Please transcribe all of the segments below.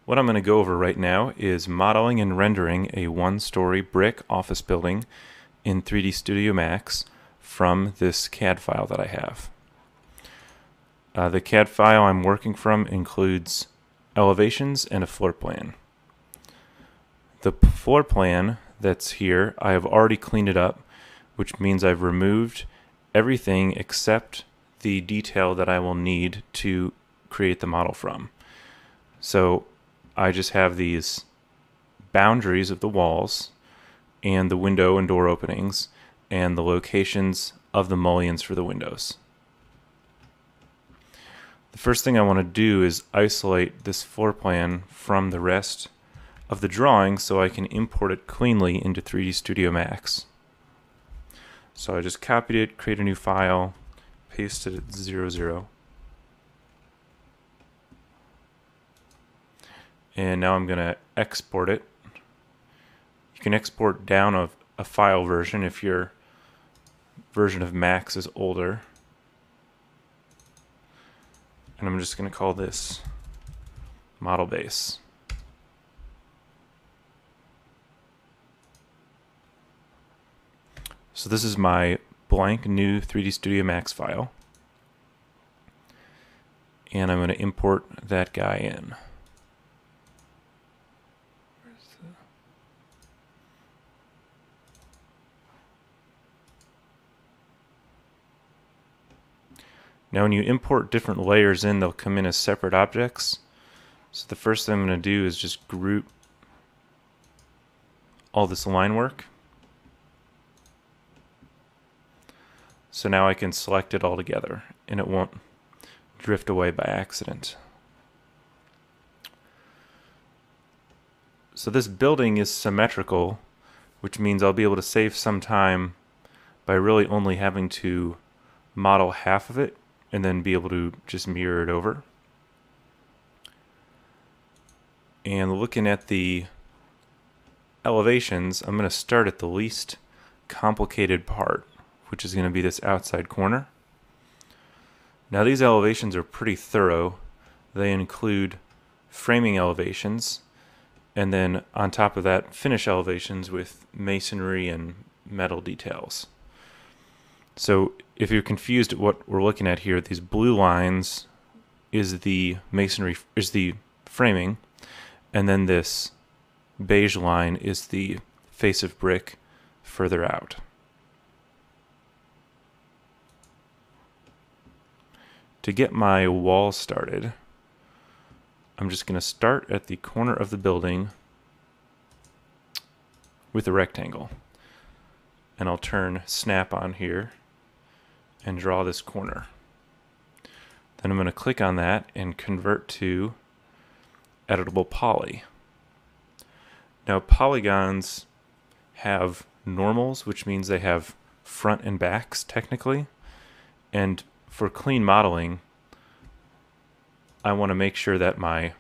What I'm going to go over right now is modeling and rendering a one-story brick office building in 3D Studio Max from this CAD file that I have. The CAD file I'm working from includes elevations and a floor plan. The floor plan that's here, I have already cleaned it up, which means I've removed everything except the detail that I will need to create the model from. So I just have these boundaries of the walls and the window and door openings and the locations of the mullions for the windows. The first thing I want to do is isolate this floor plan from the rest of the drawing so I can import it cleanly into 3D Studio Max. So I just copied it, create a new file, pasted it 00. And now I'm going to export it. You can export down a file version if your version of Max is older. And I'm just going to call this model base. So this is my blank new 3D Studio Max file. And I'm going to import that guy in. Now when you import different layers in, they'll come in as separate objects. So the first thing I'm going to do is just group all this line work. So now I can select it all together and it won't drift away by accident. So this building is symmetrical, which means I'll be able to save some time by really only having to model half of it and then be able to just mirror it over. And looking at the elevations, I'm going to start at the least complicated part, which is going to be this outside corner. Now these elevations are pretty thorough. They include framing elevations, and then on top of that, finish elevations with masonry and metal details. So if you're confused at what we're looking at here, these blue lines is the masonry, is the framing, and then this beige line is the face of brick further out. To get my wall started, I'm just going to start at the corner of the building with a rectangle. And I'll turn snap on here and draw this corner. Then I'm going to click on that and convert to editable poly. Now polygons have normals, which means they have front and backs technically, and for clean modeling I want to make sure that my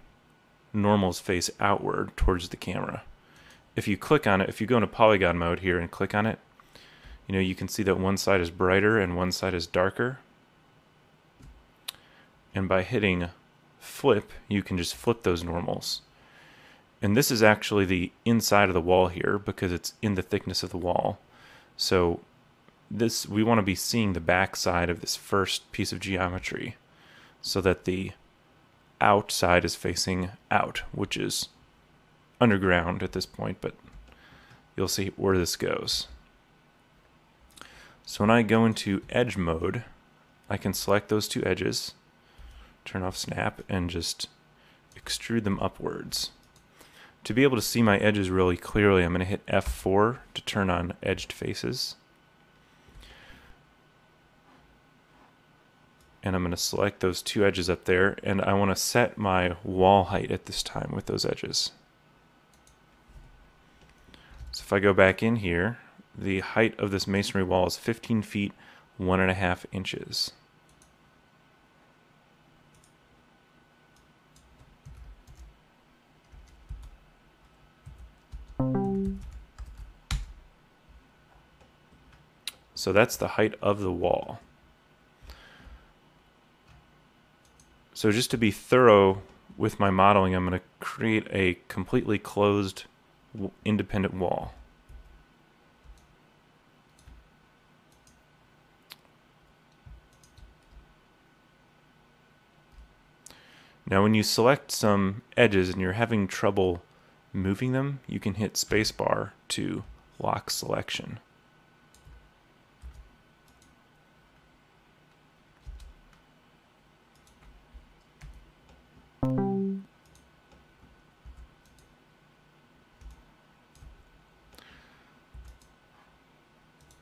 normals face outward towards the camera. If you click on it, if you go into polygon mode here and click on it, you can see that one side is brighter and one side is darker. And by hitting flip, you can just flip those normals. And this is actually the inside of the wall here because it's in the thickness of the wall. So we want to be seeing the back side of this first piece of geometry so that the outside is facing out, which is underground at this point, but you'll see where this goes. So when I go into edge mode, I can select those two edges, turn off snap, and just extrude them upwards. To be able to see my edges really clearly, I'm going to hit F4 to turn on edged faces. And I'm going to select those two edges up there, and I want to set my wall height at this time with those edges. So if I go back in here, the height of this masonry wall is 15 feet 1.5 inches. So that's the height of the wall. So just to be thorough with my modeling, I'm going to create a completely closed independent wall. Now when you select some edges and you're having trouble moving them, you can hit spacebar to lock selection.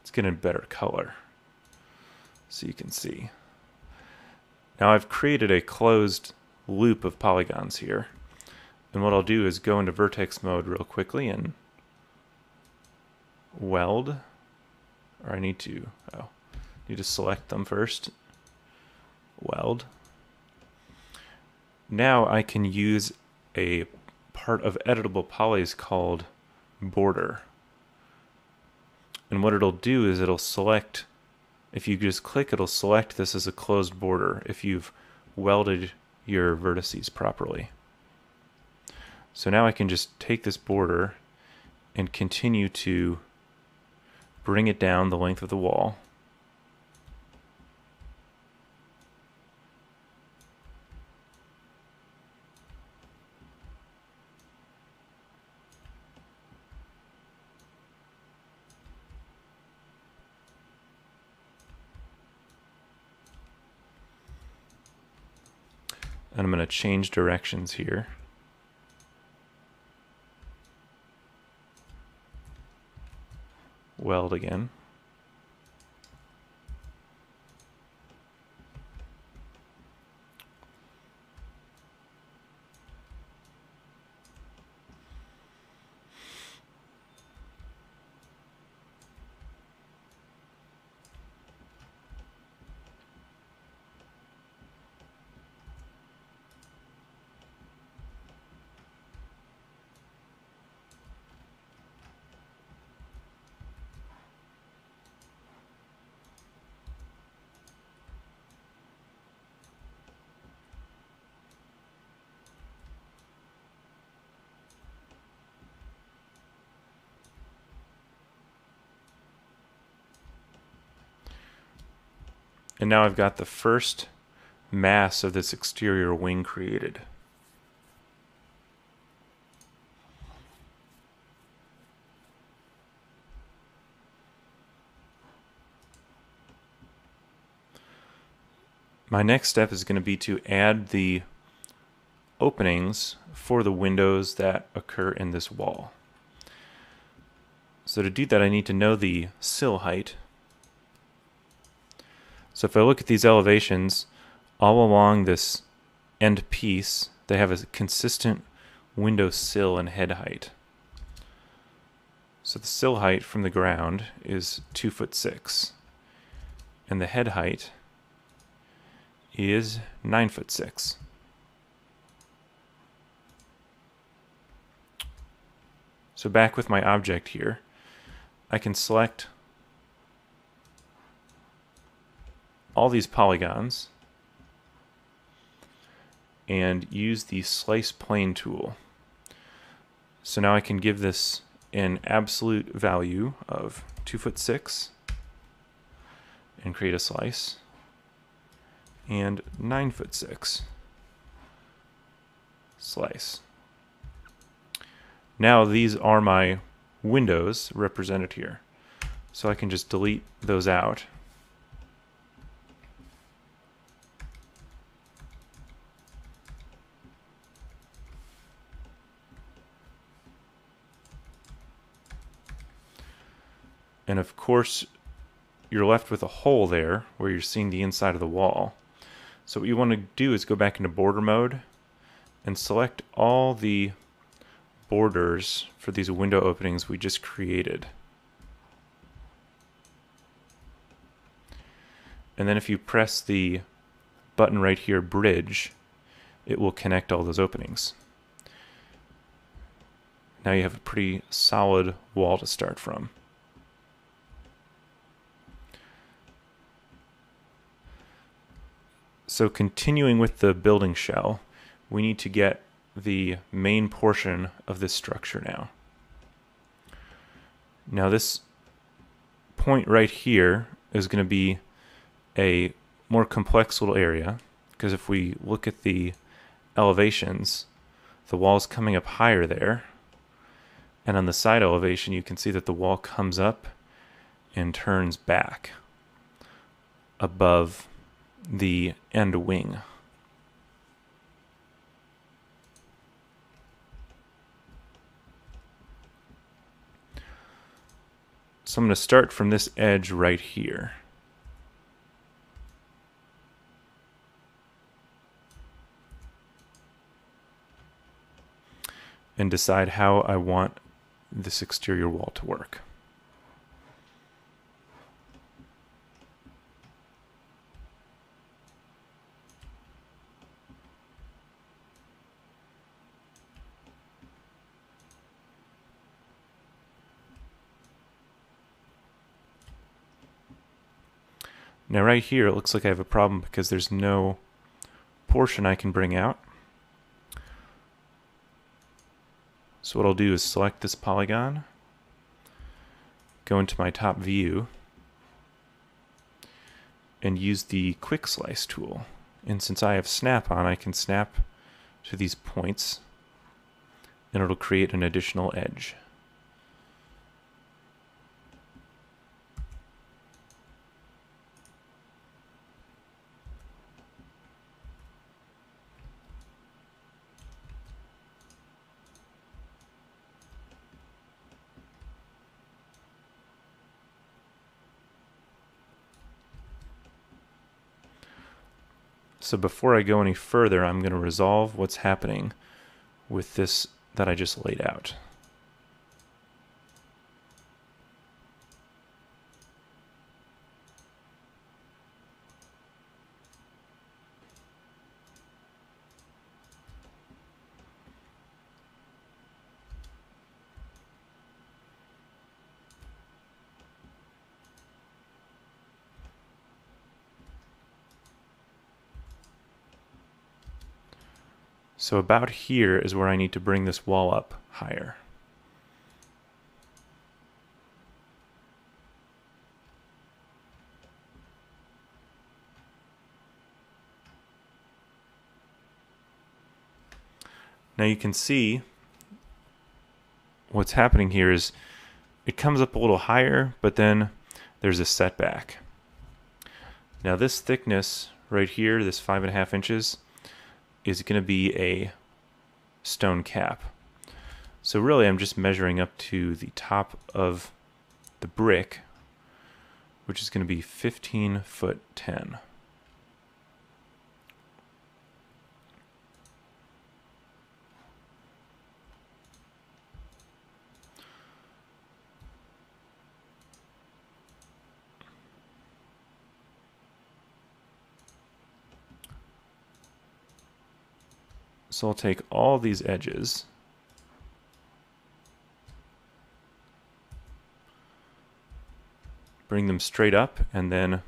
Let's get a better color so you can see. Now I've created a closed loop of polygons here, and what I'll do is go into vertex mode real quickly and weld, or I need to select them first. Weld. Now I can use a part of editable polys called border, and what it'll do is it'll select, if you just click, it'll select this as a closed border if you've welded your vertices properly. So now I can just take this border and continue to bring it down the length of the wall. And I'm going to change directions here. Weld again. And now I've got the first mass of this exterior wing created. My next step is going to be to add the openings for the windows that occur in this wall. So to do that, I need to know the sill height. So if I look at these elevations, all along this end piece, they have a consistent window sill and head height. So the sill height from the ground is 2'6", and the head height is 9'6". So back with my object here, I can select all these polygons and use the slice plane tool. So now I can give this an absolute value of 2'6" and create a slice, and 9'6" slice. Now these are my windows represented here. So I can just delete those out. And of course, you're left with a hole there where you're seeing the inside of the wall. So what you want to do is go back into border mode and select all the borders for these window openings we just created. And then if you press the button right here, bridge, it will connect all those openings. Now you have a pretty solid wall to start from. So continuing with the building shell, we need to get the main portion of this structure now. Now this point right here is going to be a more complex little area, because if we look at the elevations, the wall's coming up higher there, and on the side elevation you can see that the wall comes up and turns back above the end wing. So I'm going to start from this edge right here. And decide how I want this exterior wall to work. Now right here it looks like I have a problem because there's no portion I can bring out. So what I'll do is select this polygon, go into my top view, and use the quick slice tool. And since I have snap on, I can snap to these points and it'll create an additional edge. So before I go any further, I'm going to resolve what's happening with this that I just laid out. So about here is where I need to bring this wall up higher. Now you can see what's happening here is it comes up a little higher, but then there's a setback. Now this thickness right here, this 5.5 inches, is going to be a stone cap. So really I'm just measuring up to the top of the brick, which is going to be 15 foot 10. So I'll take all these edges, bring them straight up, and then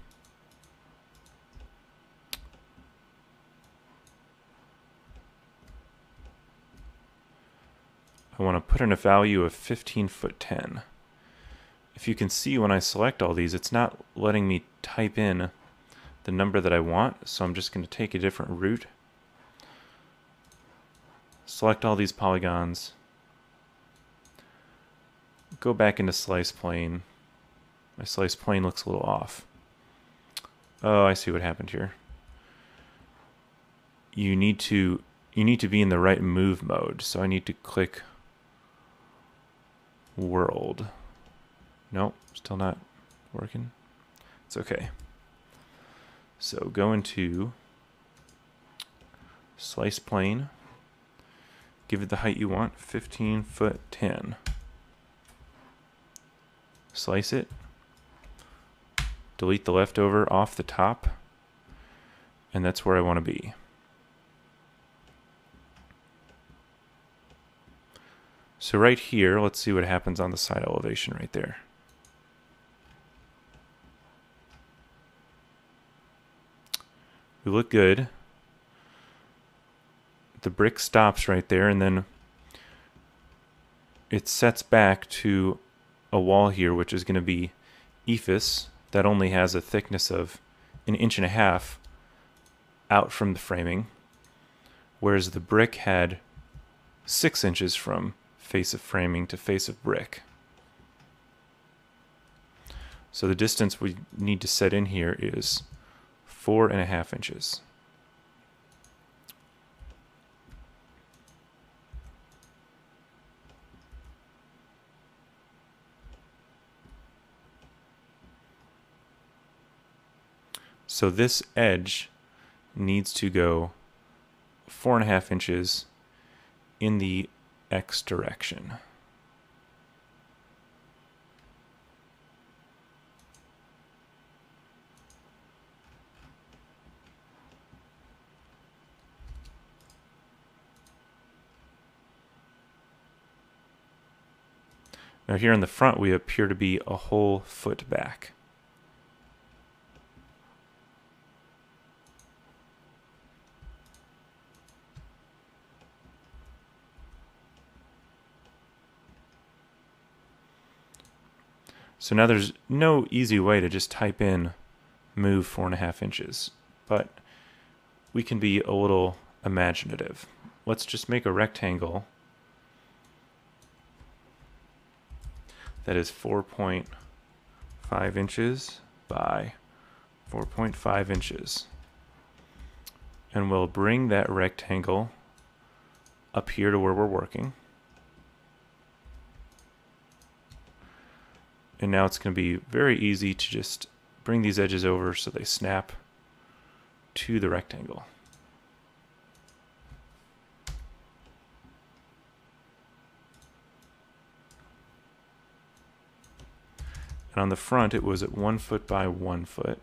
I want to put in a value of 15 foot 10. If you can see when I select all these, it's not letting me type in the number that I want, so I'm just going to take a different route. Select all these polygons, go back into slice plane. My slice plane looks a little off. Oh, I see what happened here. You need to be in the right move mode, so I need to click world. Nope, still not working. It's okay. So go into slice plane. Give it the height you want, 15 foot 10. Slice it. Delete the leftover off the top. And that's where I want to be. So right here, let's see what happens on the side elevation right there. We look good. the brick stops right there, and then it sets back to a wall here, which is going to be ephes, that only has a thickness of 1.5 inches out from the framing, whereas the brick had 6 inches from face of framing to face of brick. So the distance we need to set in here is 4.5 inches. So this edge needs to go 4.5 inches in the X direction. Now here in the front we appear to be a whole foot back. So now there's no easy way to just type in move 4.5 inches, but we can be a little imaginative. Let's just make a rectangle that is 4.5 inches by 4.5 inches. And we'll bring that rectangle up here to where we're working. And now it's going to be very easy to just bring these edges over so they snap to the rectangle. And on the front it was at 1 foot by 1 foot.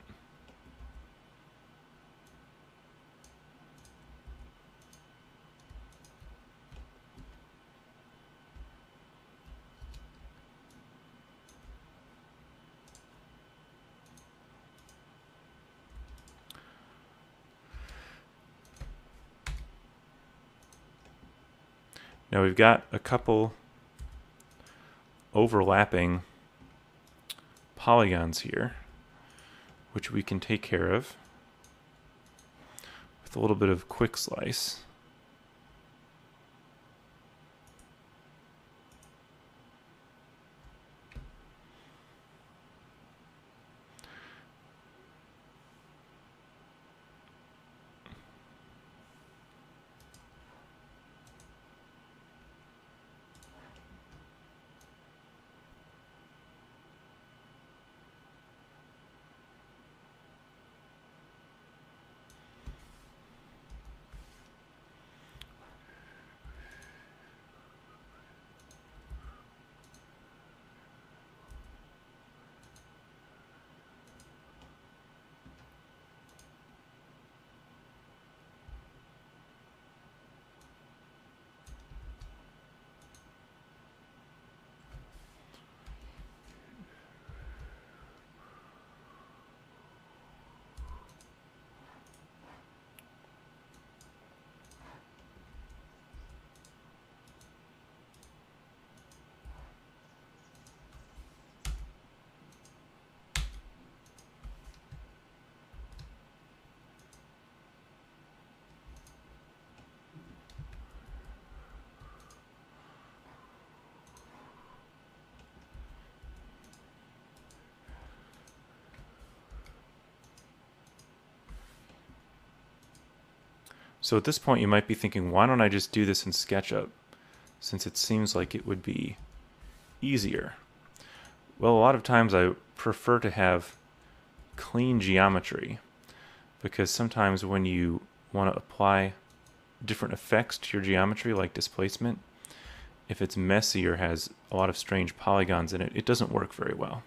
Now we've got a couple overlapping polygons here, which we can take care of with a little bit of quick slice. So at this point you might be thinking, why don't I just do this in SketchUp, since it seems like it would be easier? Well, a lot of times I prefer to have clean geometry, because sometimes when you want to apply different effects to your geometry, like displacement, if it's messy or has a lot of strange polygons in it, it doesn't work very well.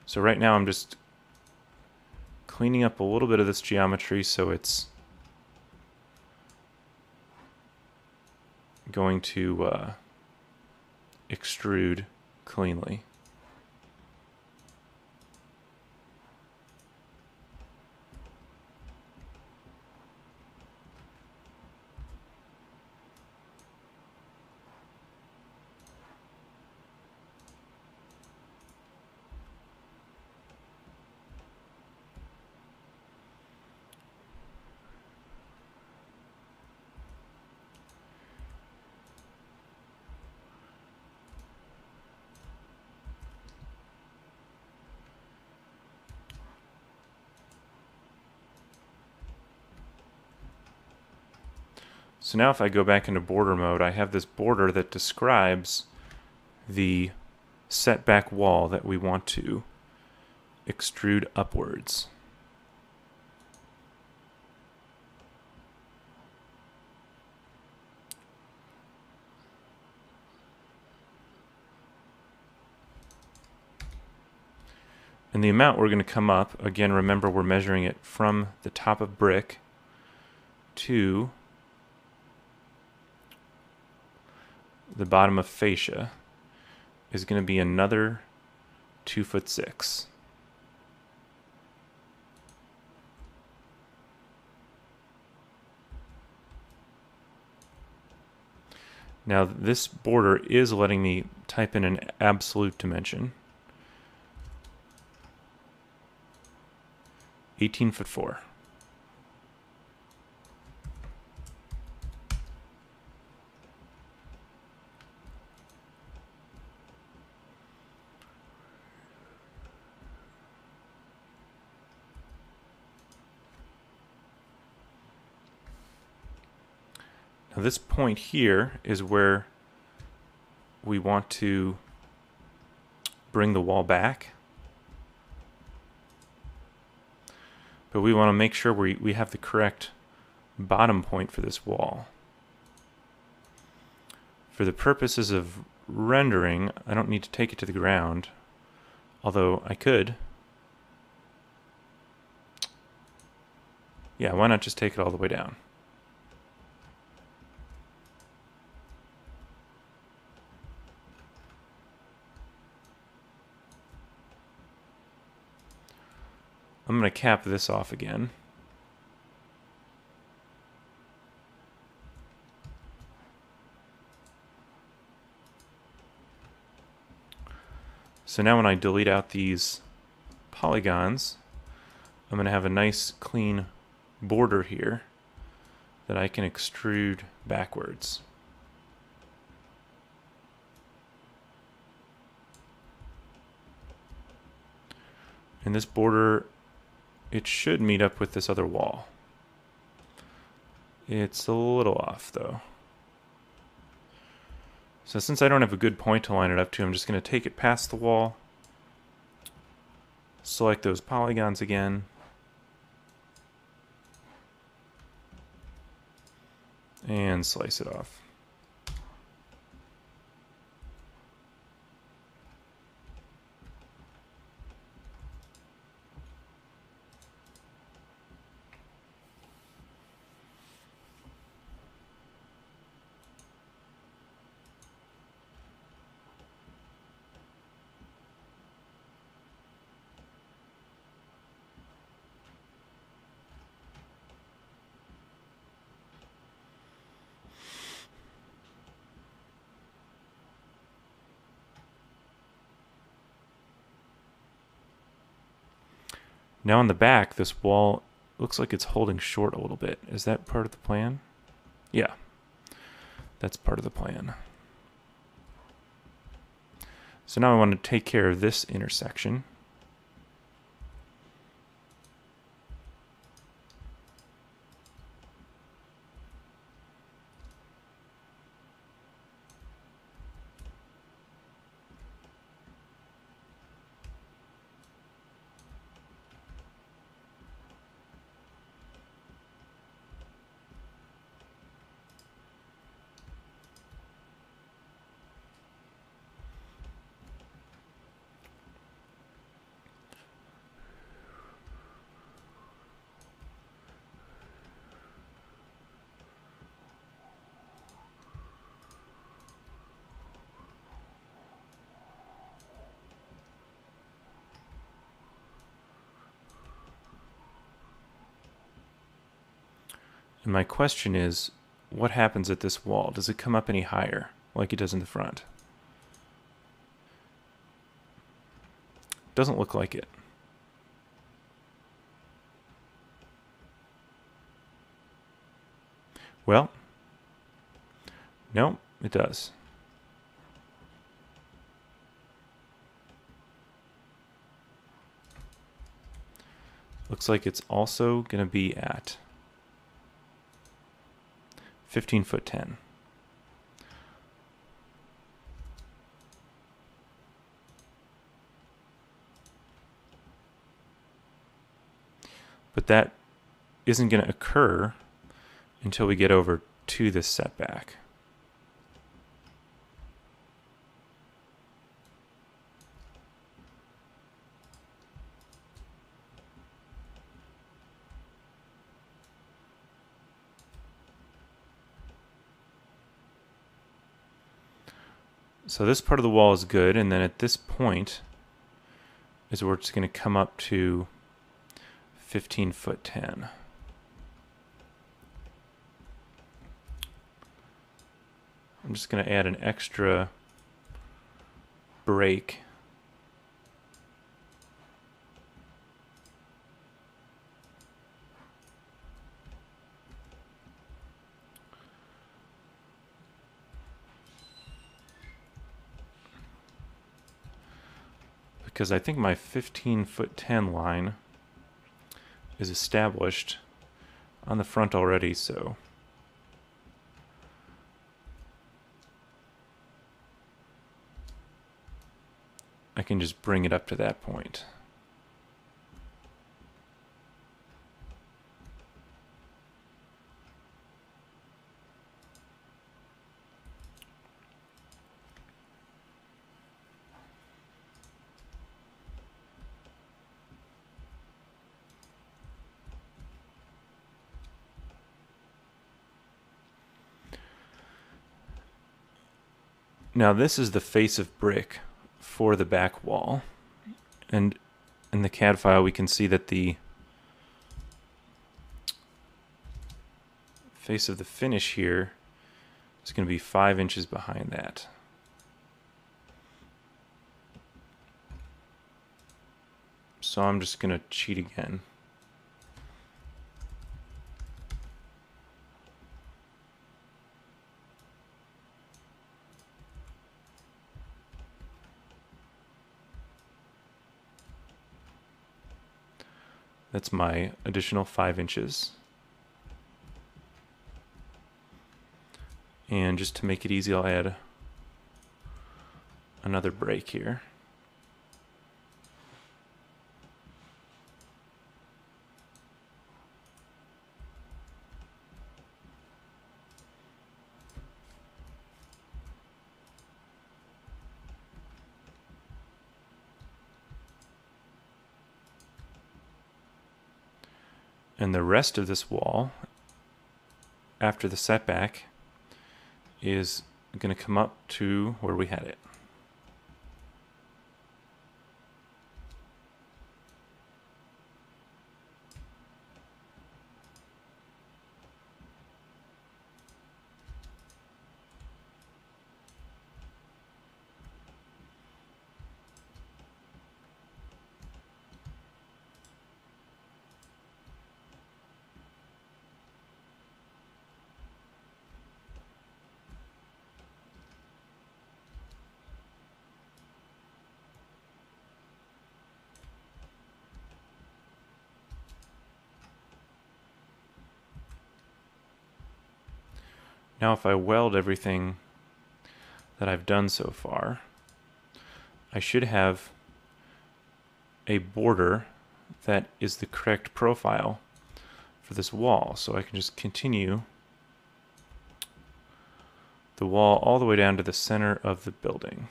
So right now I'm just cleaning up a little bit of this geometry so it's going to extrude cleanly. So now if I go back into border mode, I have this border that describes the setback wall that we want to extrude upwards. And the amount we're going to come up, again, remember we're measuring it from the top of brick to the bottom of fascia, is going to be another 2'6". Now this border is letting me type in an absolute dimension. 18'4". Now this point here is where we want to bring the wall back. But we want to make sure we have the correct bottom point for this wall. For the purposes of rendering, I don't need to take it to the ground, although I could. Yeah, why not just take it all the way down? I'm going to cap this off again. So now when I delete out these polygons, I'm going to have a nice clean border here that I can extrude backwards. And this border, it should meet up with this other wall. It's a little off though. So since I don't have a good point to line it up to, I'm just going to take it past the wall, select those polygons again, and slice it off. Now on the back, this wall looks like it's holding short a little bit. Is that part of the plan? Yeah, that's part of the plan. So now I want to take care of this intersection. And my question is, what happens at this wall? Does it come up any higher, like it does in the front? Doesn't look like it. Well, no, it does. Looks like it's also going to be at 15 foot 10. But that isn't going to occur until we get over to this setback. So this part of the wall is good, and then at this point is where it's going to come up to 15 foot 10. I'm just going to add an extra break. Because I think my 15 foot 10 line is established on the front already, so I can just bring it up to that point. Now this is the face of brick for the back wall, and in the CAD file we can see that the face of the finish here is going to be 5 inches behind that. So I'm just going to cheat again. That's my additional 5 inches. And just to make it easy, I'll add another break here. And the rest of this wall, after the setback, is going to come up to where we had it. Now if I weld everything that I've done so far, I should have a border that is the correct profile for this wall. So I can just continue the wall all the way down to the center of the building.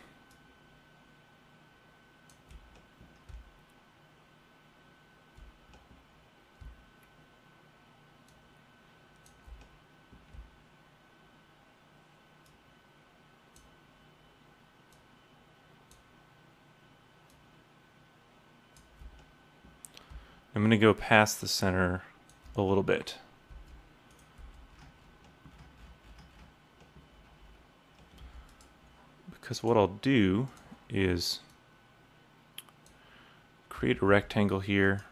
I'm going to go past the center a little bit. Because what I'll do is create a rectangle here.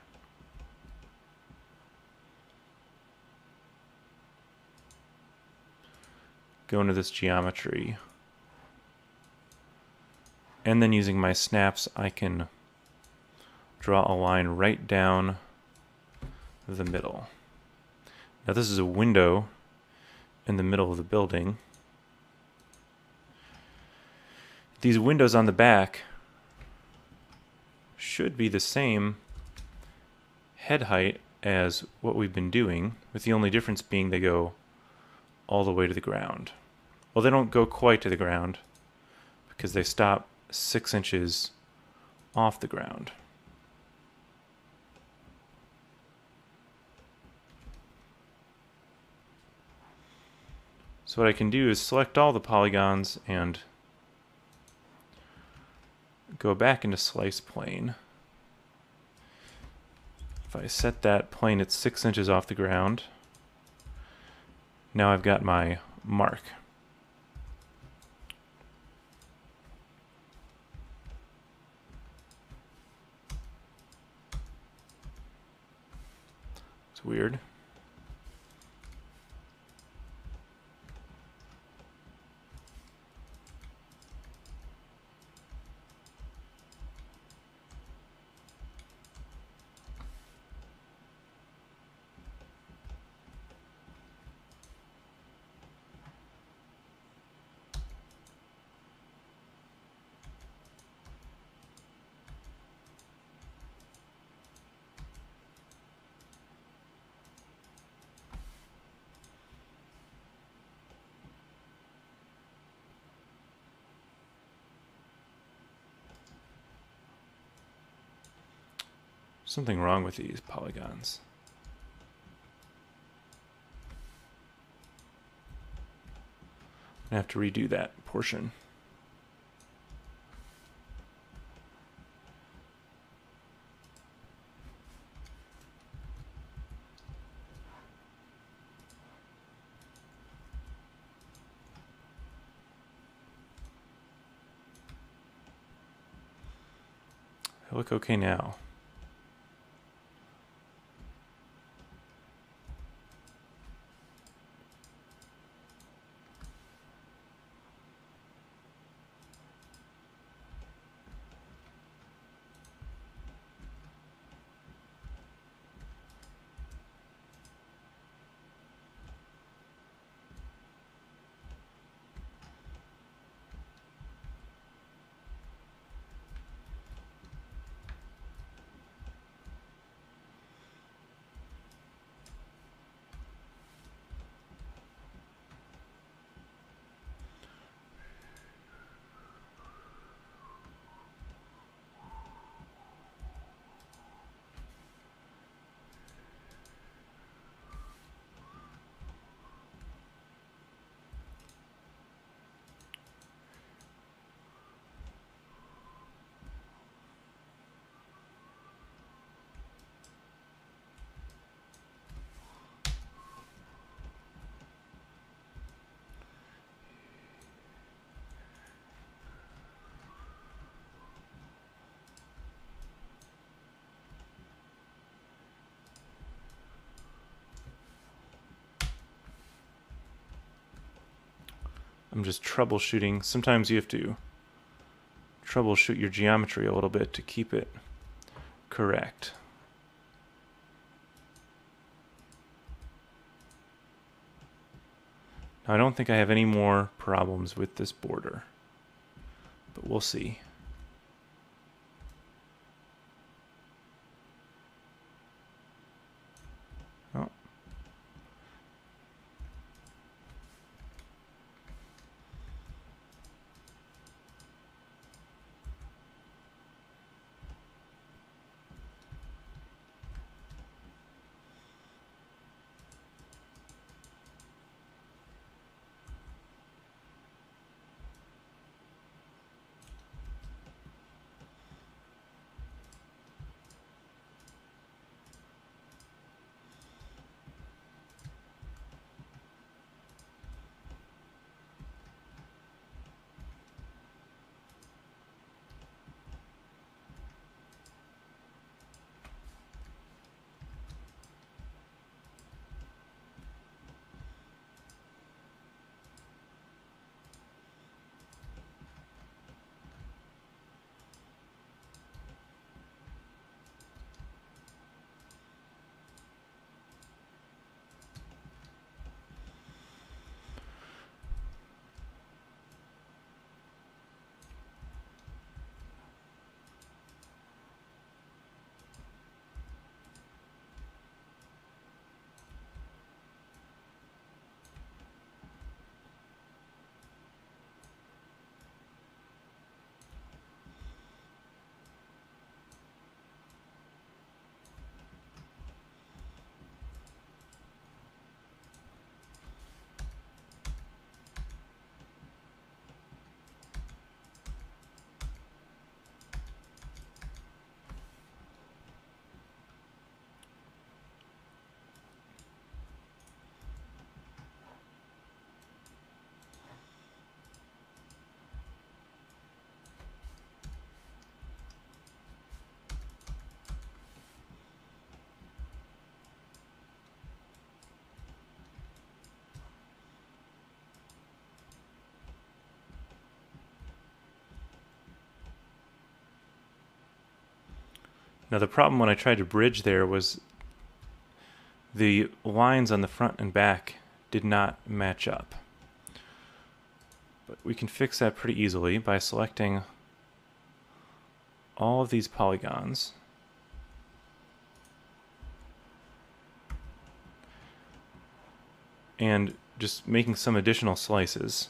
Go into this geometry. And then using my snaps, I can draw a line right down the middle. Now this is a window in the middle of the building. These windows on the back should be the same head height as what we've been doing, with the only difference being they go all the way to the ground. Well, they don't go quite to the ground because they stop 6 inches off the ground. So what I can do is select all the polygons and go back into slice plane. If I set that plane at 6 inches off the ground, now I've got my mark. It's weird. Something wrong with these polygons. I have to redo that portion. They look okay now. I'm just troubleshooting. Sometimes you have to troubleshoot your geometry a little bit to keep it correct. Now, I don't think I have any more problems with this border, but we'll see. Oh. Now the problem when I tried to bridge there was the lines on the front and back did not match up. But we can fix that pretty easily by selecting all of these polygons and just making some additional slices.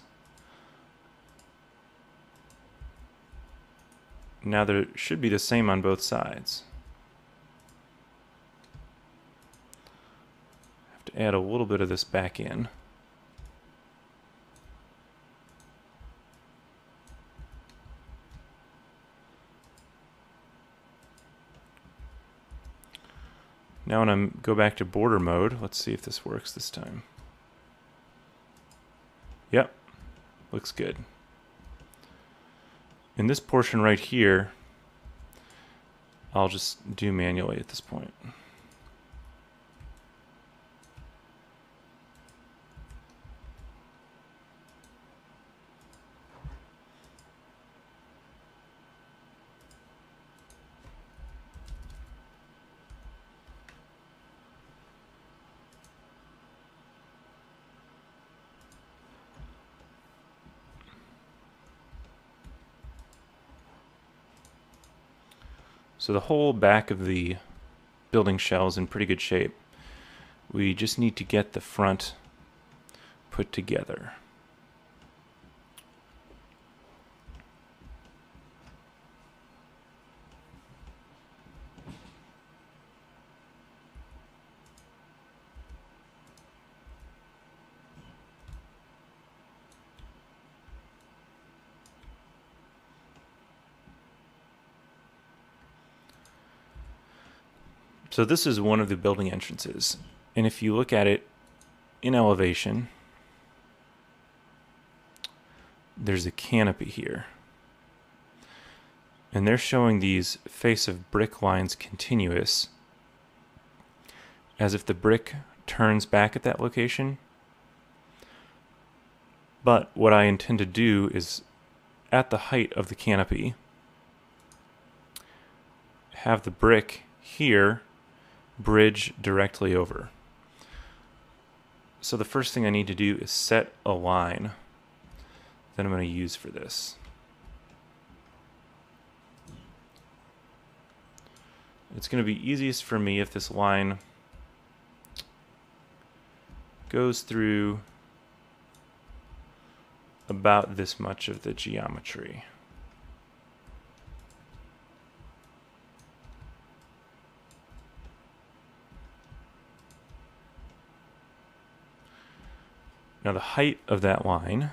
Now there should be the same on both sides. Have to add a little bit of this back in. Now when I go back to border mode, let's see if this works this time. Yep, looks good. In this portion right here, I'll just do manually at this point. So the whole back of the building shell is in pretty good shape. We just need to get the front put together. So this is one of the building entrances, and if you look at it in elevation, there's a canopy here. And they're showing these face of brick lines continuous, as if the brick turns back at that location. But what I intend to do is, at the height of the canopy, have the brick here bridge directly over. So the first thing I need to do is set a line that I'm going to use for this. It's going to be easiest for me if this line goes through about this much of the geometry. Now the height of that line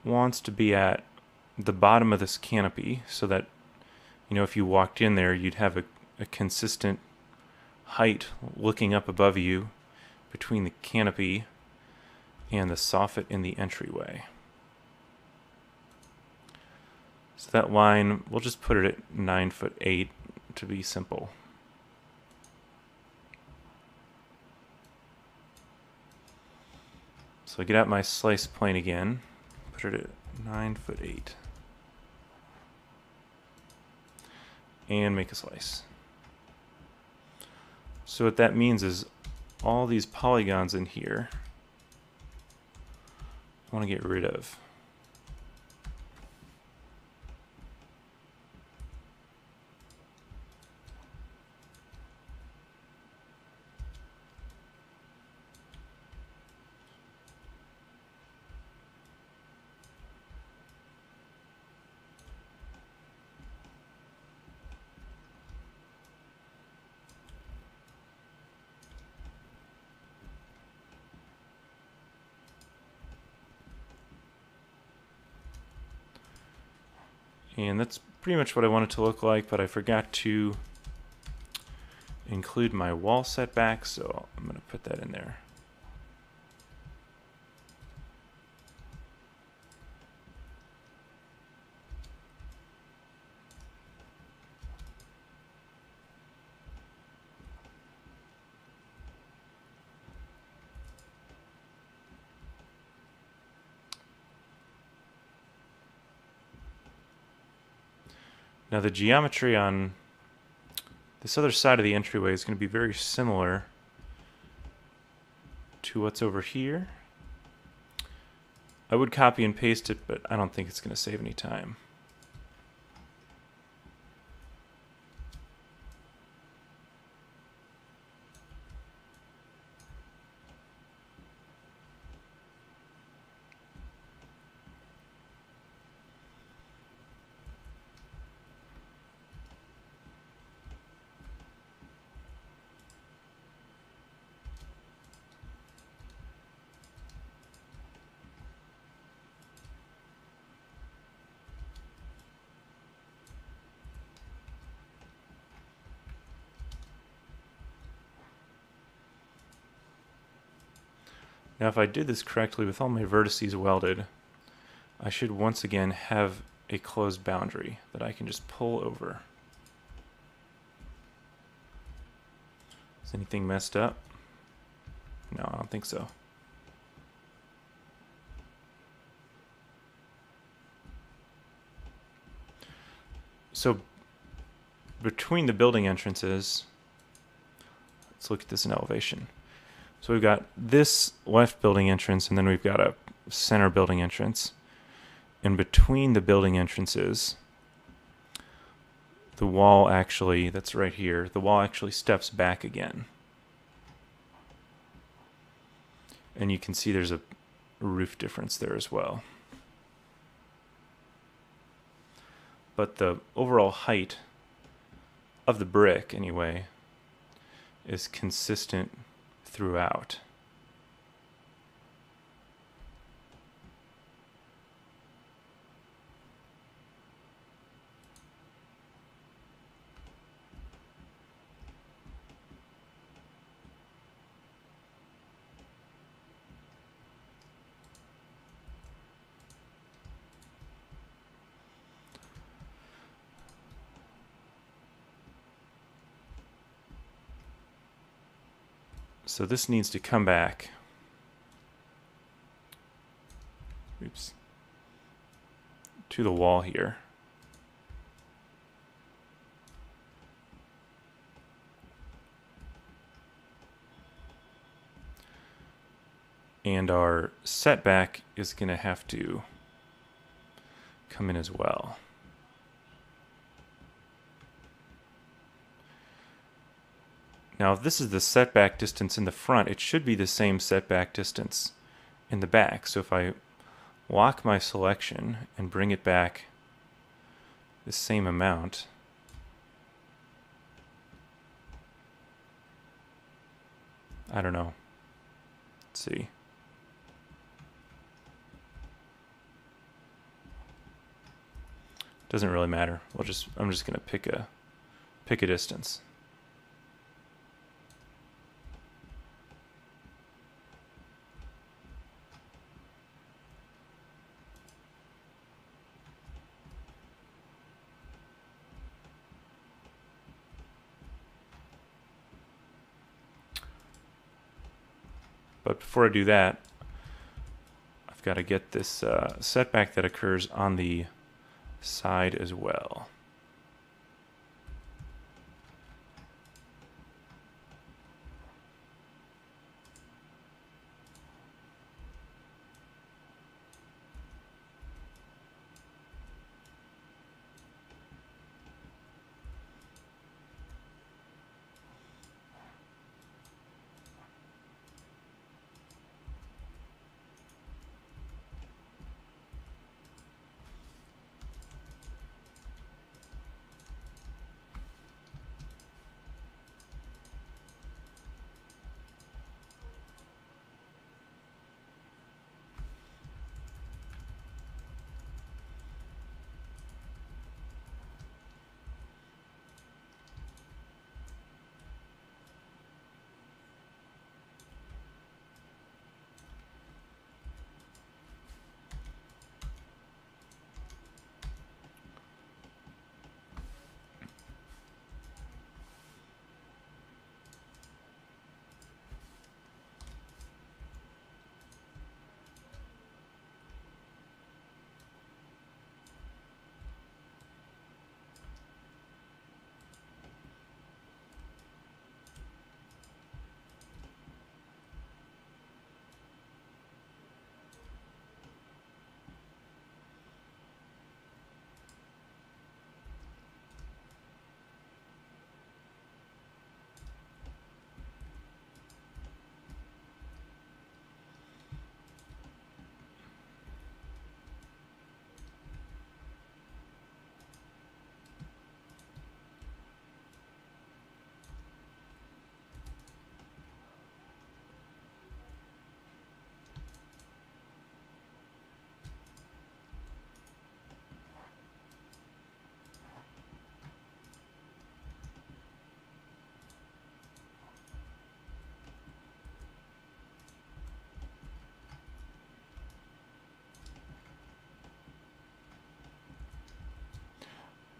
wants to be at the bottom of this canopy so that, you know, if you walked in there, you'd have a consistent height looking up above you between the canopy and the soffit in the entryway. So that line, we'll just put it at 9'8" to be simple. So I get out my slice plane again, put it at 9'8", and make a slice. So what that means is all these polygons in here I want to get rid of. And that's pretty much what I want it to look like, but I forgot to include my wall setback, so I'm going to put that in there. Now the geometry on this other side of the entryway is going to be very similar to what's over here. I would copy and paste it, but I don't think it's going to save any time. Now if I did this correctly with all my vertices welded, I should once again have a closed boundary that I can just pull over. Is anything messed up? No, I don't think so. So between the building entrances, let's look at this in elevation. So we've got this left building entrance, and then we've got a center building entrance. And between the building entrances, the wall actually, that's right here, the wall actually steps back again. And you can see there's a roof difference there as well. But the overall height of the brick, anyway, is consistent throughout. So this needs to come back. Oops. To the wall here. And our setback is going to have to come in as well. Now, if this is the setback distance in the front, it should be the same setback distance in the back. So if I lock my selection and bring it back the same amount, I don't know. Let's see. Doesn't really matter. I'm just going to pick a distance. But before I do that, I've got to get this setback that occurs on the side as well.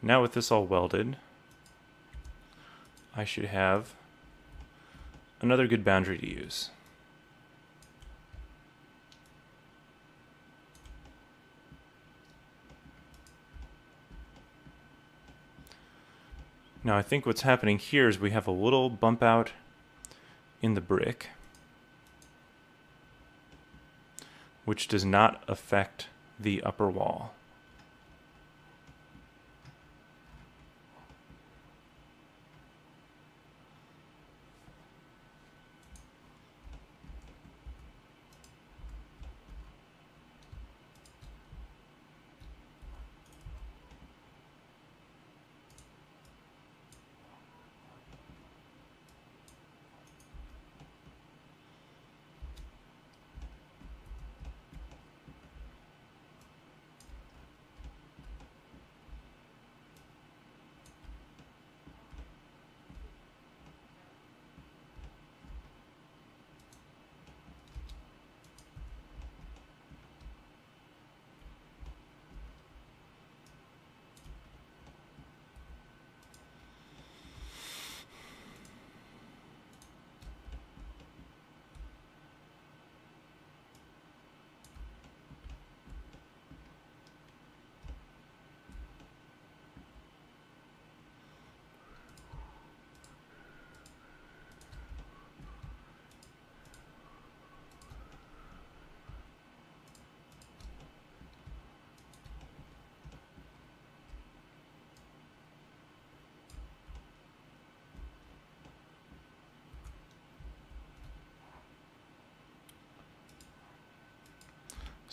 Now with this all welded, I should have another good boundary to use. Now I think what's happening here is we have a little bump out in the brick, which does not affect the upper wall.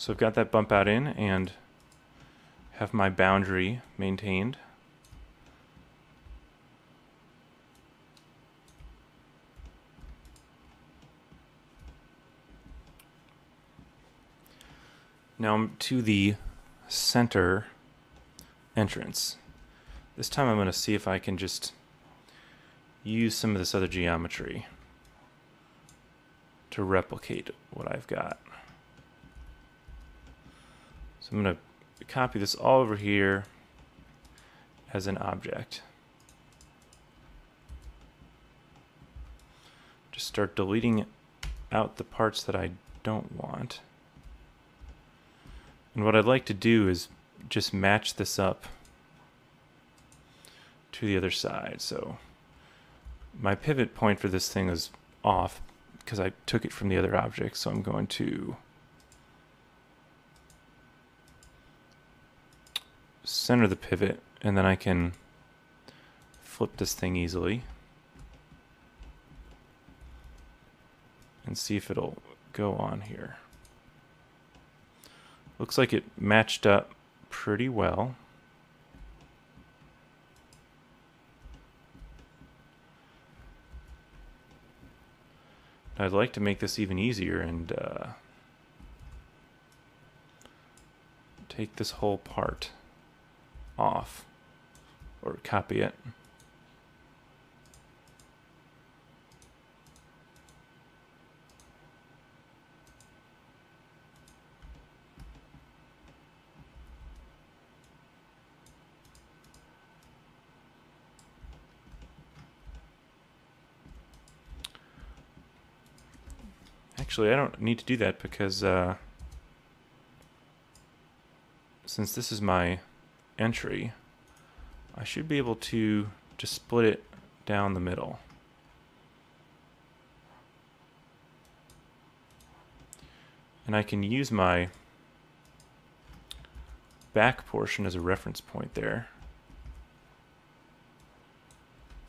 So I've got that bump out in and have my boundary maintained. Now I'm to the center entrance. This time I'm going to see if I can just use some of this other geometry to replicate what I've got. So I'm going to copy this all over here as an object. Just start deleting out the parts that I don't want. And what I'd like to do is just match this up to the other side. So my pivot point for this thing is off because I took it from the other object, so I'm going to center the pivot, and then I can flip this thing easily and see if it'll go on here. Looks like it matched up pretty well. I'd like to make this even easier and take this whole part off, or copy it. Actually, I don't need to do that because since this is my entry, I should be able to just split it down the middle. And I can use my back portion as a reference point there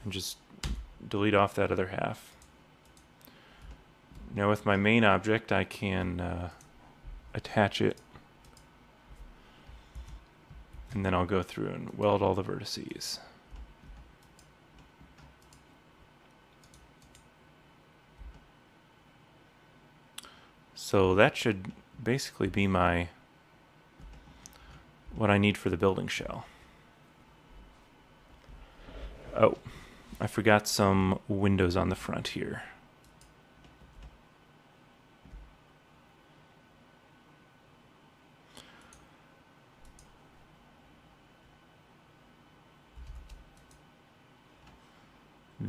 and just delete off that other half. Now with my main object, I can attach it, and then I'll go through and weld all the vertices. So that should basically be what I need for the building shell. Oh, I forgot some windows on the front here.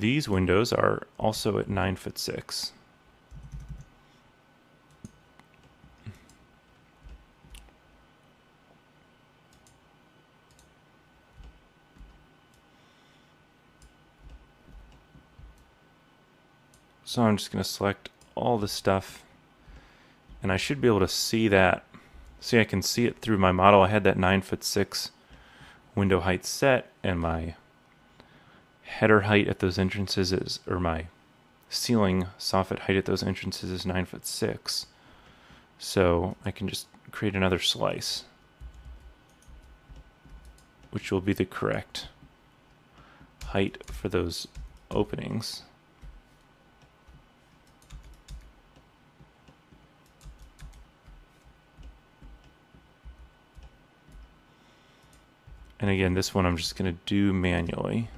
These windows are also at 9'6". So I'm just going to select all the stuff, and I should be able to see that. See, I can see it through my model. I had that 9'6" window height set, and my header height at those entrances is, or my ceiling soffit height at those entrances is 9'6". So I can just create another slice, which will be the correct height for those openings. And again, this one I'm just going to do manually.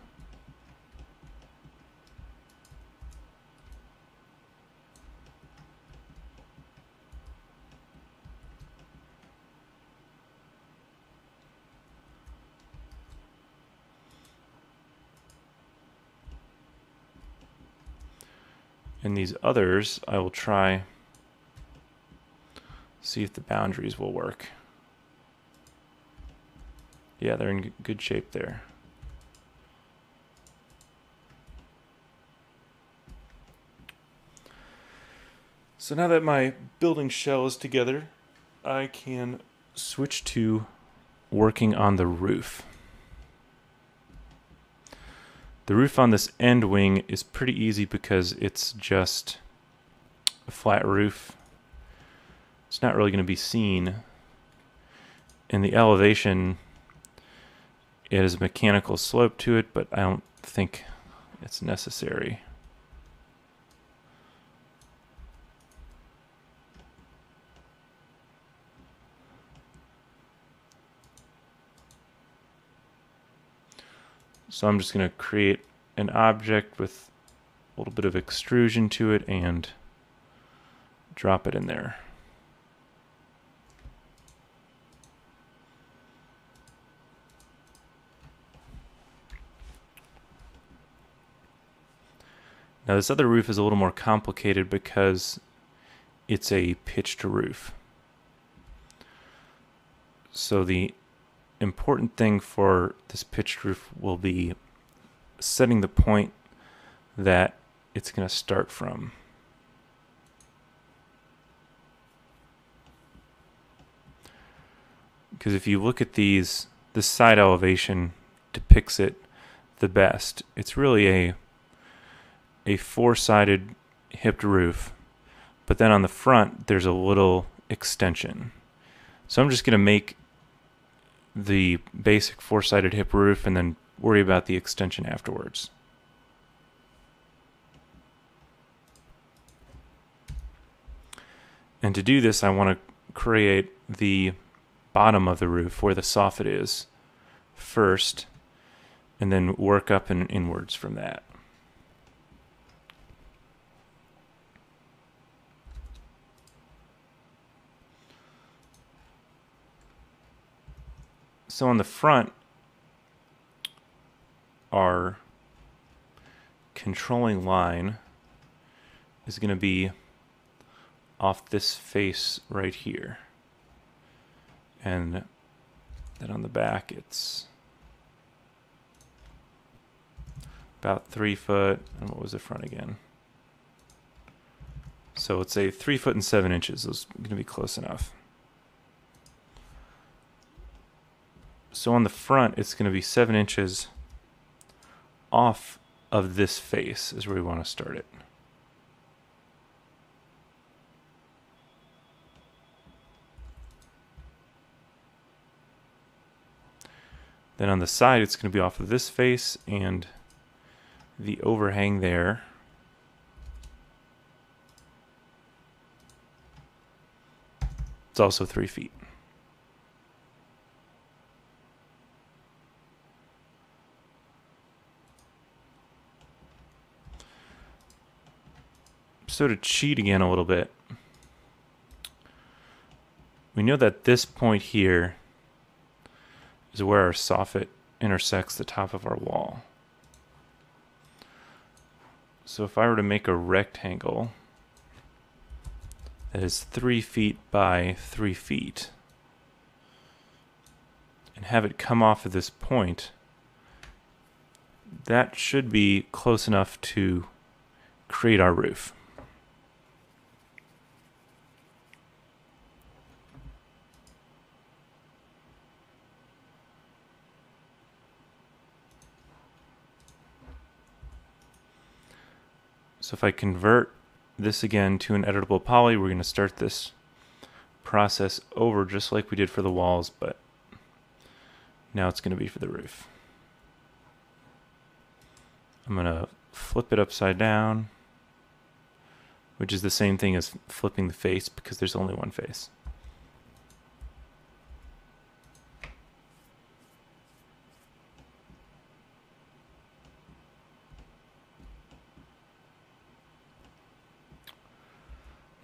And these others, I will try, see if the boundaries will work. Yeah, they're in good shape there. So now that my building shell is together, I can switch to working on the roof. The roof on this end wing is pretty easy because it's just a flat roof. It's not really going to be seen. In the elevation, it has a mechanical slope to it, but I don't think it's necessary. So I'm just going to create an object with a little bit of extrusion to it and drop it in there. Now this other roof is a little more complicated because it's a pitched roof. So the important thing for this pitched roof will be setting the point that it's going to start from. Because if you look at these, this side elevation depicts it the best. It's really a four-sided hipped roof, but then on the front there's a little extension. So I'm just going to make the basic four-sided hip roof and then worry about the extension afterwards. And to do this, I want to create the bottom of the roof where the soffit is first, and then work up and inwards from that. So on the front, our controlling line is going to be off this face right here. And then on the back, it's about 3 foot. And what was the front again? So it's a 3 foot and 7 inches. Those are going to be close enough. So on the front, it's going to be 7 inches off of this face is where we want to start it. Then on the side, it's going to be off of this face and the overhang there. It's also 3 feet. So to cheat again a little bit, we know that this point here is where our soffit intersects the top of our wall. So if I were to make a rectangle that is 3 feet by 3 feet and have it come off of this point, that should be close enough to create our roof. So if I convert this again to an editable poly, we're going to start this process over just like we did for the walls, but now it's going to be for the roof. I'm going to flip it upside down, which is the same thing as flipping the face because there's only one face.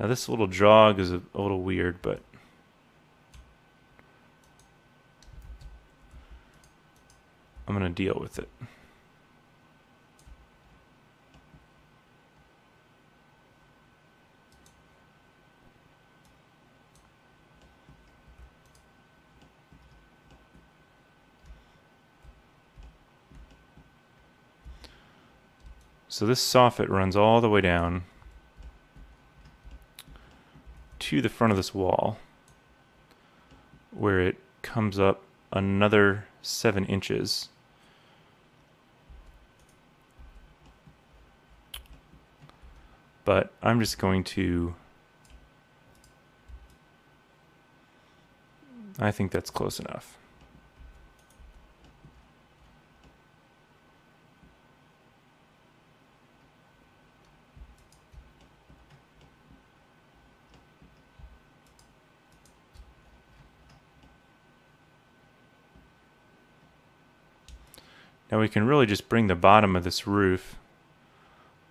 Now this little jog is a little weird, but I'm going to deal with it. So this soffit runs all the way down to the front of this wall, where it comes up another 7 inches. But I'm just going to, I think that's close enough. Now we can really just bring the bottom of this roof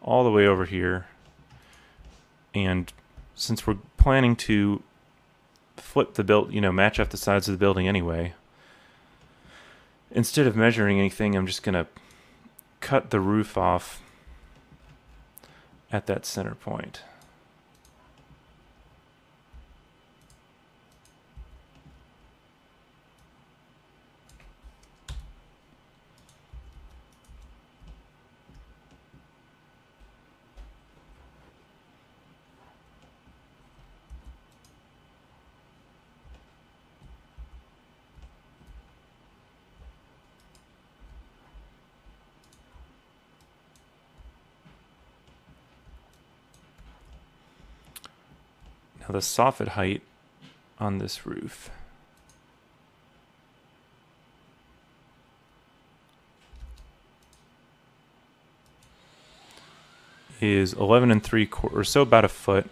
all the way over here, and since we're planning to flip the match up the sides of the building anyway, instead of measuring anything, I'm just gonna cut the roof off at that center point. Now the soffit height on this roof is 11 3/4, or so, about a foot,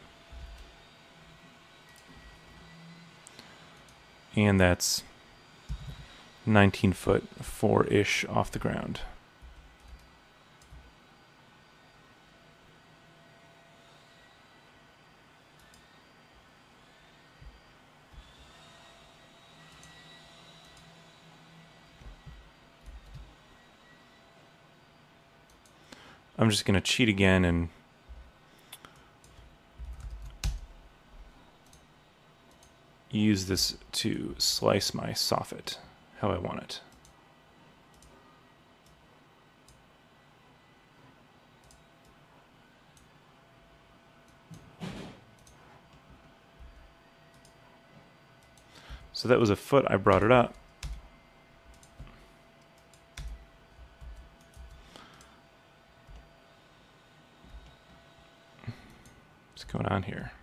and that's 19 foot 4-ish off the ground. I'm just going to cheat again and use this to slice my soffit how I want it. So that was a foot. I brought it up. What's going on here?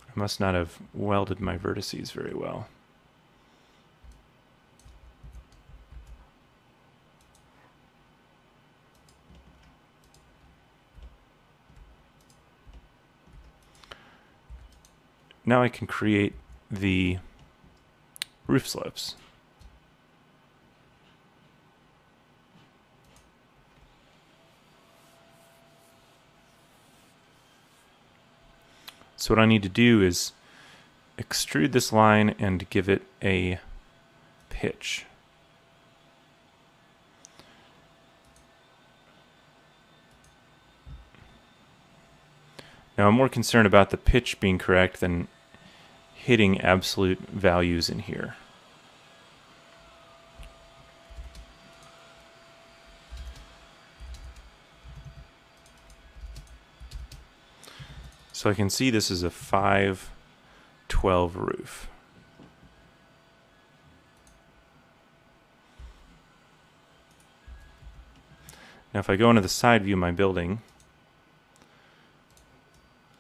I must not have welded my vertices very well. Now I can create the roof slopes. So what I need to do is extrude this line and give it a pitch. Now I'm more concerned about the pitch being correct than hitting absolute values in here. So I can see this is a 512 roof. Now if I go into the side view of my building,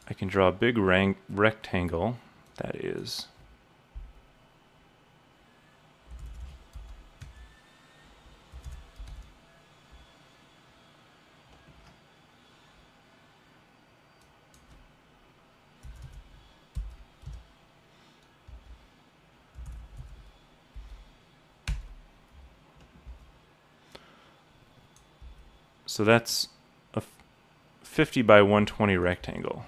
I can draw a big rectangle that is so that's a 50 by 120 rectangle.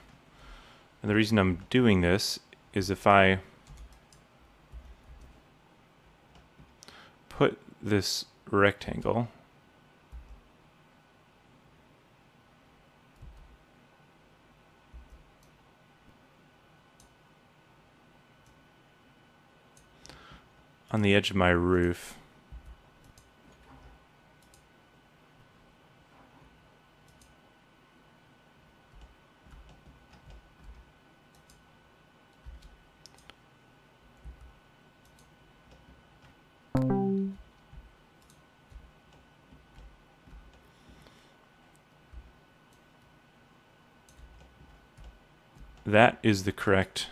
And the reason I'm doing this is if I put this rectangle on the edge of my roof, that is the correct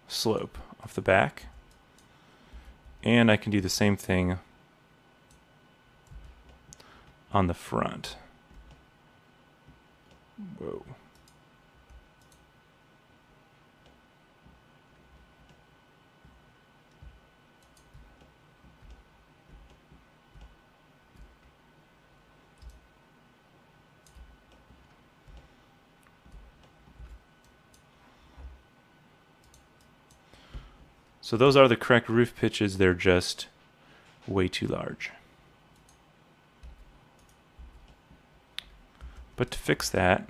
slope off the back. And I can do the same thing on the front. Whoa. So those are the correct roof pitches, they're just way too large. But to fix that,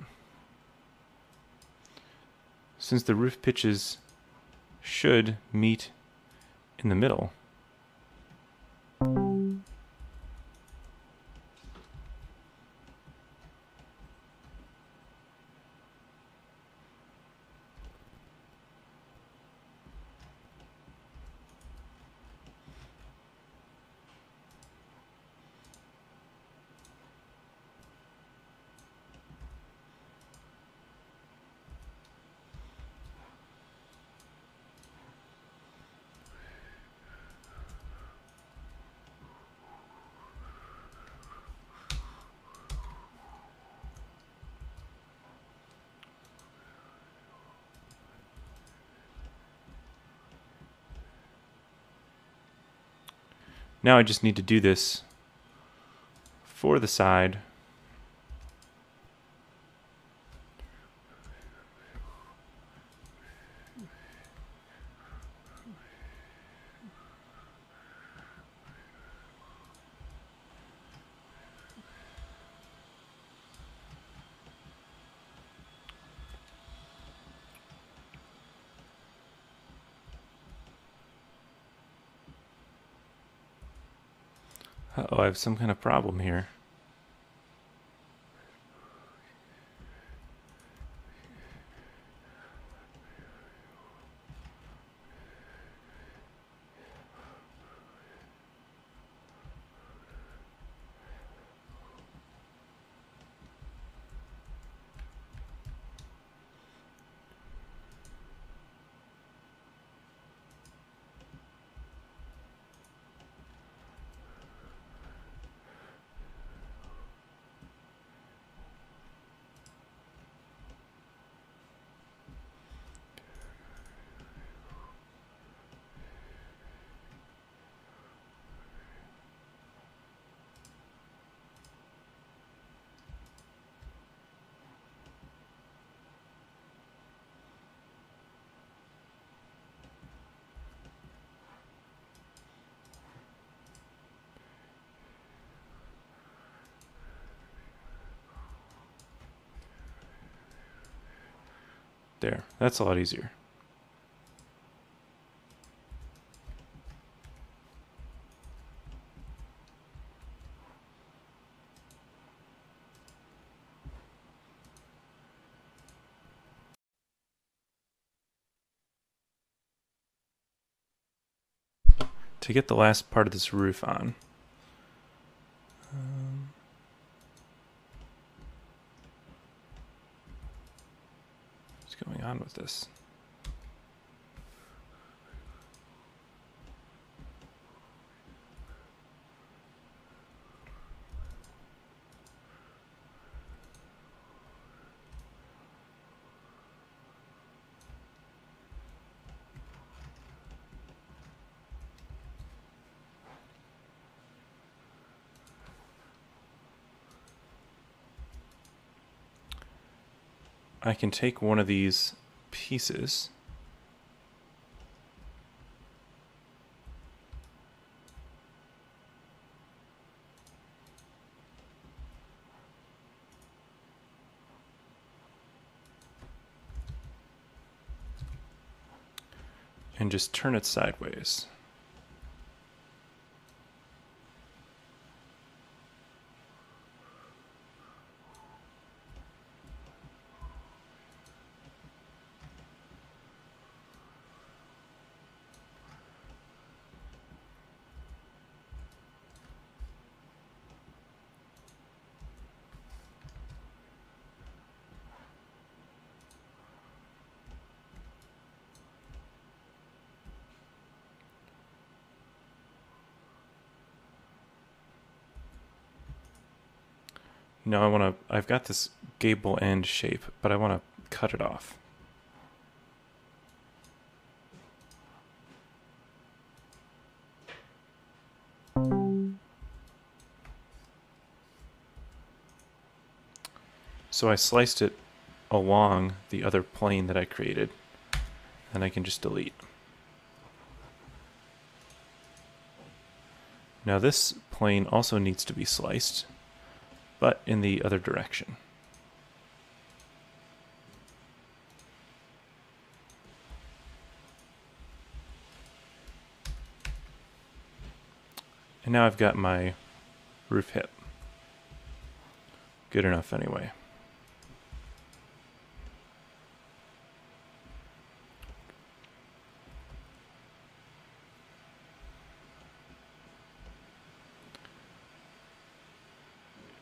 since the roof pitches should meet in the middle, now I just need to do this for the side. Uh-oh, I have some kind of problem here. There, that's a lot easier. To get the last part of this roof on, what's going on with this? I can take one of these pieces and just turn it sideways. Now I've got this gable end shape, but I want to cut it off. So I sliced it along the other plane that I created, and I can just delete. Now this plane also needs to be sliced, but in the other direction. And now I've got my roof hip. Good enough anyway.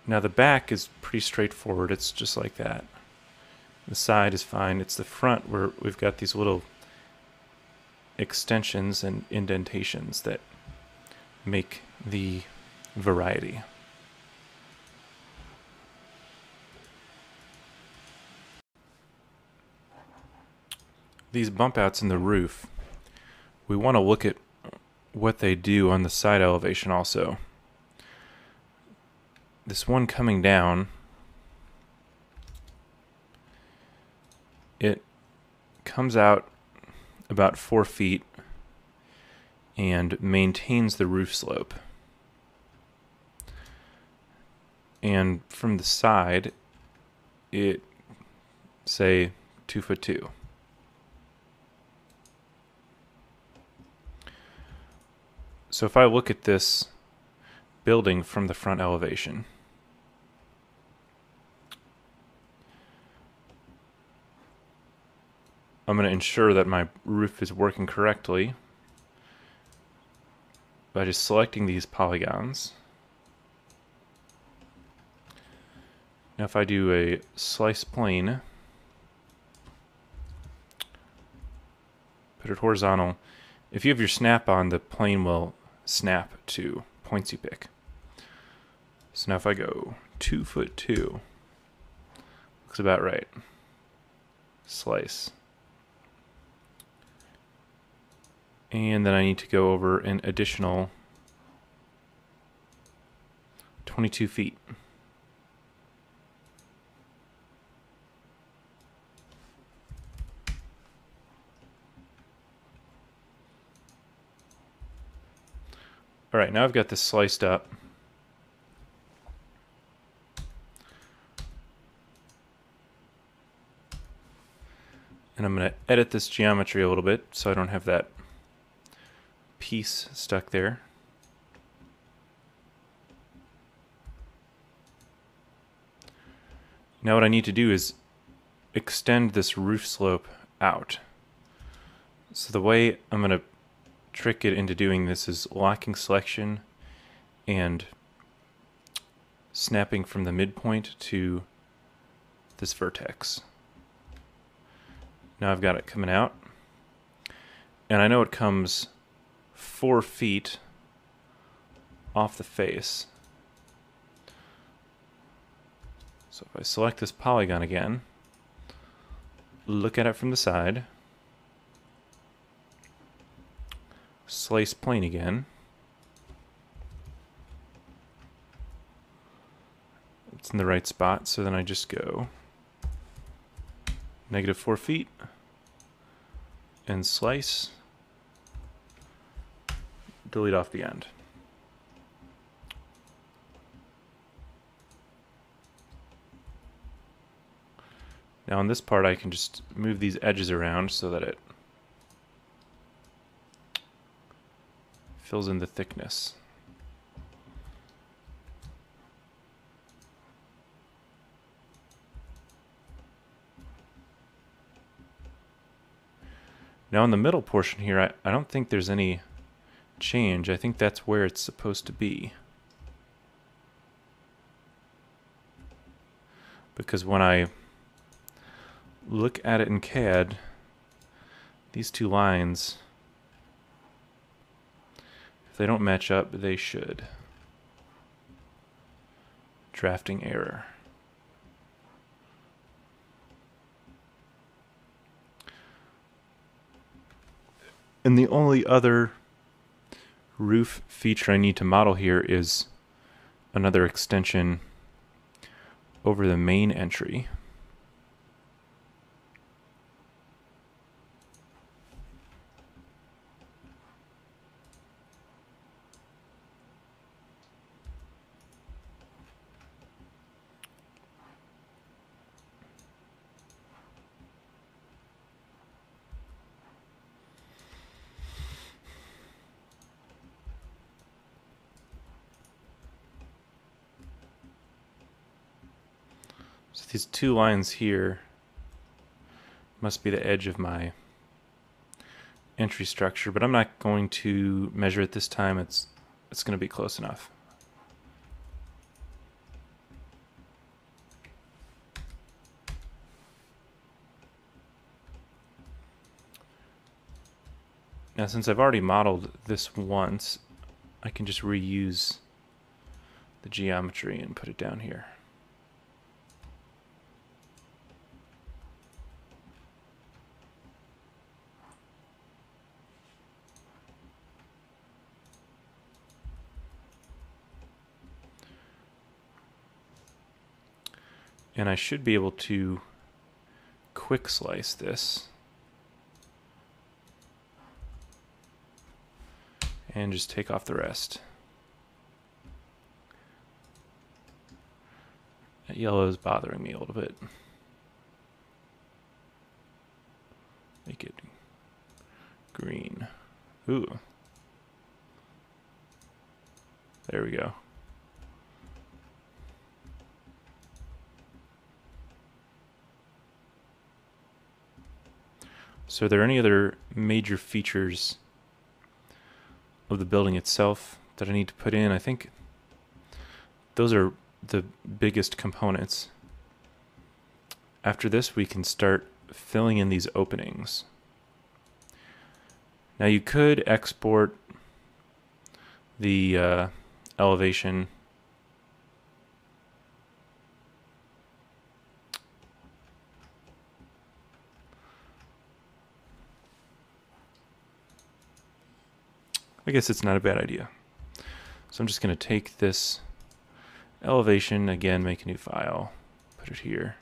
Now the back is pretty straightforward. It's just like that. The side is fine. It's the front where we've got these little extensions and indentations that make the variety. These bump outs in the roof, we want to look at what they do on the side elevation also. This one coming down, it comes out about 4 feet and maintains the roof slope. And from the side, it, say, 2'2". So if I look at this building from the front elevation, I'm going to ensure that my roof is working correctly by just selecting these polygons. Now if I do a slice plane, put it horizontal, if you have your snap on, the plane will snap to points you pick. So now if I go 2'2", looks about right. Slice. And then I need to go over an additional 22 feet. All right, now I've got this sliced up. edit this geometry a little bit so I don't have that piece stuck there. Now what I need to do is extend this roof slope out. So the way I'm going to trick it into doing this is locking selection and snapping from the midpoint to this vertex. Now I've got it coming out, and I know it comes 4 feet off the face. So if I select this polygon again, look at it from the side, slice plane again, it's in the right spot, so then I just go -4 feet and slice, delete off the end. Now on this part I can just move these edges around so that it fills in the thickness. Now in the middle portion here, I don't think there's any change. I think that's where it's supposed to be. Because when I look at it in CAD, these two lines, if they don't match up, they should. Drafting error. And the only other roof feature I need to model here is another extension over the main entry. So these two lines here must be the edge of my entry structure, but I'm not going to measure it this time. It's going to be close enough. Now since I've already modeled this once, I can just reuse the geometry and put it down here. And I should be able to quick slice this and just take off the rest. That yellow is bothering me a little bit. Make it green. Ooh. There we go. So are there any other major features of the building itself that I need to put in? I think those are the biggest components. After this, we can start filling in these openings. Now you could export the elevation I guess it's not a bad idea. So I'm just going to take this elevation, again, make a new file, put it here.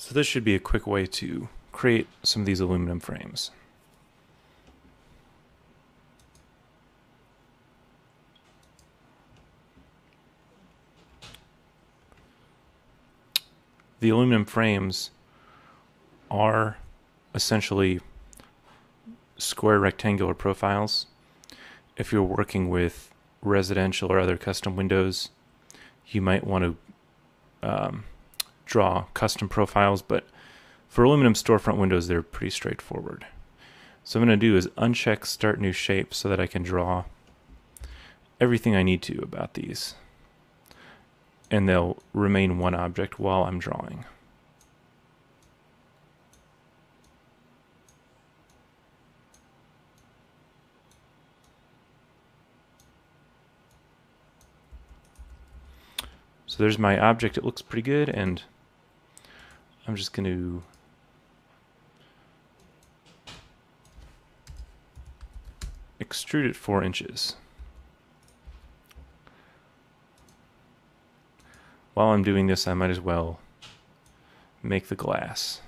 So this should be a quick way to create some of these aluminum frames. The aluminum frames are essentially square rectangular profiles. If you're working with residential or other custom windows, you might want to draw custom profiles, but for aluminum storefront windows, they're pretty straightforward. So what I'm going to do is uncheck Start New Shape so that I can draw everything I need to about these. And they'll remain one object while I'm drawing. So there's my object. It looks pretty good, and I'm just going to extrude it 4 inches. While I'm doing this, I might as well make the glass.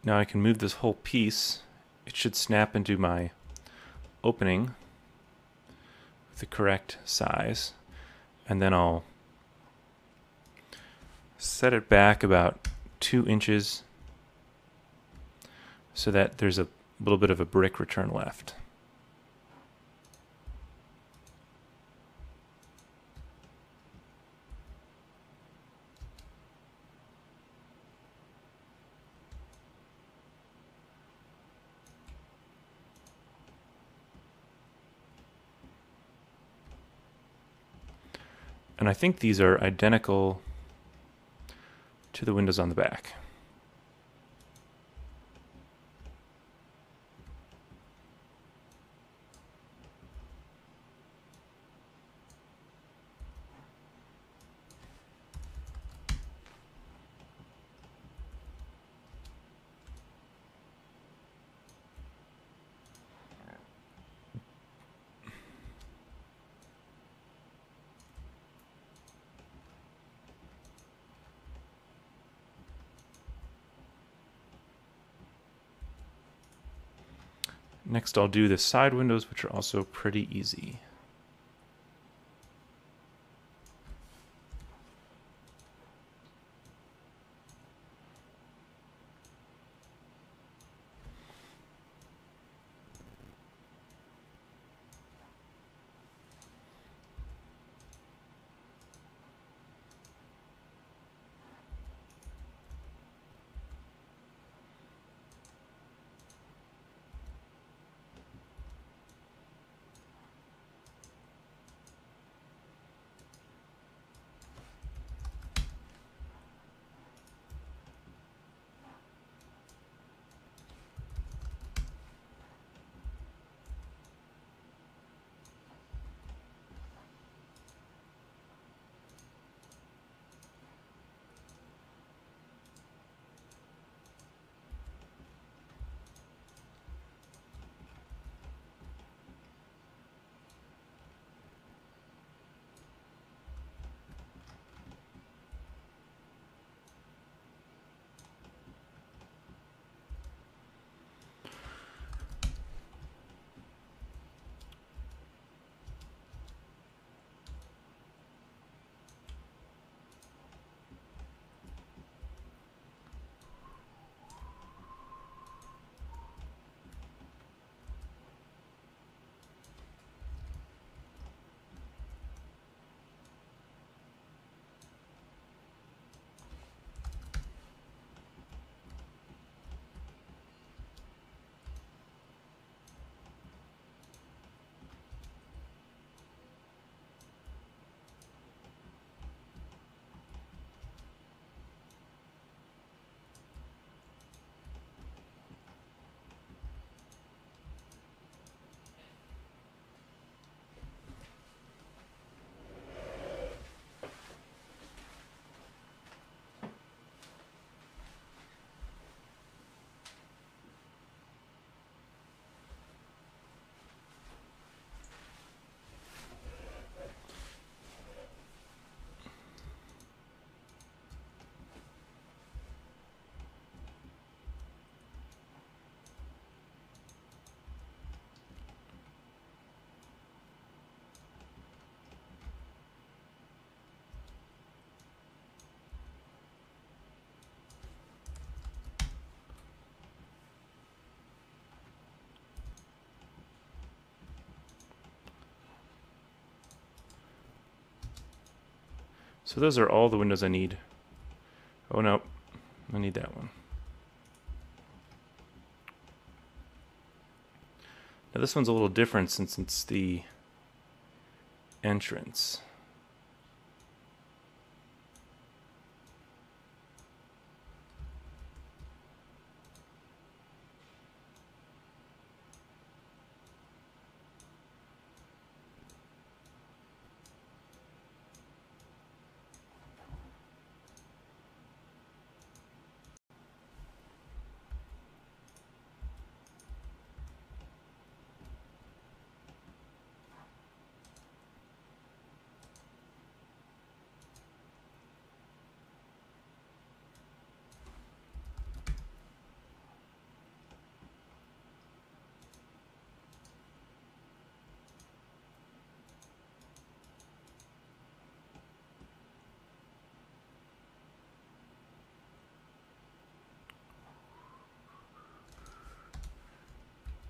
Now I can move this whole piece. It should snap into my opening with the correct size, and then I'll set it back about 2 inches so that there's a little bit of a brick return left. And I think these are identical to the windows on the back. Next, I'll do the side windows, which are also pretty easy. So those are all the windows I need. Oh no, I need that one. Now this one's a little different since it's the entrance.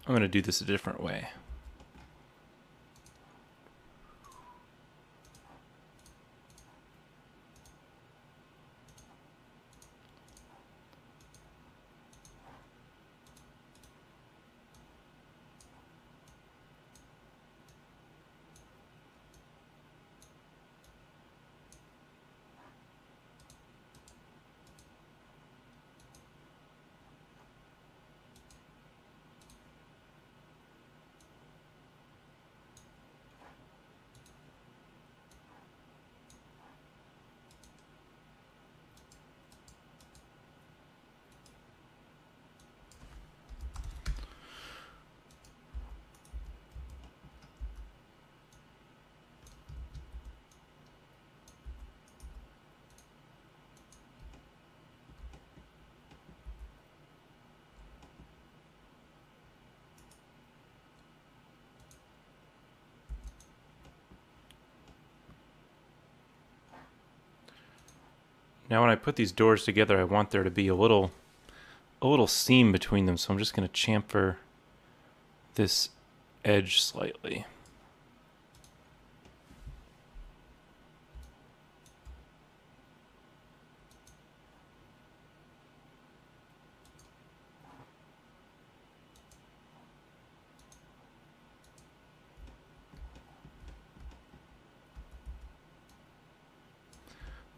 I'm going to do this a different way. Now when I put these doors together, I want there to be a little seam between them, so I'm just going to chamfer this edge slightly.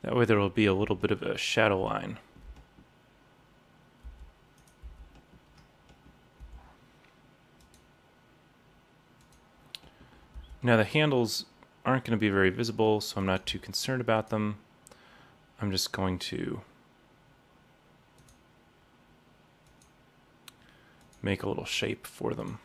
That way there will be a little bit of a shadow line. Now the handles aren't going to be very visible, so I'm not too concerned about them. I'm just going to make a little shape for them.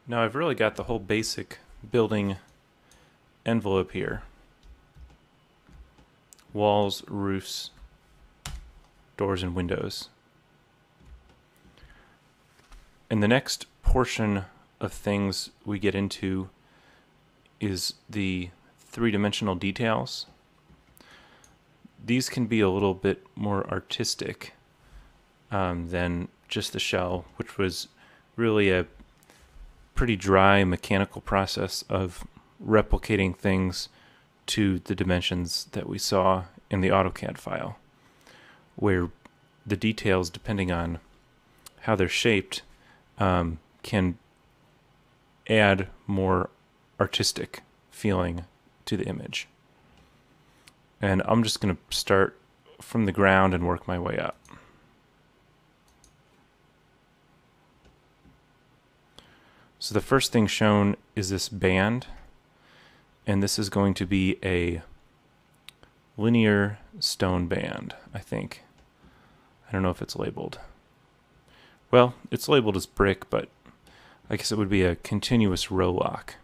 Now I've really got the whole basic building envelope here. walls, roofs, doors, and windows. And the next portion of things we get into is the three-dimensional details. These can be a little bit more artistic than just the shell, which was really a pretty dry mechanical process of replicating things to the dimensions that we saw in the AutoCAD file, where the details, depending on how they're shaped, can add more artistic feeling to the image. And I'm just going to start from the ground and work my way up. So the first thing shown is this band, and this is going to be a linear stone band, I think. I don't know if it's labeled. Well, it's labeled as brick, but I guess it would be a continuous row lock.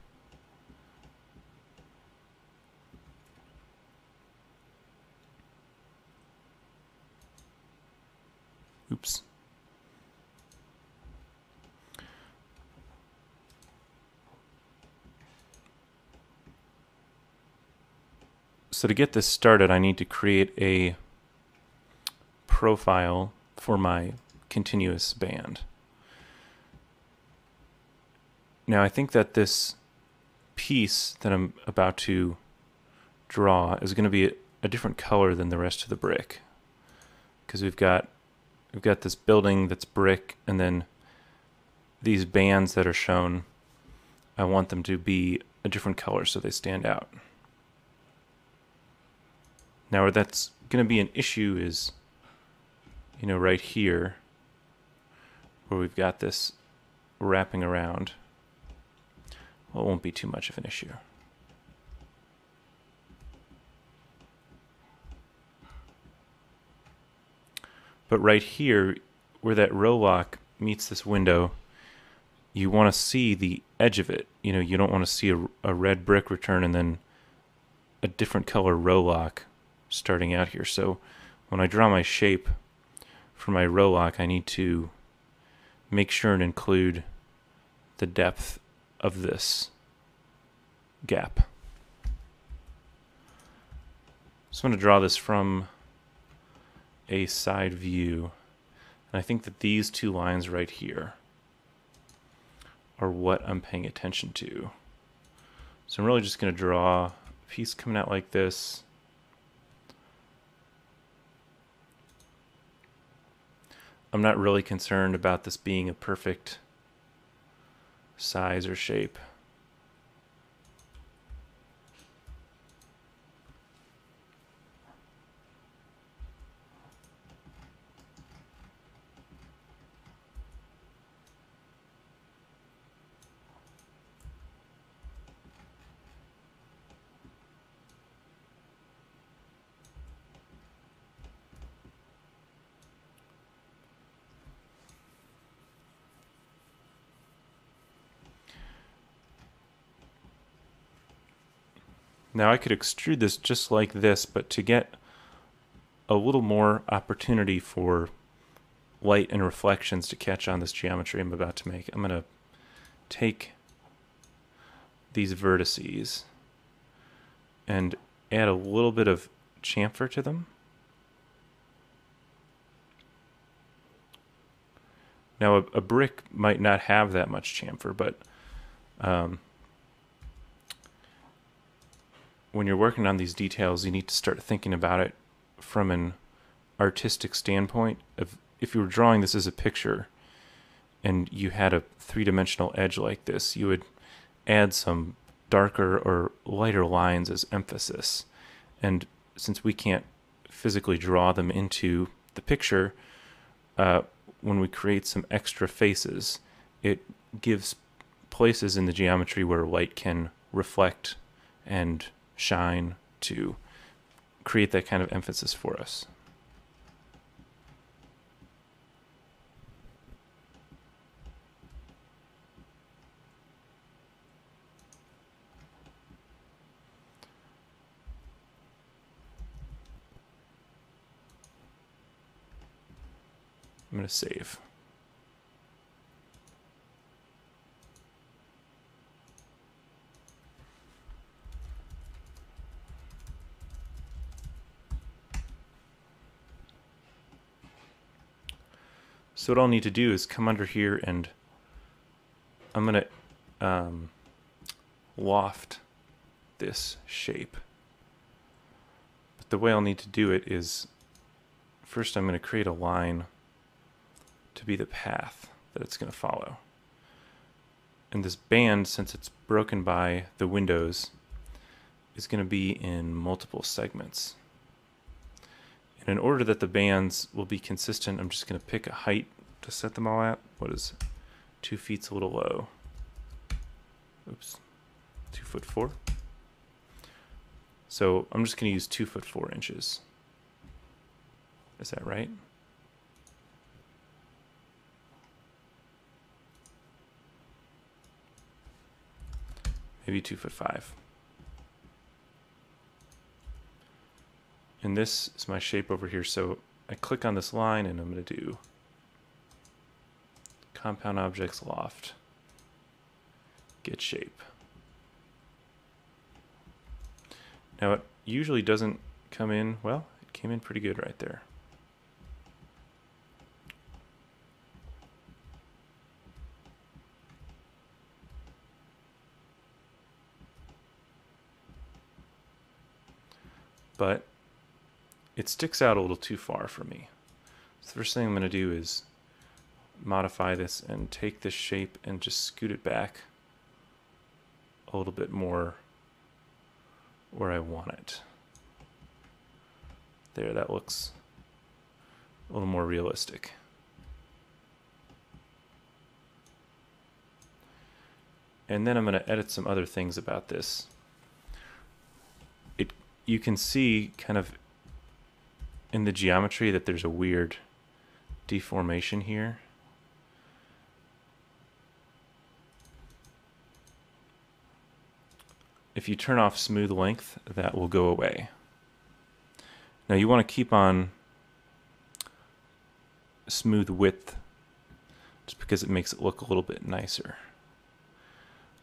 Oops. So to get this started, I need to create a profile for my continuous band. Now I think that this piece that I'm about to draw is going to be a different color than the rest of the brick, because we've got this building that's brick, and then these bands that are shown, I want them to be a different color so they stand out. Now where that's going to be an issue is, right here, where we've got this wrapping around. Well, it won't be too much of an issue. But right here, where that row lock meets this window, you want to see the edge of it. You don't want to see a red brick return and then a different color row lock starting out here. So when I draw my shape for my row lock, I need to make sure and include the depth of this gap. So I'm going to draw this from a side view, and I think that these two lines right here are what I'm paying attention to. So I'm really just going to draw a piece coming out like this. I'm not really concerned about this being a perfect size or shape. Now I could extrude this just like this, but to get a little more opportunity for light and reflections to catch on this geometry I'm about to make, I'm going to take these vertices and add a little bit of chamfer to them. Now a brick might not have that much chamfer, but when you're working on these details, you need to start thinking about it from an artistic standpoint. If you were drawing this as a picture and you had a three-dimensional edge like this, you would add some darker or lighter lines as emphasis. And since we can't physically draw them into the picture, when we create some extra faces, it gives places in the geometry where light can reflect and shine to create that kind of emphasis for us. going to save. So what I'll need to do is come under here and I'm going to loft this shape. But the way I'll need to do it is first I'm going to create a line to be the path that it's going to follow. And this band, since it's broken by the windows, is going to be in multiple segments. And in order that the bands will be consistent, I'm just going to pick a height to set them all at. What is 2 feet's a little low. Oops, 2'4". So I'm just going to use 2'4". Is that right? Maybe 2'5". And this is my shape over here. So I click on this line and I'm going to do compound objects loft, get shape. Now it usually doesn't come in, well, it came in pretty good right there. But it sticks out a little too far for me. So the first thing I'm going to do is modify this and take this shape and just scoot it back a little bit more where I want it. There, that looks a little more realistic. And then I'm going to edit some other things about this. You can see kind of in the geometry that there's a weird deformation here. If you turn off smooth length, that will go away. Now you want to keep on smooth width just because it makes it look a little bit nicer.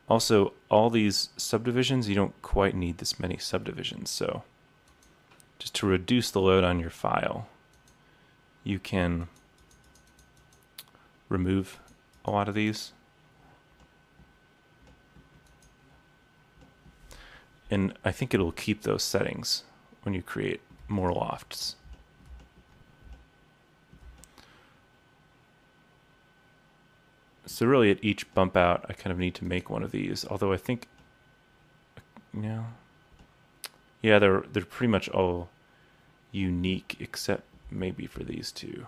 Also, all these subdivisions, you don't quite need this many subdivisions, so just to reduce the load on your file, you can remove a lot of these. And I think it'll keep those settings when you create more lofts. So really at each bump out, I kind of need to make one of these, although I think, yeah, they're pretty much all unique except maybe for these two.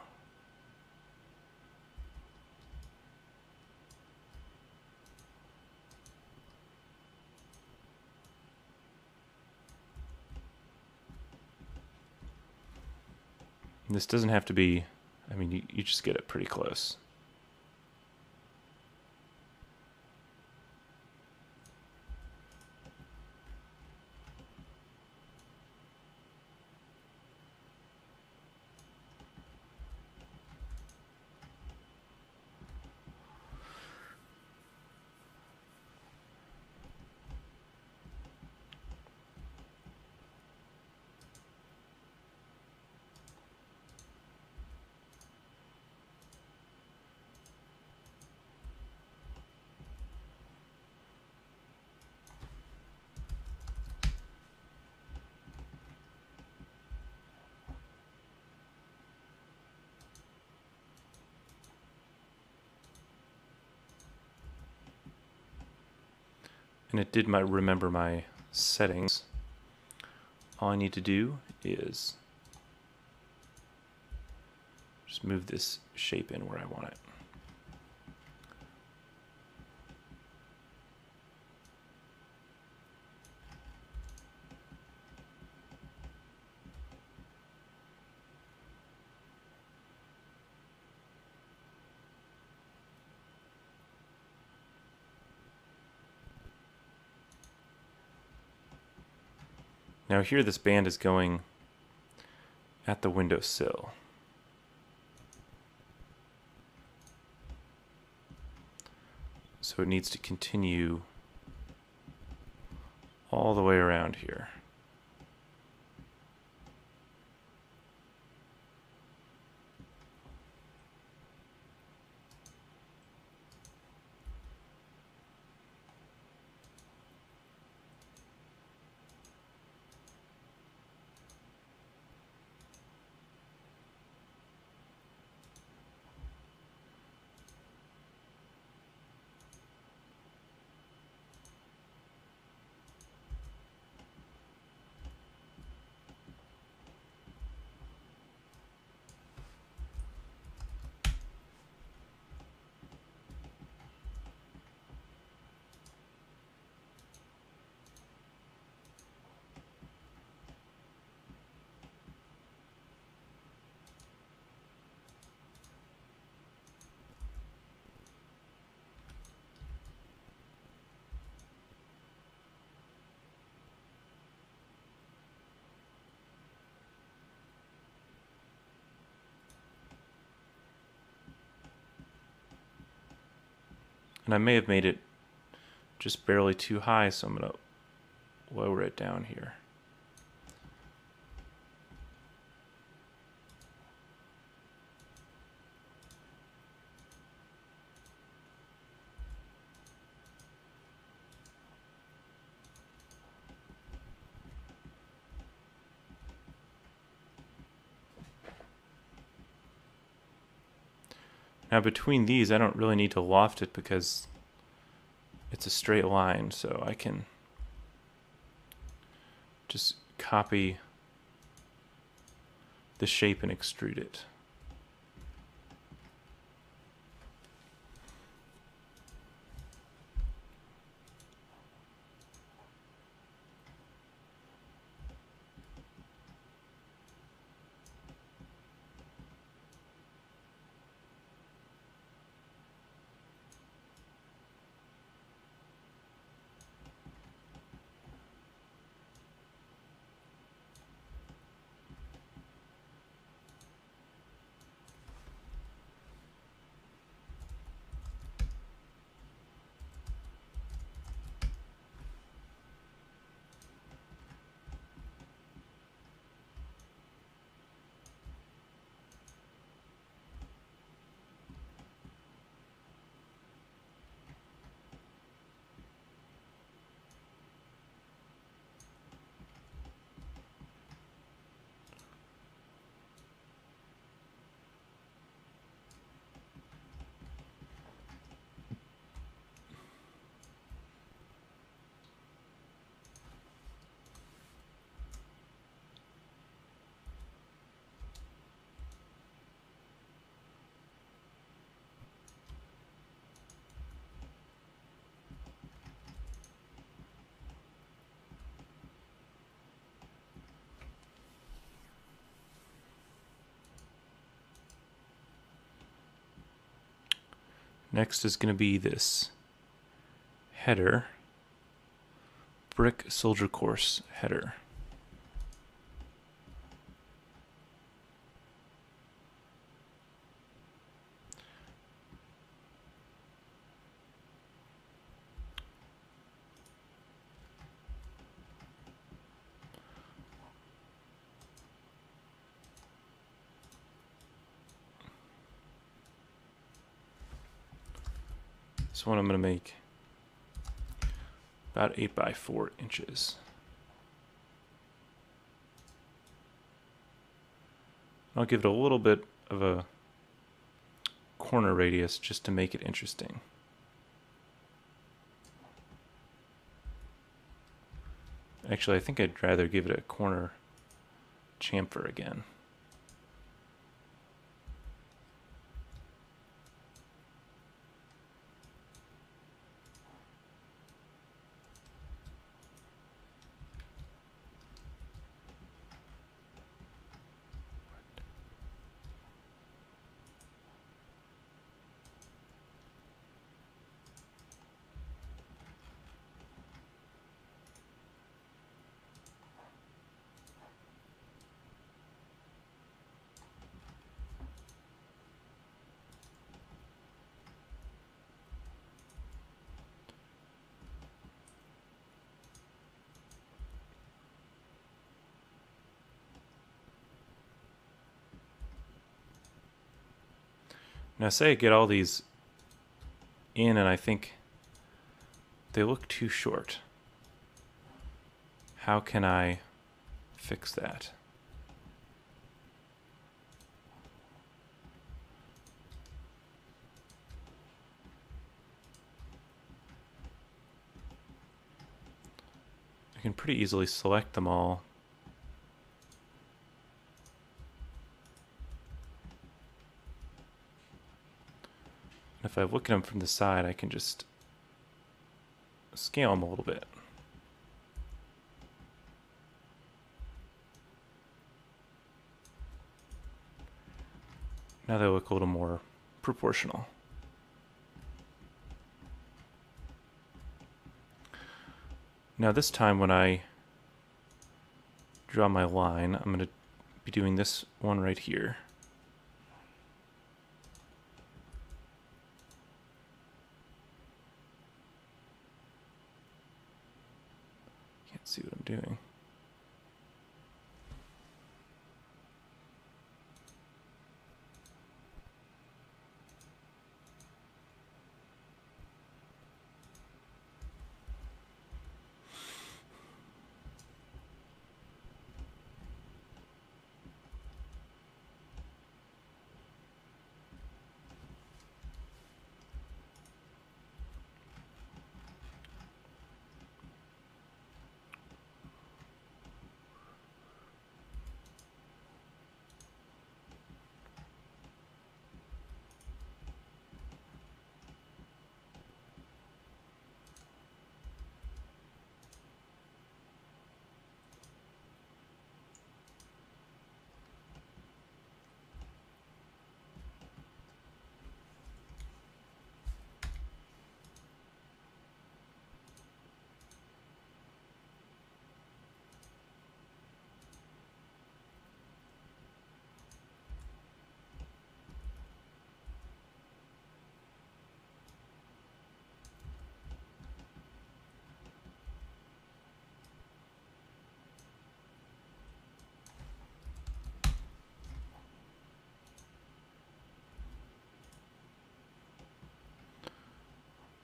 And this doesn't have to be, I mean, you just get it pretty close. And it did remember my settings. All I need to do is just move this shape in where I want it. Now here this band is going at the windowsill. So it needs to continue all the way around here. And I may have made it just barely too high, so I'm going to lower it down here. Now between these, I don't really need to loft it because it's a straight line, so I can just copy the shape and extrude it. Next is going to be this header, Brick Soldier Course header. This one I'm going to make about 8 by 4 inches. I'll give it a little bit of a corner radius just to make it interesting. Actually, I think I'd rather give it a corner chamfer again. Now say I get all these in and I think they look too short. How can I fix that? I can pretty easily select them all. If I look at them from the side, I can just scale them a little bit. Now they look a little more proportional. Now this time when I draw my line, I'm going to be doing this one right here. Can't see what I'm doing.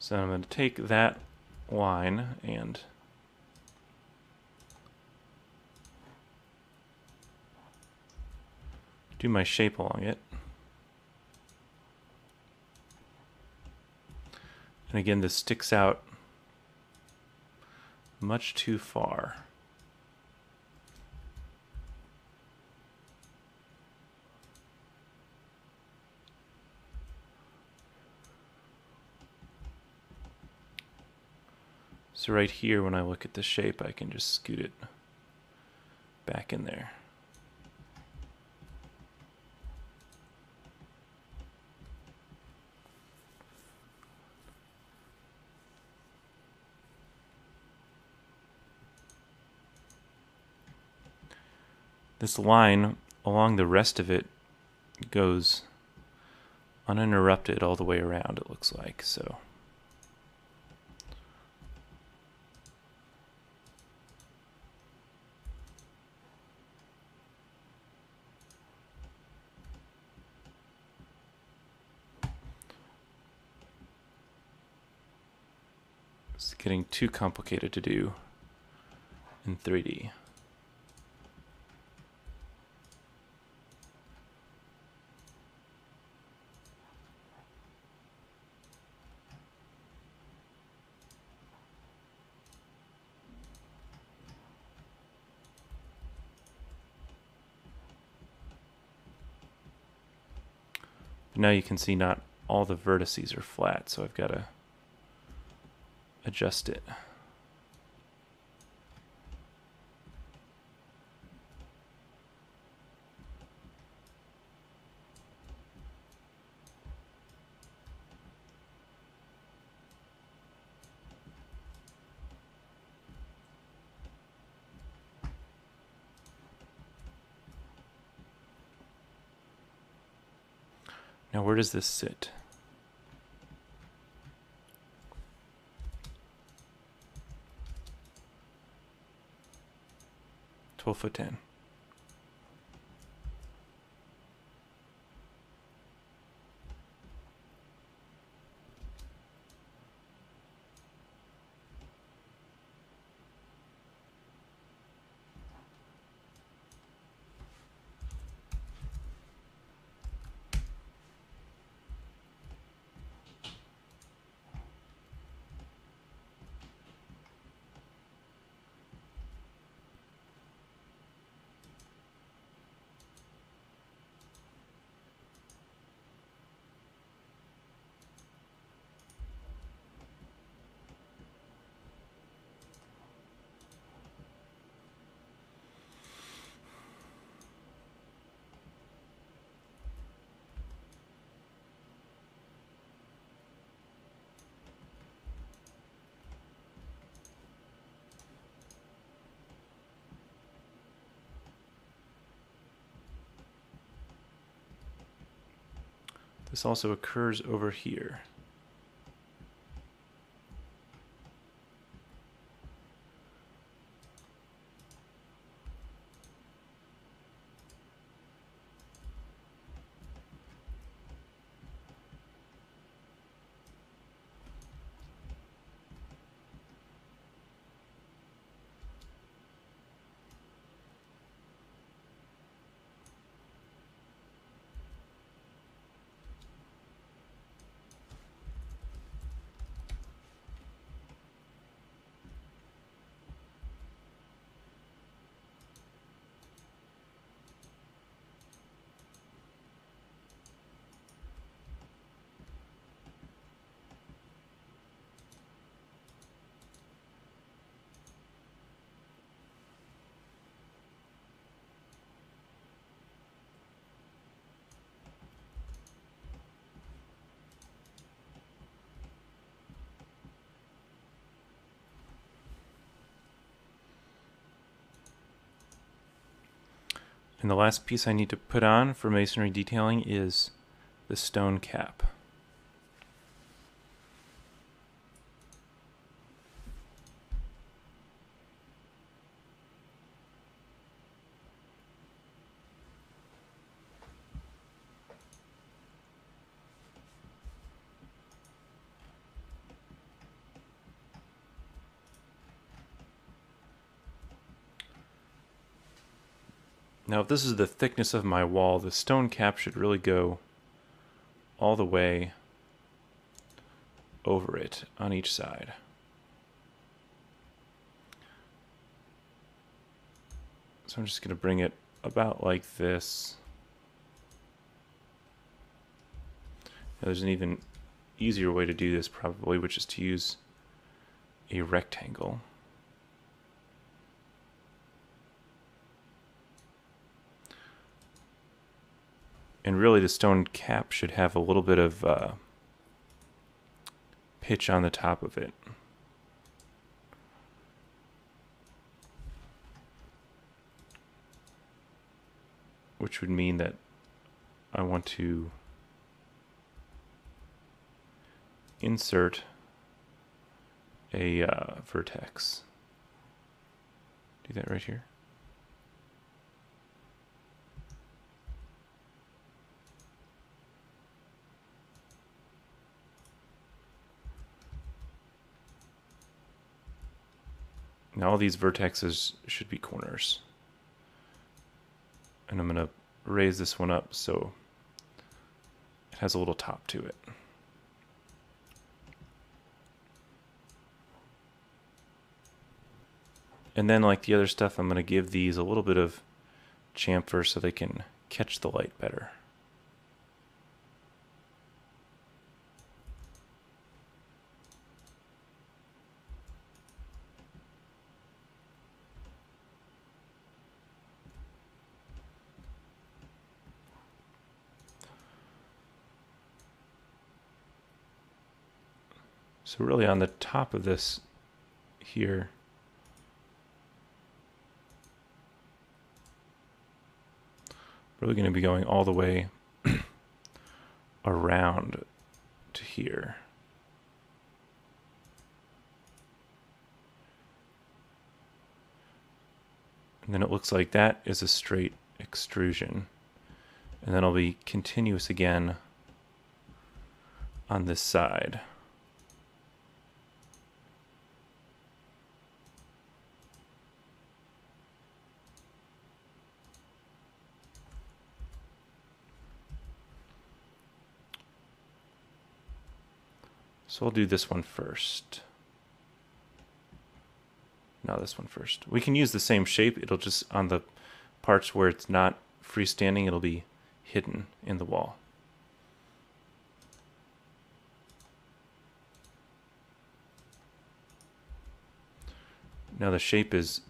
So I'm going to take that line and do my shape along it. And again, this sticks out much too far. So right here, when I look at the shape, I can just scoot it back in there. This line along the rest of it goes uninterrupted all the way around, it looks like. So it's getting too complicated to do in 3D. But now you can see not all the vertices are flat, so I've got to adjust it. Now where does this sit? $12'10". This also occurs over here. And the last piece I need to put on for masonry detailing is the stone cap. Now, if this is the thickness of my wall, the stone cap should really go all the way over it on each side. So I'm just going to bring it about like this. Now, there's an even easier way to do this probably, which is to use a rectangle. And really the stone cap should have a little bit of pitch on the top of it. Which would mean that I want to insert a vertex. Do that right here. Now all these vertexes should be corners. And I'm going to raise this one up so it has a little top to it. And then, like the other stuff, I'm going to give these a little bit of chamfer so they can catch the light better. So really on the top of this here, really going to be going all the way around to here. And then it looks like that is a straight extrusion. And then it'll be continuous again on this side. So I'll do this one first. No, this one first. We can use the same shape. It'll just, on the parts where it's not freestanding, it'll be hidden in the wall. Now the shape is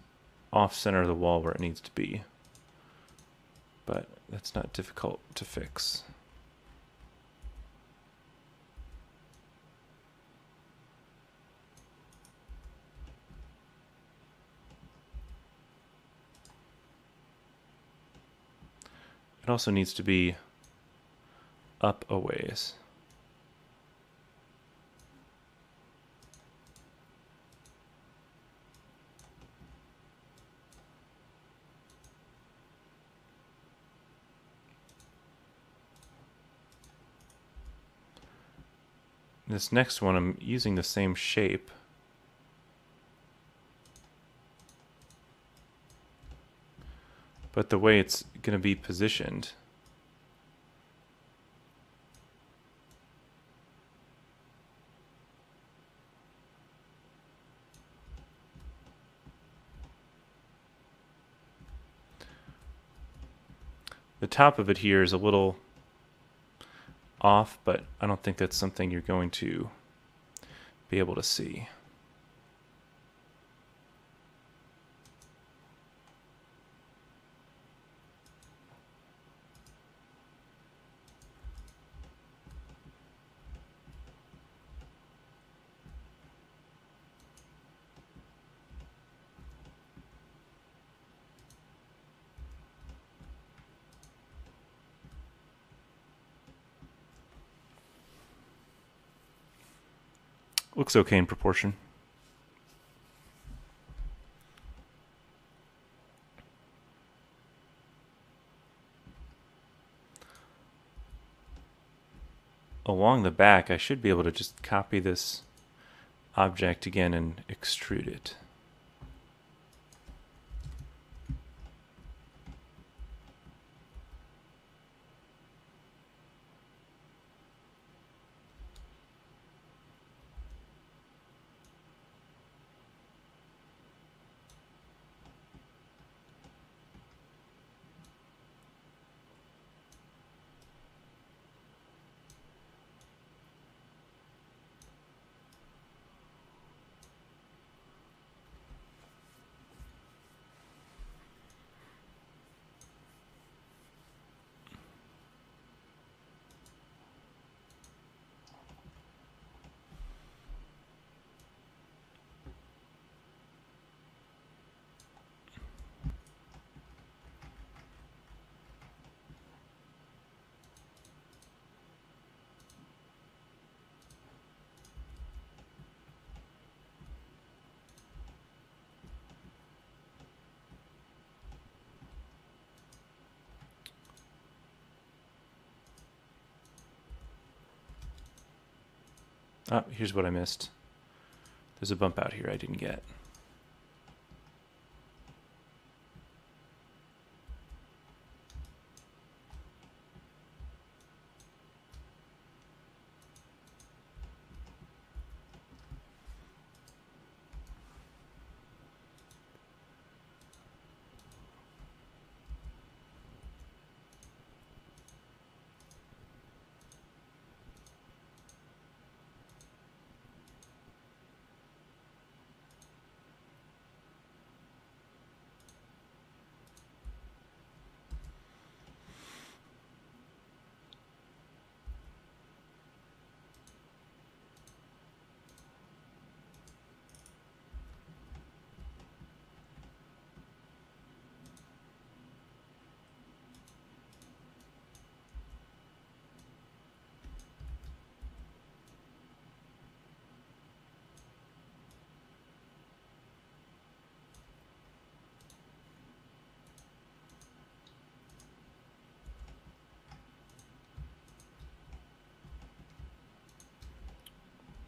off center of the wall where it needs to be, but that's not difficult to fix. It also needs to be up a ways. This next one, I'm using the same shape. But the way it's going to be positioned. The top of it here is a little off, but I don't think that's something you're going to be able to see. Looks okay in proportion. Along the back, I should be able to just copy this object again and extrude it. Oh, here's what I missed. There's a bump out here I didn't get.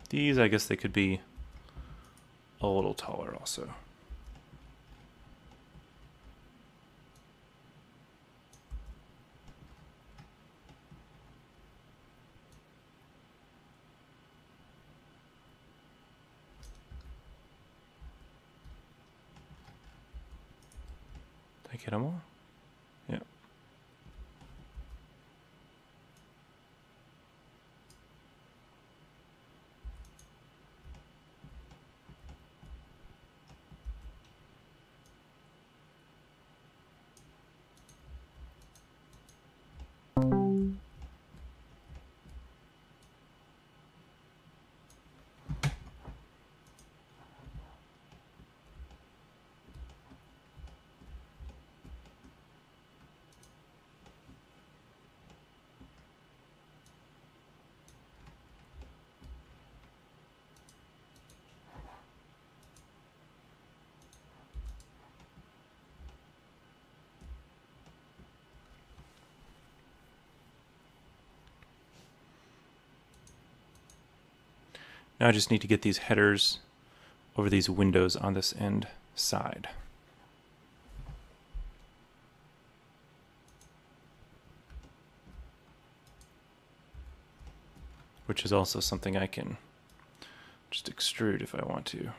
These, I guess they could be a little taller also. Did I get them all? Yeah. Now I just need to get these headers over these windows on this end side. Which is also something I can just extrude if I want to.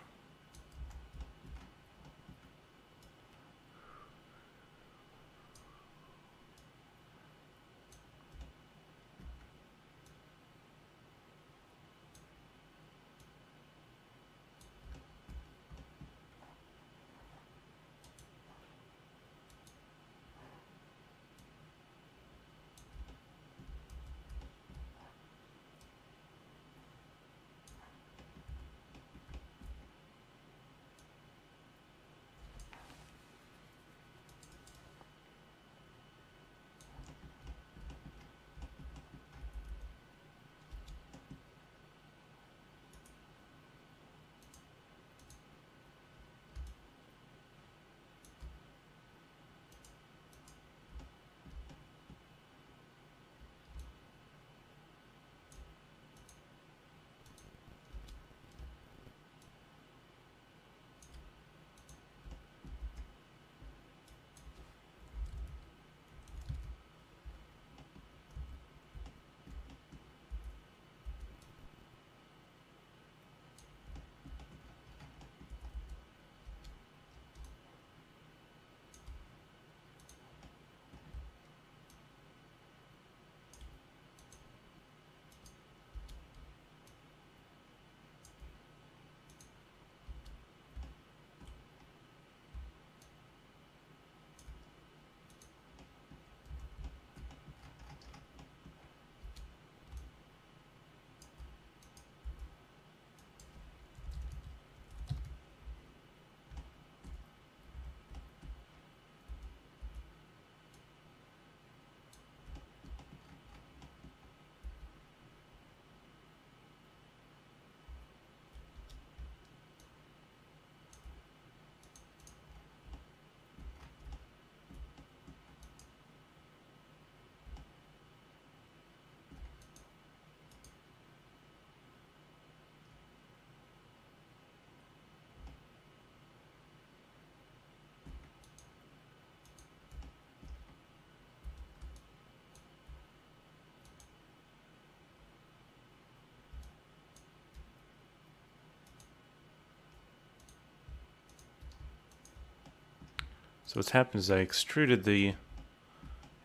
So what's happened is I extruded the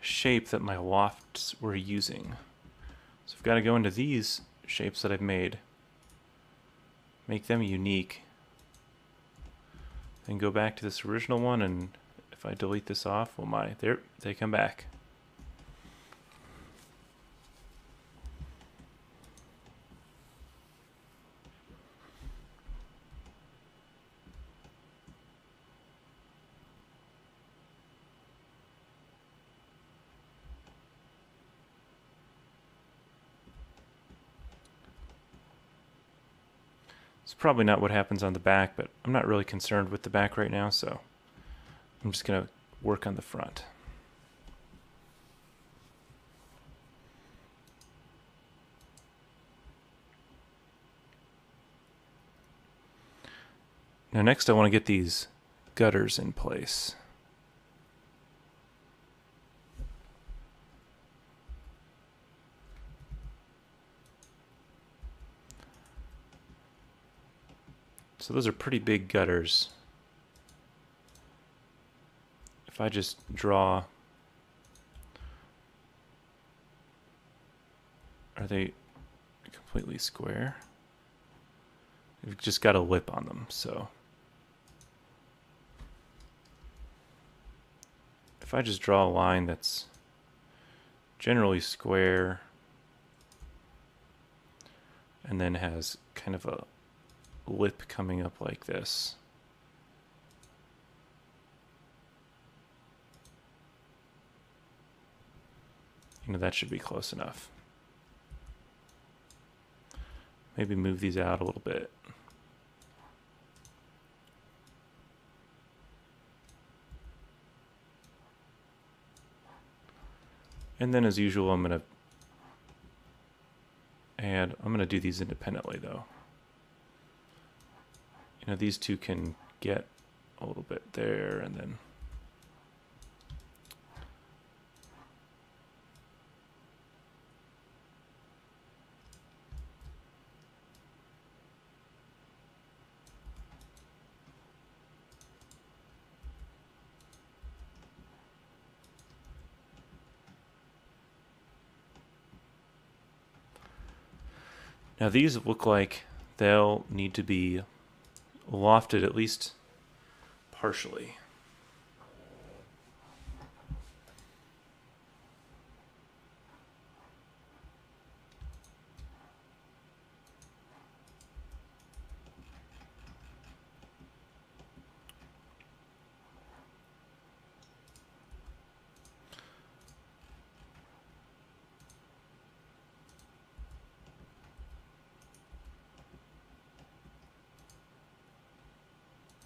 shape that my lofts were using. So I've got to go into these shapes that I've made, make them unique, then go back to this original one, and if I delete this off, well, there they come back. It's probably not what happens on the back, but I'm not really concerned with the back right now, so I'm just going to work on the front. Now next I want to get these gutters in place. So those are pretty big gutters. If I just draw, are they completely square? They've just got a lip on them, so if I just draw a line that's generally square and then has kind of a lip coming up like this, that should be close enough. Maybe move these out a little bit. And then as usual, I'm going to do these independently though. these two can get a little bit there, and then now these look like they'll need to be lofted at least partially.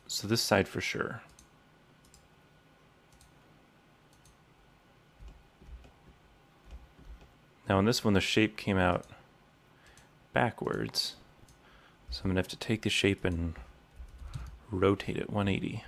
So this side for sure. Now on this one, the shape came out backwards. So I'm going to have to take the shape and rotate it 180.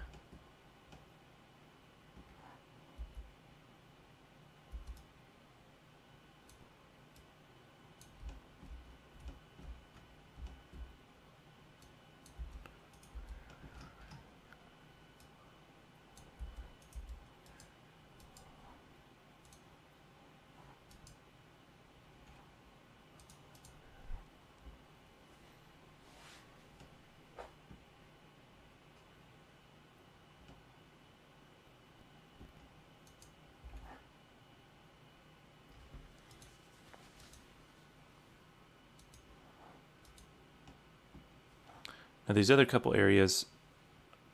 Now these other couple areas,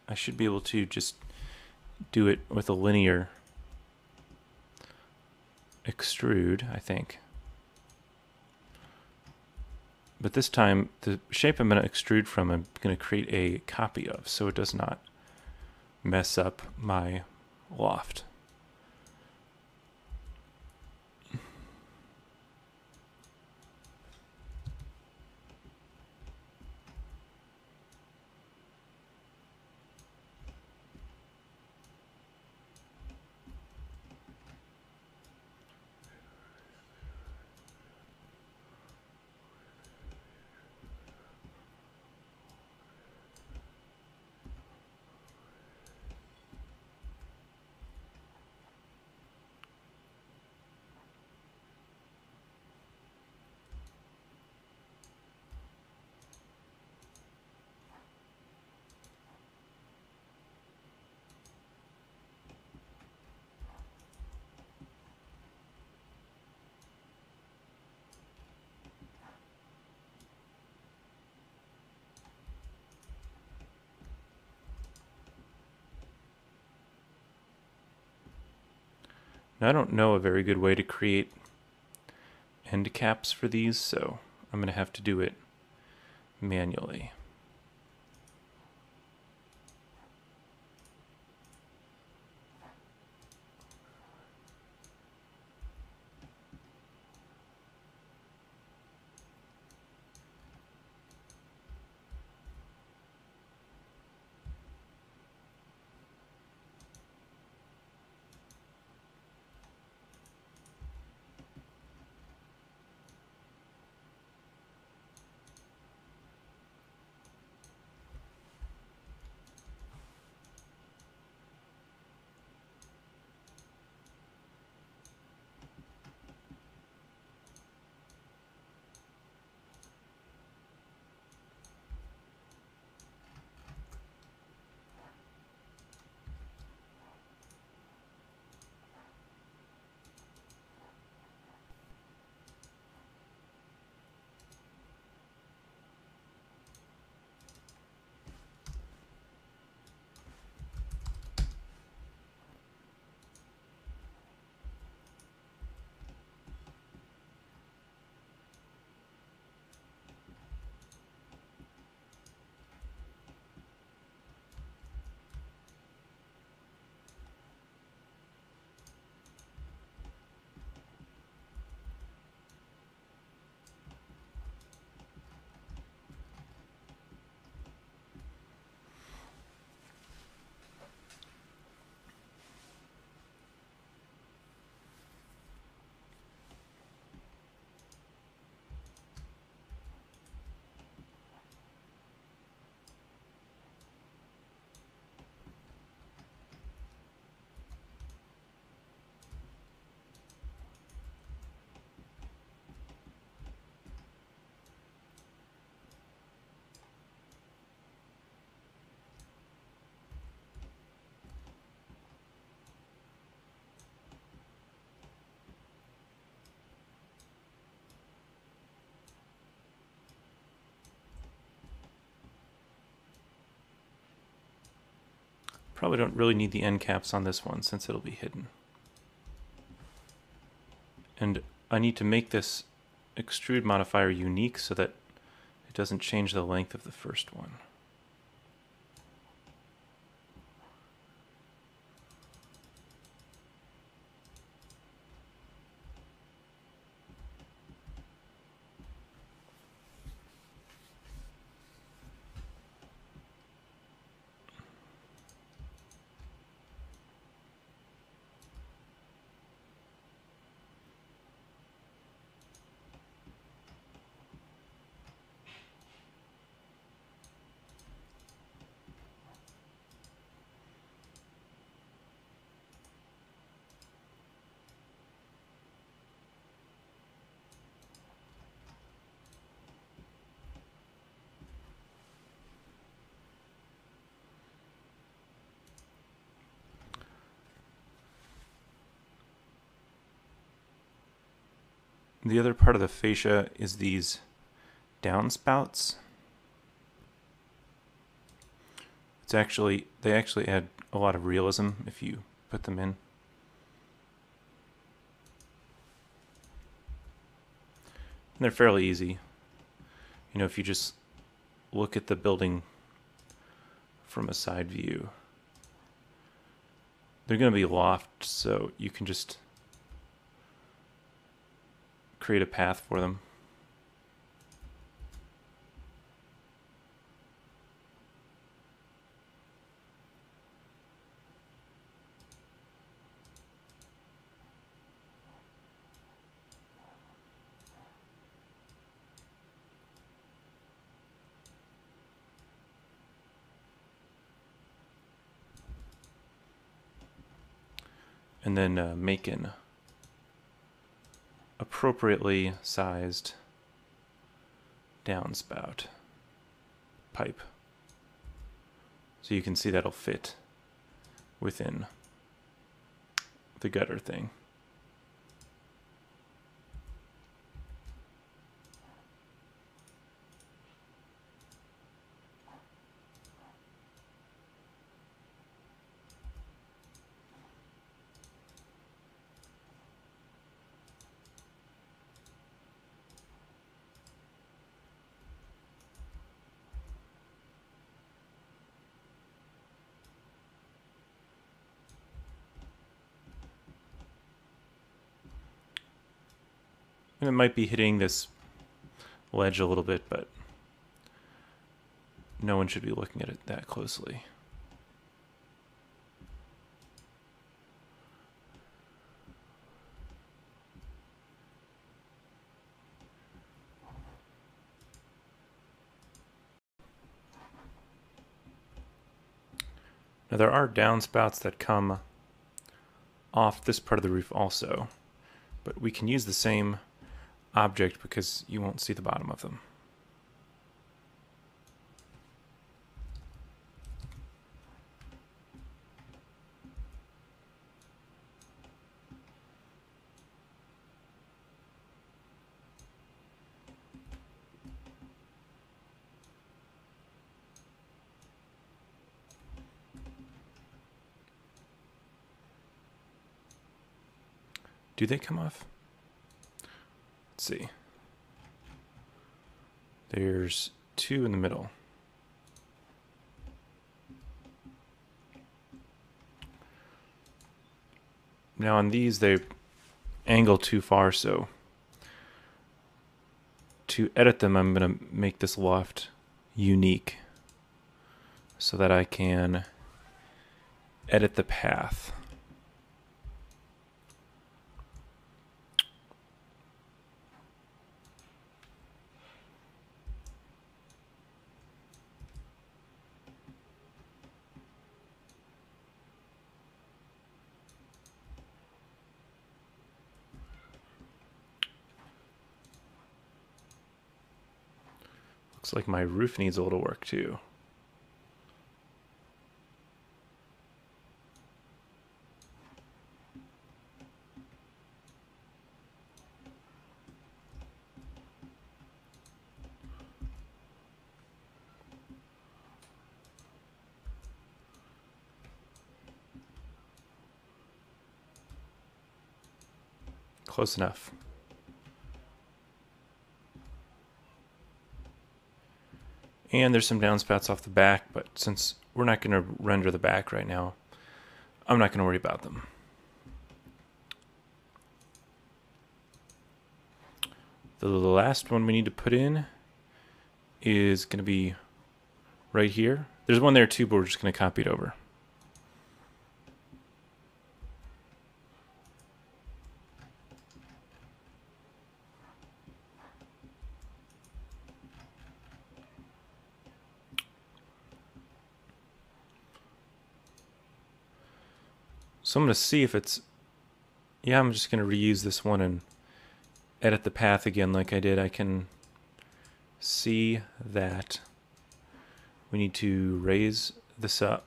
I should be able to just do it with a linear extrude, I think. But this time, the shape I'm going to extrude from, I'm going to create a copy of, so it does not mess up my loft. Now I don't know a very good way to create end caps for these, so I'm going to have to do it manually. probably don't really need the end caps on this one since it'll be hidden. And I need to make this extrude modifier unique so that it doesn't change the length of the first one. The other part of the fascia is these downspouts. They actually add a lot of realism if you put them in. And they're fairly easy. You know, if you just look at the building from a side view, they're going to be loft, so you can just create a path for them. And then make an appropriately sized downspout pipe. So you can see that'll fit within the gutter thing. And it might be hitting this ledge a little bit, but no one should be looking at it that closely. Now there are downspouts that come off this part of the roof also, but we can use the same object because you won't see the bottom of them. Do they come off? Let's see. There's two in the middle. Now on these, they angle too far, so to edit them, I'm going to make this loft unique so that I can edit the path. Looks like my roof needs a little work too. close enough. And there's some downspouts off the back, but since we're not going to render the back right now, I'm not going to worry about them. The last one we need to put in is going to be right here. There's one there too, but we're just going to copy it over. So I'm going to see if it's, yeah, I'm just going to reuse this one and edit the path again like I did. I can see that we need to raise this up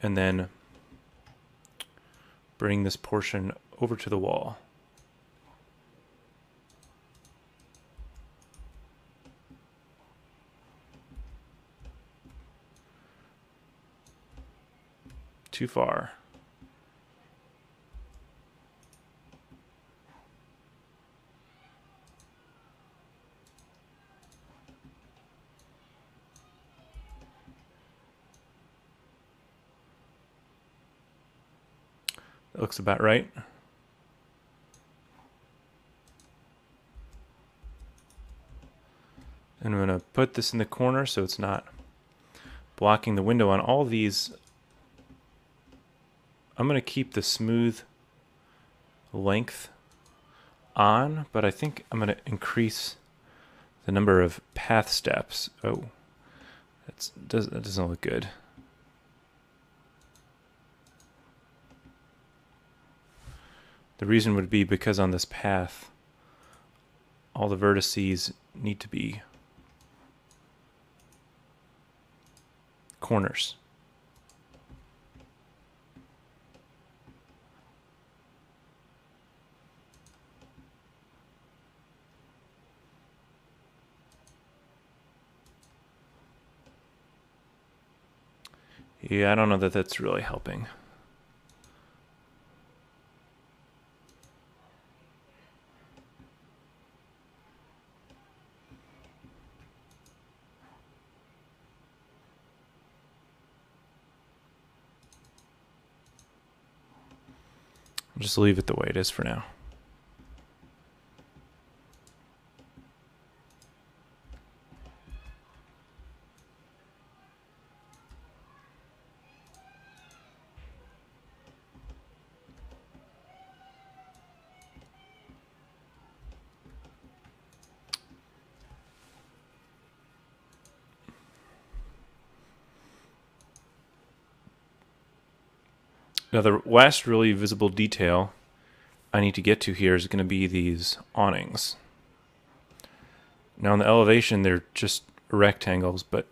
and then bring this portion over to the wall. Too far. That looks about right. And I'm going to put this in the corner so it's not blocking the window on all these. I'm going to keep the smooth length on, but I think I'm going to increase the number of path steps. Oh, that doesn't look good. The reason would be because on this path, all the vertices need to be corners. Yeah, I don't know that that's really helping. I'll just leave it the way it is for now. Now the last really visible detail I need to get to here is going to be these awnings. Now in the elevation they're just rectangles, but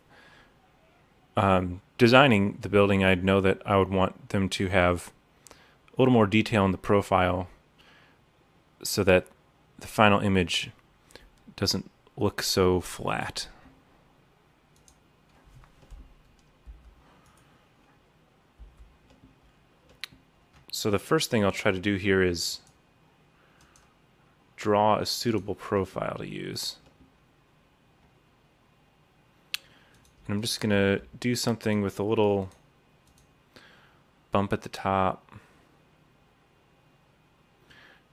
designing the building I'd know that I would want them to have a little more detail in the profile so that the final image doesn't look so flat. So the first thing I'll try to do here is draw a suitable profile to use. And I'm just going to do something with a little bump at the top.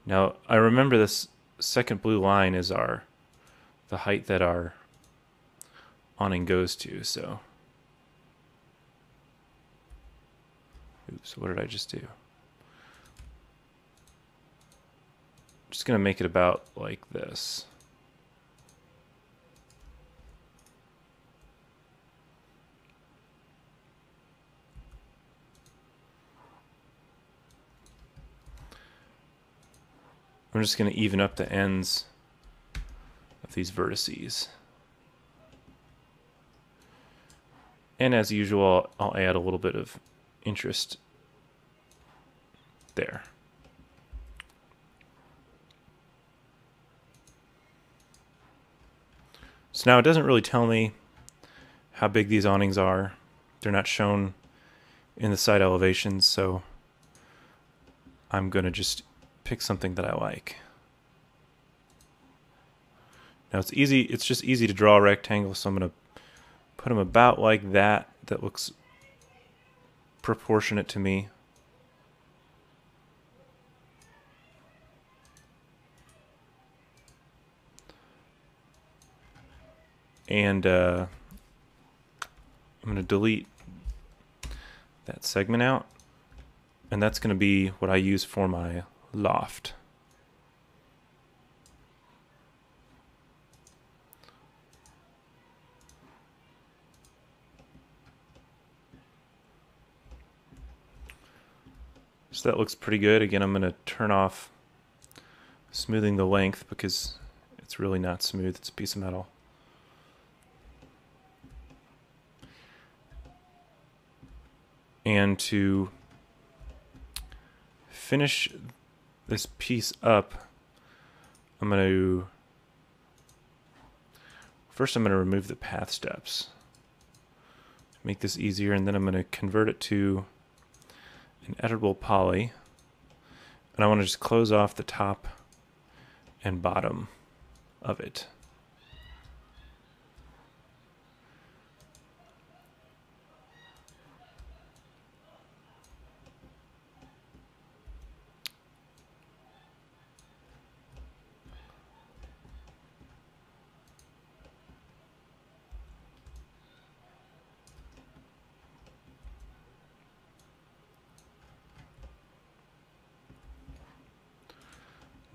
Now, I remember this second blue line is the height that our awning goes to, so. Oops, what did I just do? Just going to make it about like this. I'm just going to even up the ends of these vertices. And as usual, I'll add a little bit of interest there. So now it doesn't really tell me how big these awnings are. They're not shown in the side elevations, so I'm going to just pick something that I like. Now it's easy, it's just easy to draw a rectangle, so I'm going to put them about like that. That looks proportionate to me. And I'm going to delete that segment out. And that's going to be what I use for my loft. So that looks pretty good. Again, I'm going to turn off smoothing the length because it's really not smooth. It's a piece of metal. And to finish this piece up, I'm going to remove the path steps to make this easier, and then I'm going to convert it to an editable poly, and I want to just close off the top and bottom of it.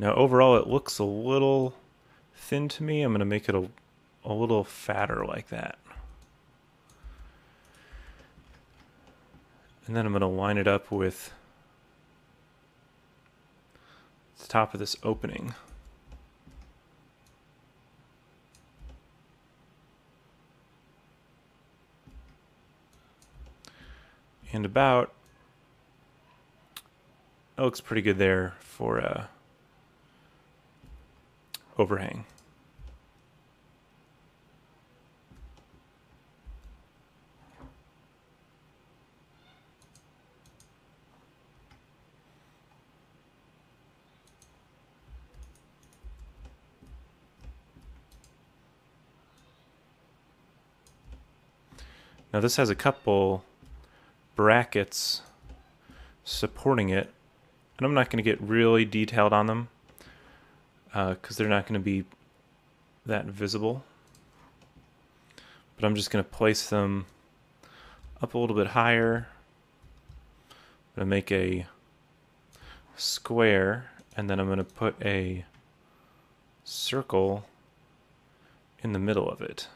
Now overall it looks a little thin to me. I'm going to make it a little fatter like that. And then I'm going to line it up with the top of this opening. And about, it looks pretty good there for a overhang. Now this has a couple brackets supporting it, and I'm not going to get really detailed on them because they're not going to be that visible. But I'm just going to place them up a little bit higher. I'm going to make a square, and then I'm going to put a circle in the middle of it.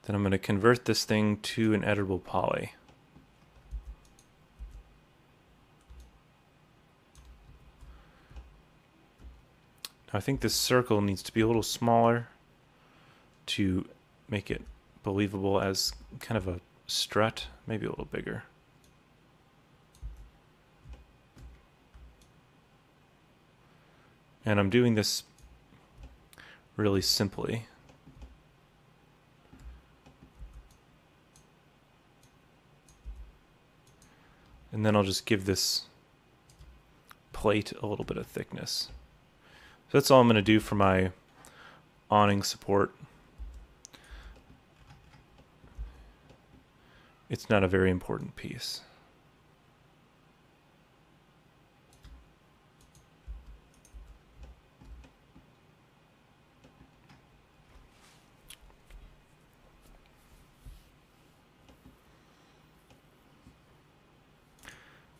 Then I'm going to convert this thing to an editable poly. Now I think this circle needs to be a little smaller to make it believable as kind of a strut, maybe a little bigger. And I'm doing this really simply. And then I'll just give this plate a little bit of thickness. So that's all I'm going to do for my awning support. It's not a very important piece.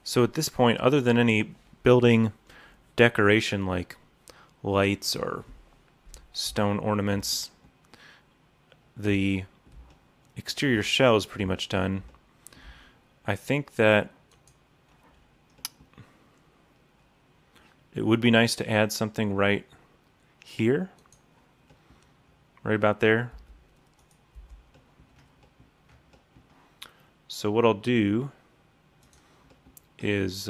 So at this point, other than any building decoration like lights or stone ornaments, the exterior shell is pretty much done. I think that it would be nice to add something right here, right about there. So what I'll do is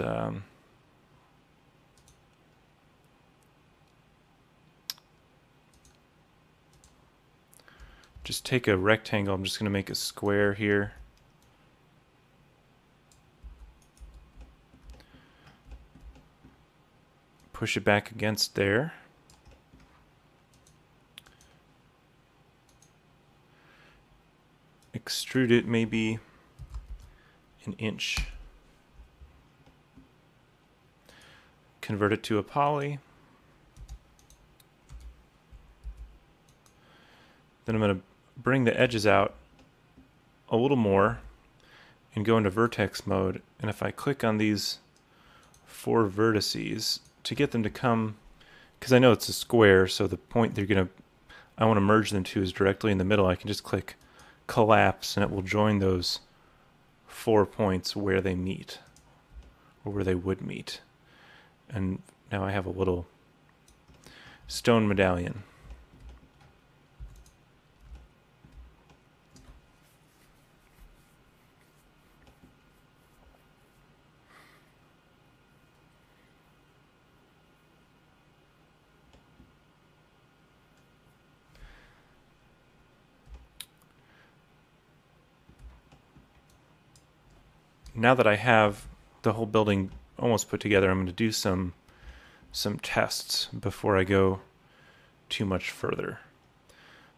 just take a rectangle. I'm just going to make a square here push it back against there. Extrude it maybe an inch. Convert it to a poly. Then I'm going to bring the edges out a little more and go into vertex mode. And if I click on these 4 vertices to get them to come, because I know it's a square, so the point I want to merge them to is directly in the middle, I can just click collapse and it will join those 4 points where they meet, or where they would meet. And now I have a little stone medallion. Now that I have the whole building almost put together, I'm going to do some tests before I go too much further.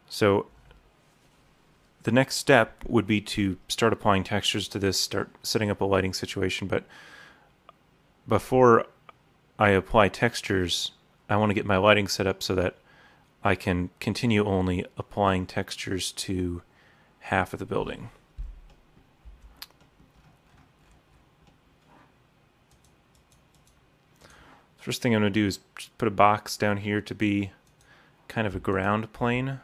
So the next step would be to start applying textures to this, start setting up a lighting situation. But before I apply textures, I want to get my lighting set up so that I can continue only applying textures to half of the building. First thing I'm going to do is just put a box down here to be kind of a ground plane.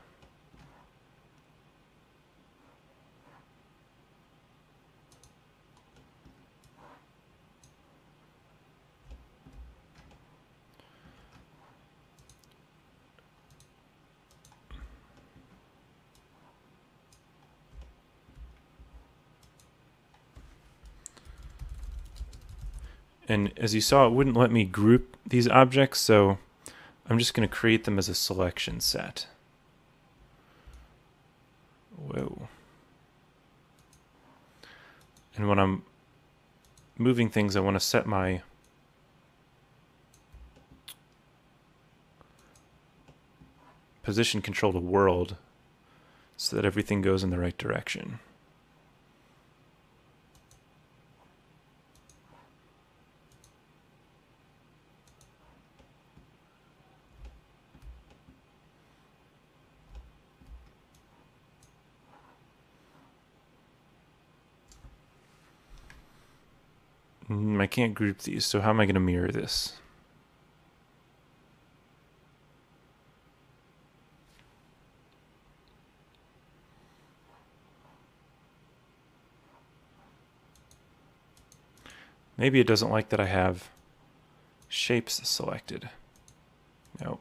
And as you saw, it wouldn't let me group these objects, so I'm just going to create them as a selection set. Whoa. And when I'm moving things, I want to set my position control to world so that everything goes in the right direction. I can't group these, so how am I going to mirror this? Maybe it doesn't like that I have shapes selected. Nope.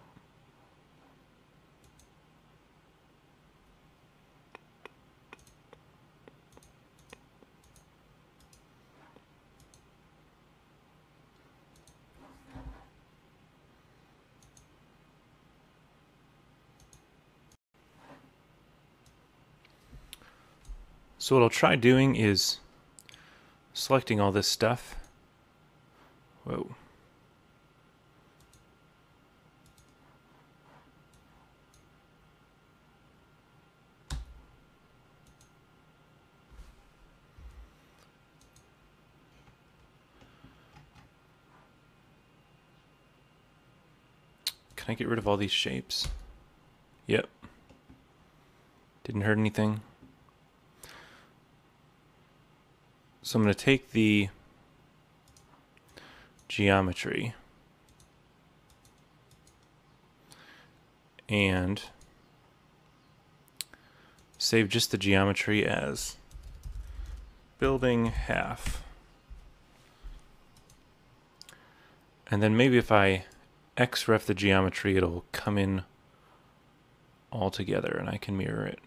So what I'll try doing is selecting all this stuff. Whoa. Can I get rid of all these shapes? Yep. Didn't hurt anything. So I'm going to take the geometry and save just the geometry as building half. And then maybe if I XREF the geometry, it'll come in all together and I can mirror it.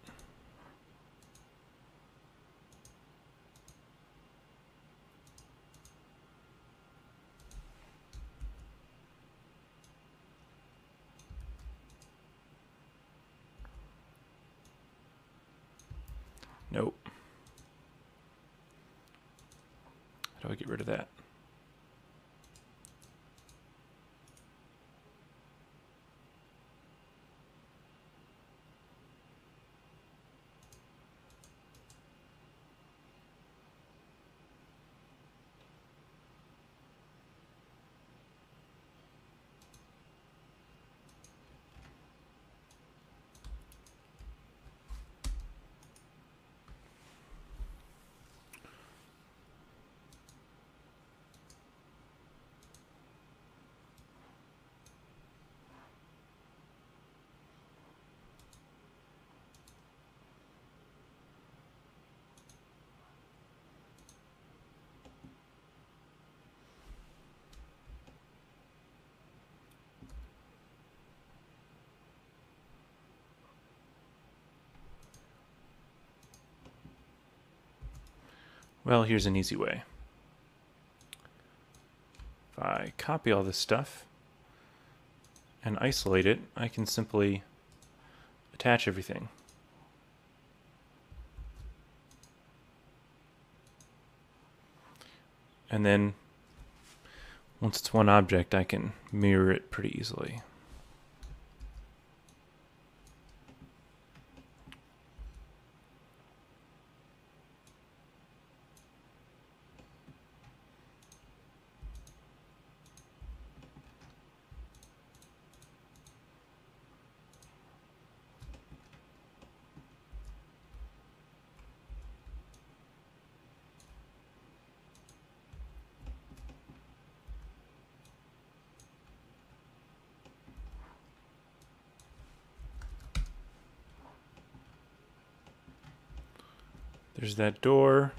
Nope. How do I get rid of that? Well, here's an easy way. If I copy all this stuff and isolate it, I can simply attach everything. And then once it's one object, I can mirror it pretty easily. There's that door.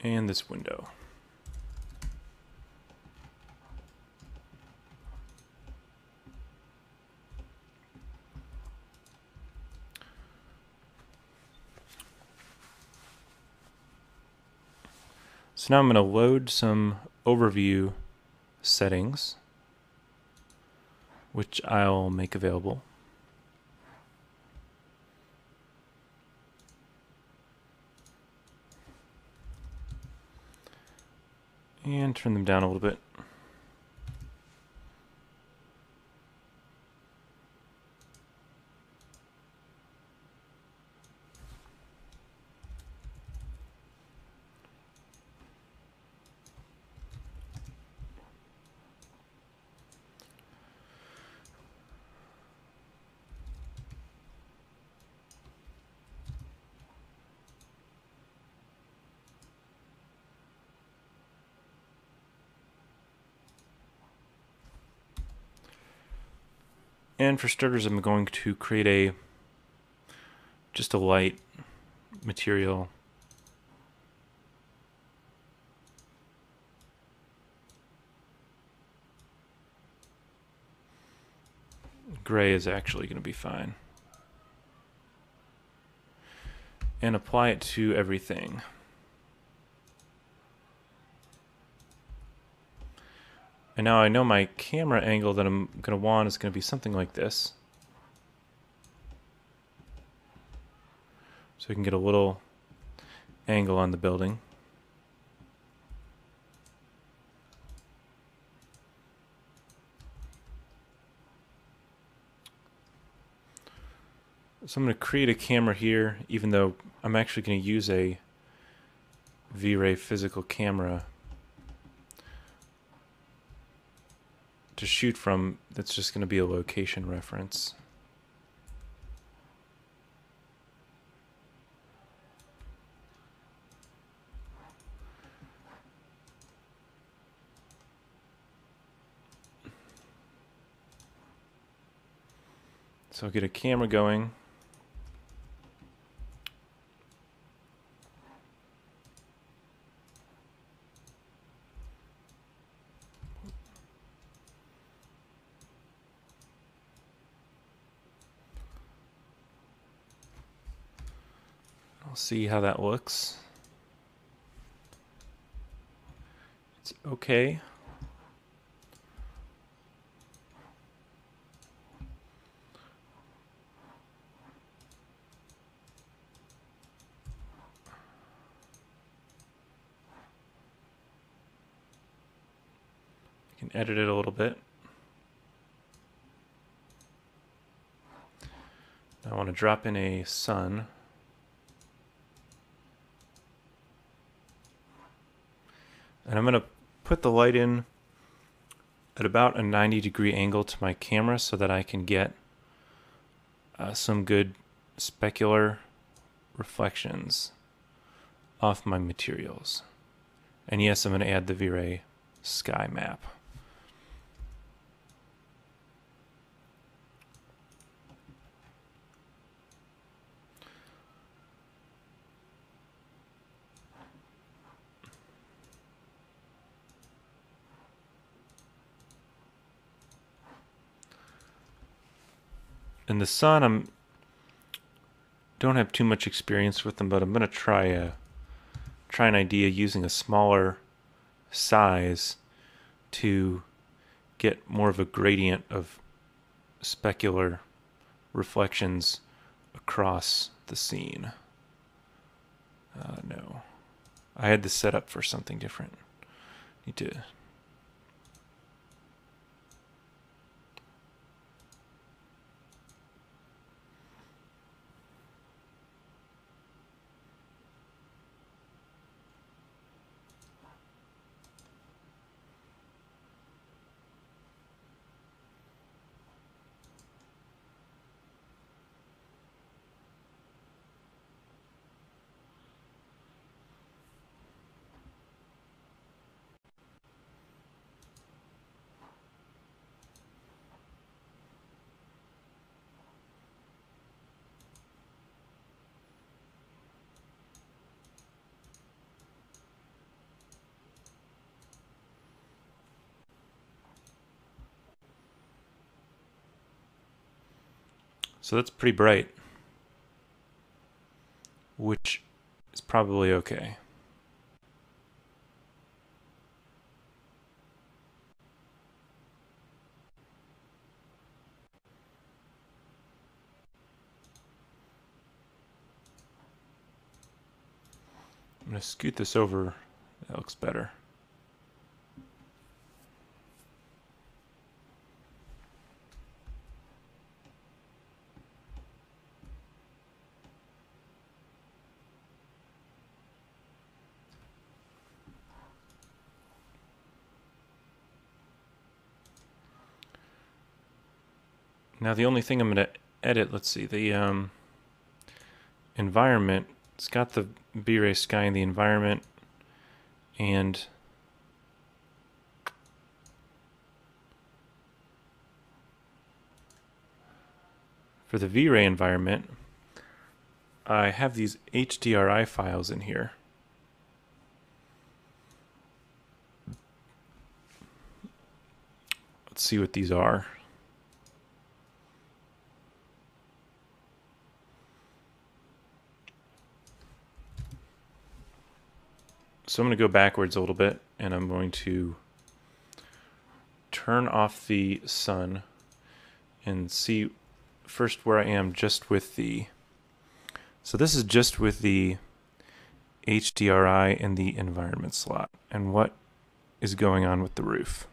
And this window. So now I'm going to load some overview settings, which I'll make available. And turn them down a little bit. And for starters, I'm going to create just a light material. Gray is actually going to be fine. And apply it to everything. And now I know my camera angle that I'm going to want is going to be something like this. So we can get a little angle on the building. So I'm going to create a camera here, even though I'm actually going to use a V-Ray physical camera to shoot from. That's just going to be a location reference. So I'll get a camera going. I'll see how that looks. It's okay. I can edit it a little bit. I want to drop in a sun. And I'm going to put the light in at about a 90-degree angle to my camera so that I can get some good specular reflections off my materials. And yes, I'm going to add the V-Ray sky map. And the sun, don't have too much experience with them, but I'm going to try an idea using a smaller size to get more of a gradient of specular reflections across the scene. No. I had this set up for something different. Need to... So that's pretty bright, which is probably okay. I'm going to scoot this over. That looks better. Now the only thing I'm going to edit, let's see, the environment. It's got the V-Ray sky in the environment, and for the V-Ray environment, I have these HDRI files in here. Let's see what these are. So I'm going to go backwards a little bit, and I'm going to turn off the sun and see first where I am just with the... So this is just with the HDRI and the environment slot, and what is going on with the roof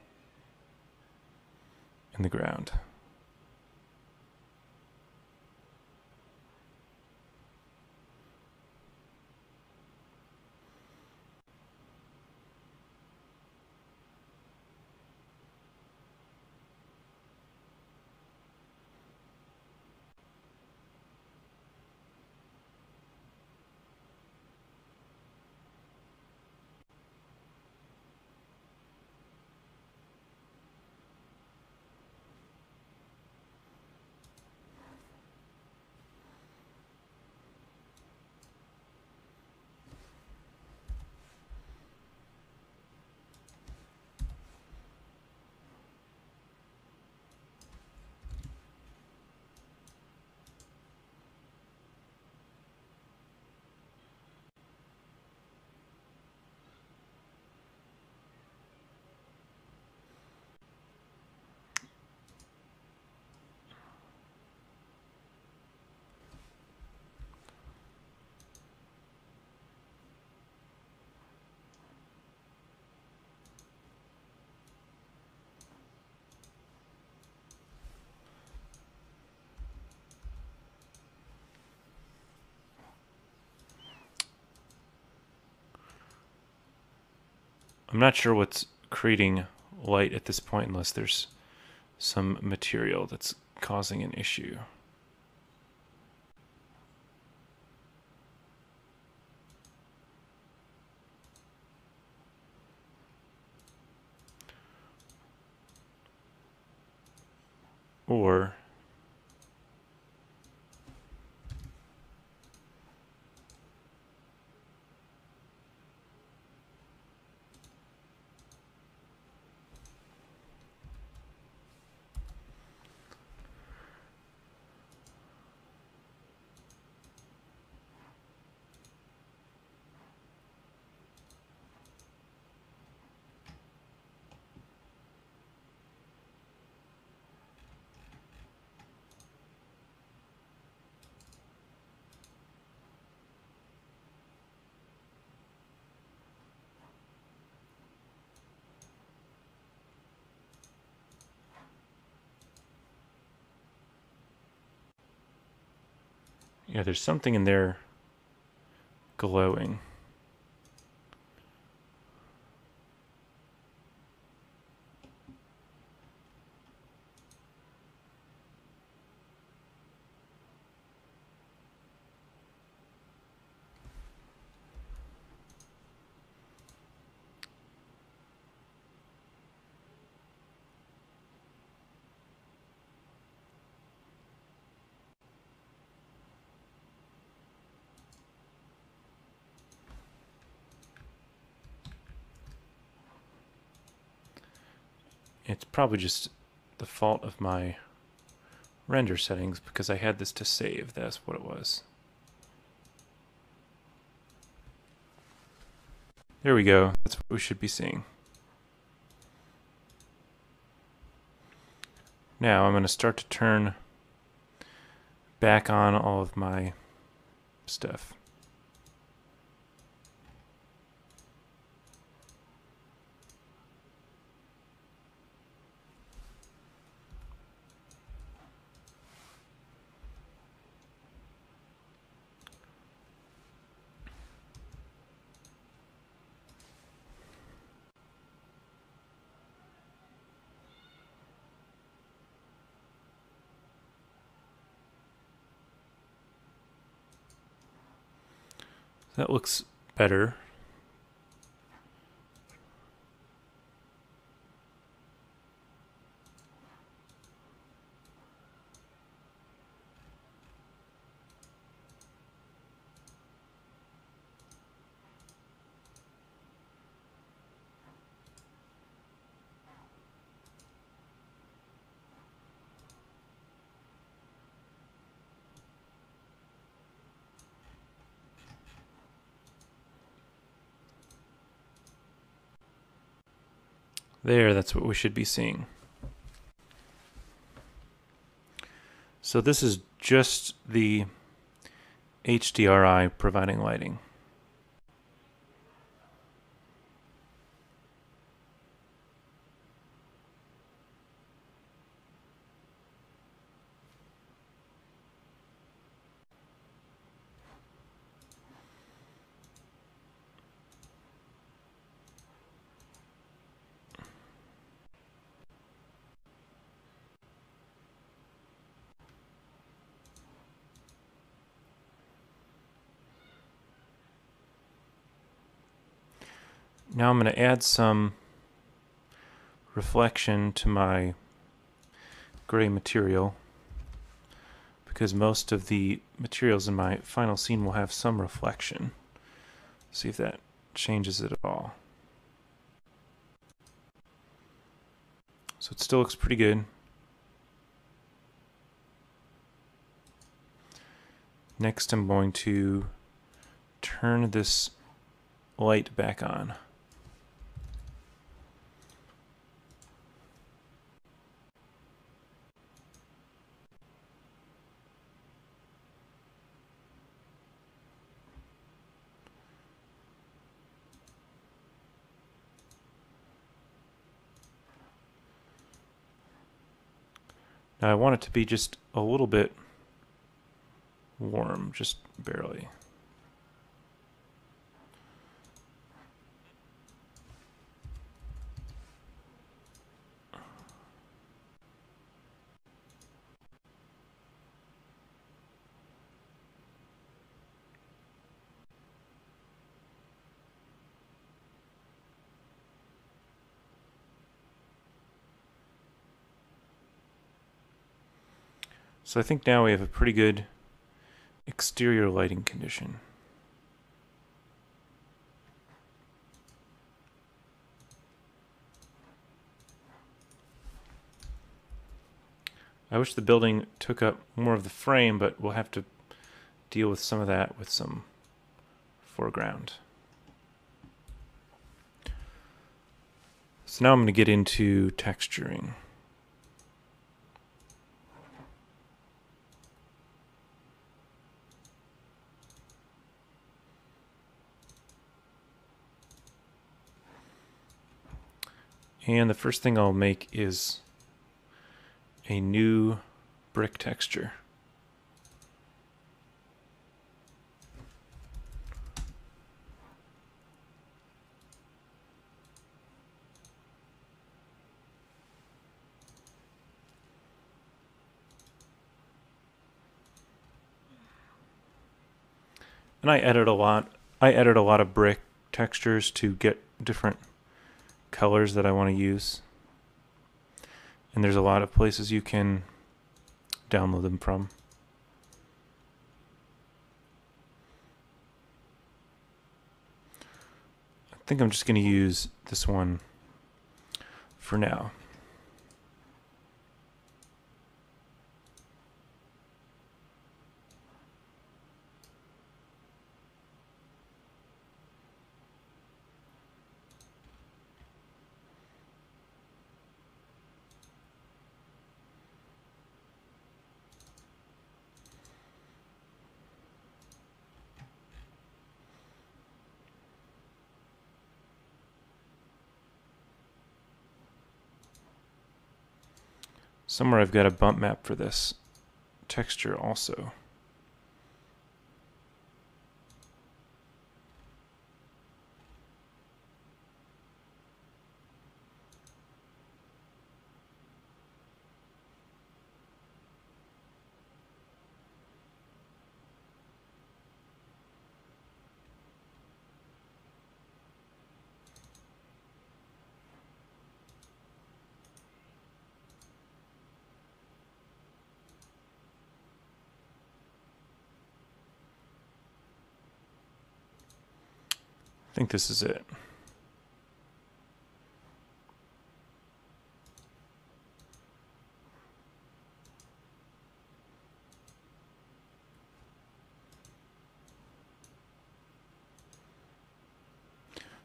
and the ground. I'm not sure what's creating light at this point unless there's some material that's causing an issue. Or Yeah, there's something in there glowing. It's probably just the fault of my render settings because I had this to save. That's what it was. There we go. That's what we should be seeing. Now I'm going to start to turn back on all of my stuff. That looks better. There, that's what we should be seeing. So this is just the HDRI providing lighting. Now I'm going to add some reflection to my gray material because most of the materials in my final scene will have some reflection. See if that changes it at all. So it still looks pretty good. Next I'm going to turn this light back on. Now I want it to be just a little bit warm, just barely. So I think now we have a pretty good exterior lighting condition. I wish the building took up more of the frame, but we'll have to deal with some of that with some foreground. So now I'm going to get into texturing. And the first thing I'll make is a new brick texture. And I edit a lot. I edit a lot of brick textures to get different colors that I want to use. And there's a lot of places you can download them from. I think I'm just going to use this one for now. Somewhere I've got a bump map for this texture also. I think this is it.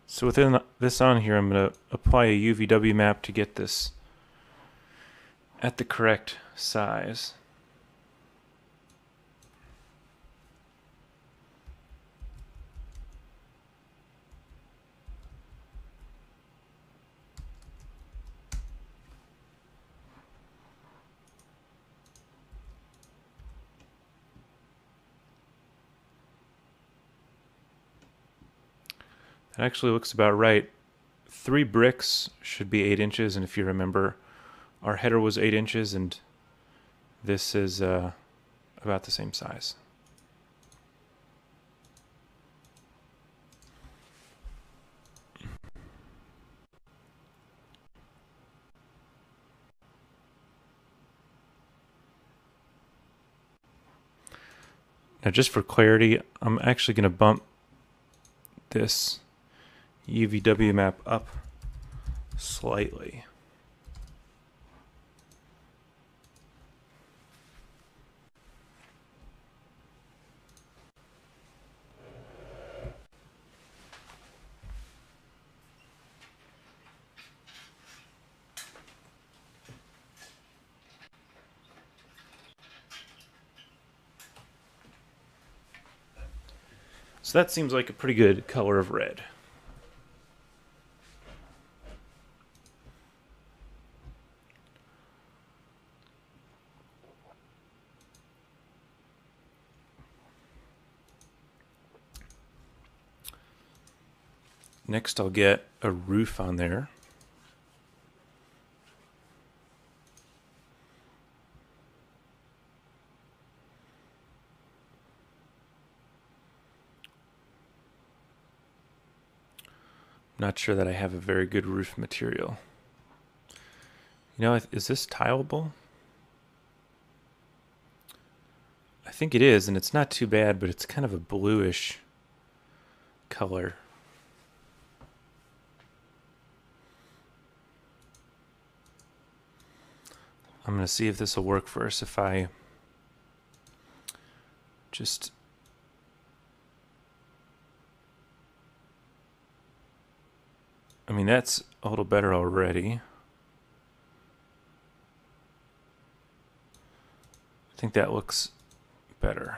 So within this on here, I'm going to apply a UVW map to get this at the correct size. That actually looks about right. 3 bricks should be 8 inches, and if you remember, our header was 8 inches, and this is about the same size. Now, just for clarity, I'm actually going to bump this UVW map up slightly. So that seems like a pretty good color of red. Next, I'll get a roof on there. Not sure that I have a very good roof material. You know, is this tileable? I think it is, and it's not too bad, but it's kind of a bluish color. I'm going to see if this will work for us if I just... I mean, that's a little better already. I think that looks better.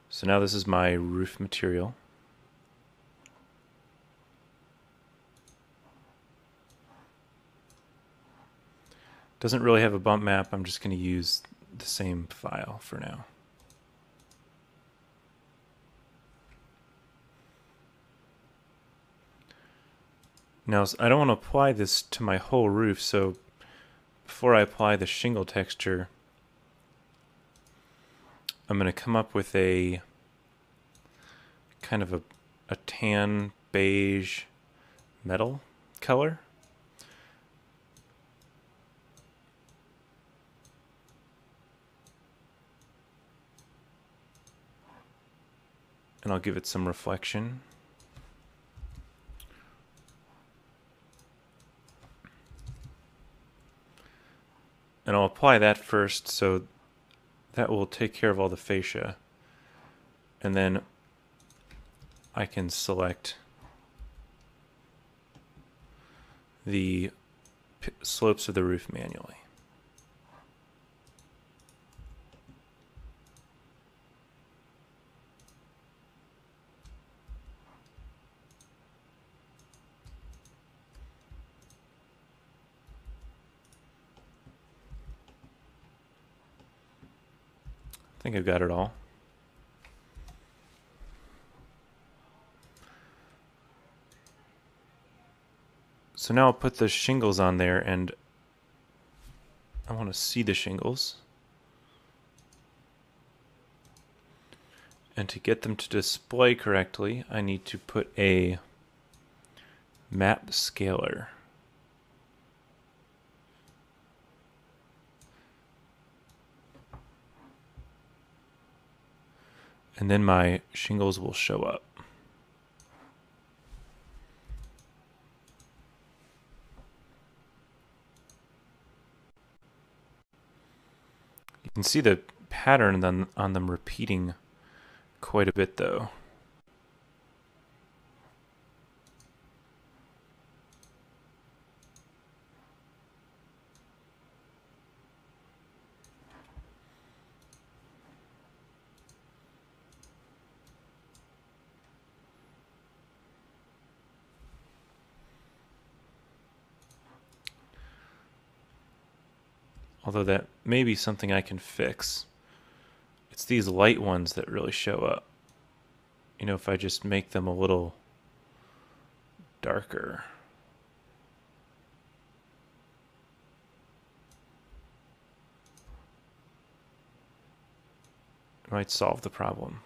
So now this is my roof material. Doesn't really have a bump map. I'm just going to use the same file for now. Now, I don't want to apply this to my whole roof, so before I apply the shingle texture, I'm going to come up with a kind of a tan beige metal color. And I'll give it some reflection. And I'll apply that first, so that will take care of all the fascia. And then I can select the slopes of the roof manually. I think I've got it all. So now I'll put the shingles on there, and I want to see the shingles. And to get them to display correctly, I need to put a map scaler. And then my shingles will show up. You can see the pattern on them repeating quite a bit, though. Although that may be something I can fix. It's these light ones that really show up. You know, if I just make them a little darker. It might solve the problem.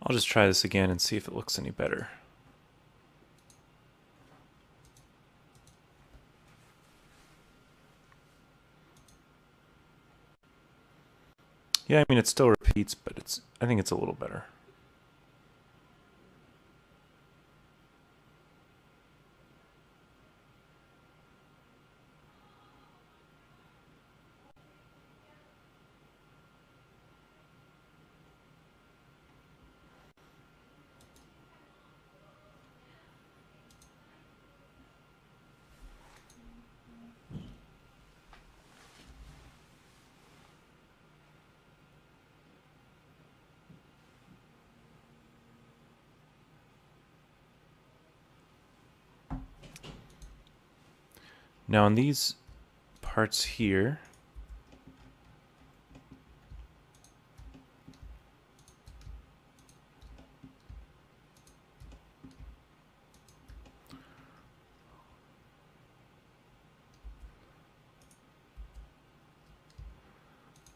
I'll just try this again and see if it looks any better. Yeah, I mean, it still repeats, but I think it's a little better. Now on these parts here,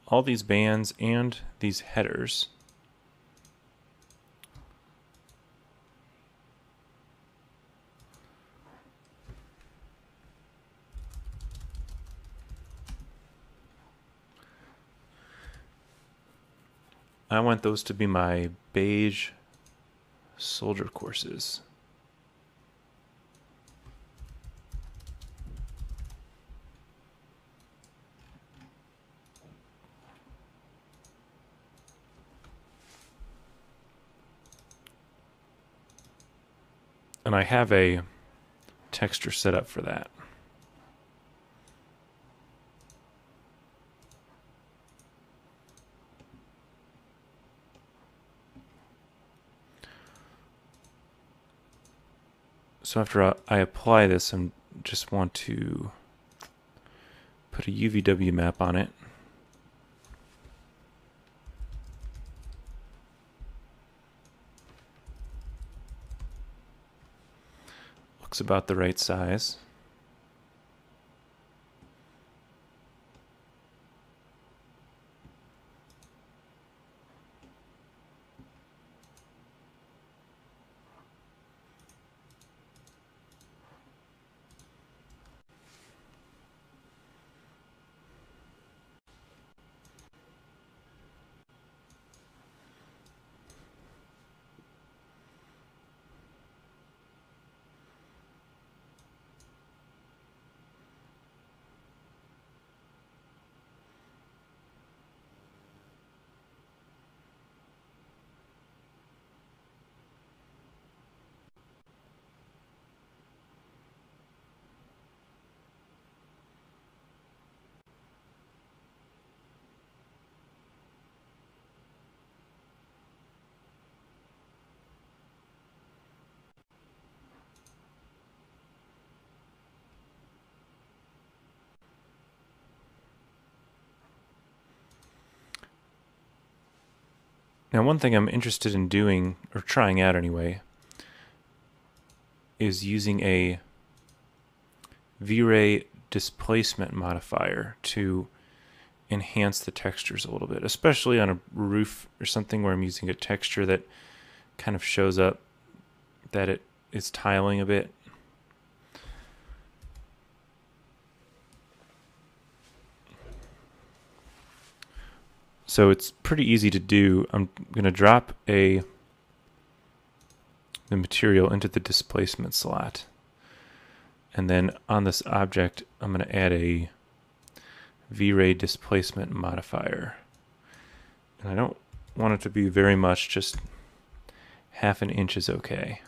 all these bands and these headers I want those to be my beige soldier courses. And I have a texture set up for that. So after I apply this, I just want to put a UVW map on it. Looks about the right size. Now, one thing I'm interested in doing, or trying out anyway, is using a V-Ray displacement modifier to enhance the textures a little bit, especially on a roof or something where I'm using a texture that kind of shows up that it is tiling a bit. So it's pretty easy to do. I'm going to drop the material into the displacement slot. And then on this object, I'm going to add a V-Ray displacement modifier. And I don't want it to be very much, just half an inch is okay.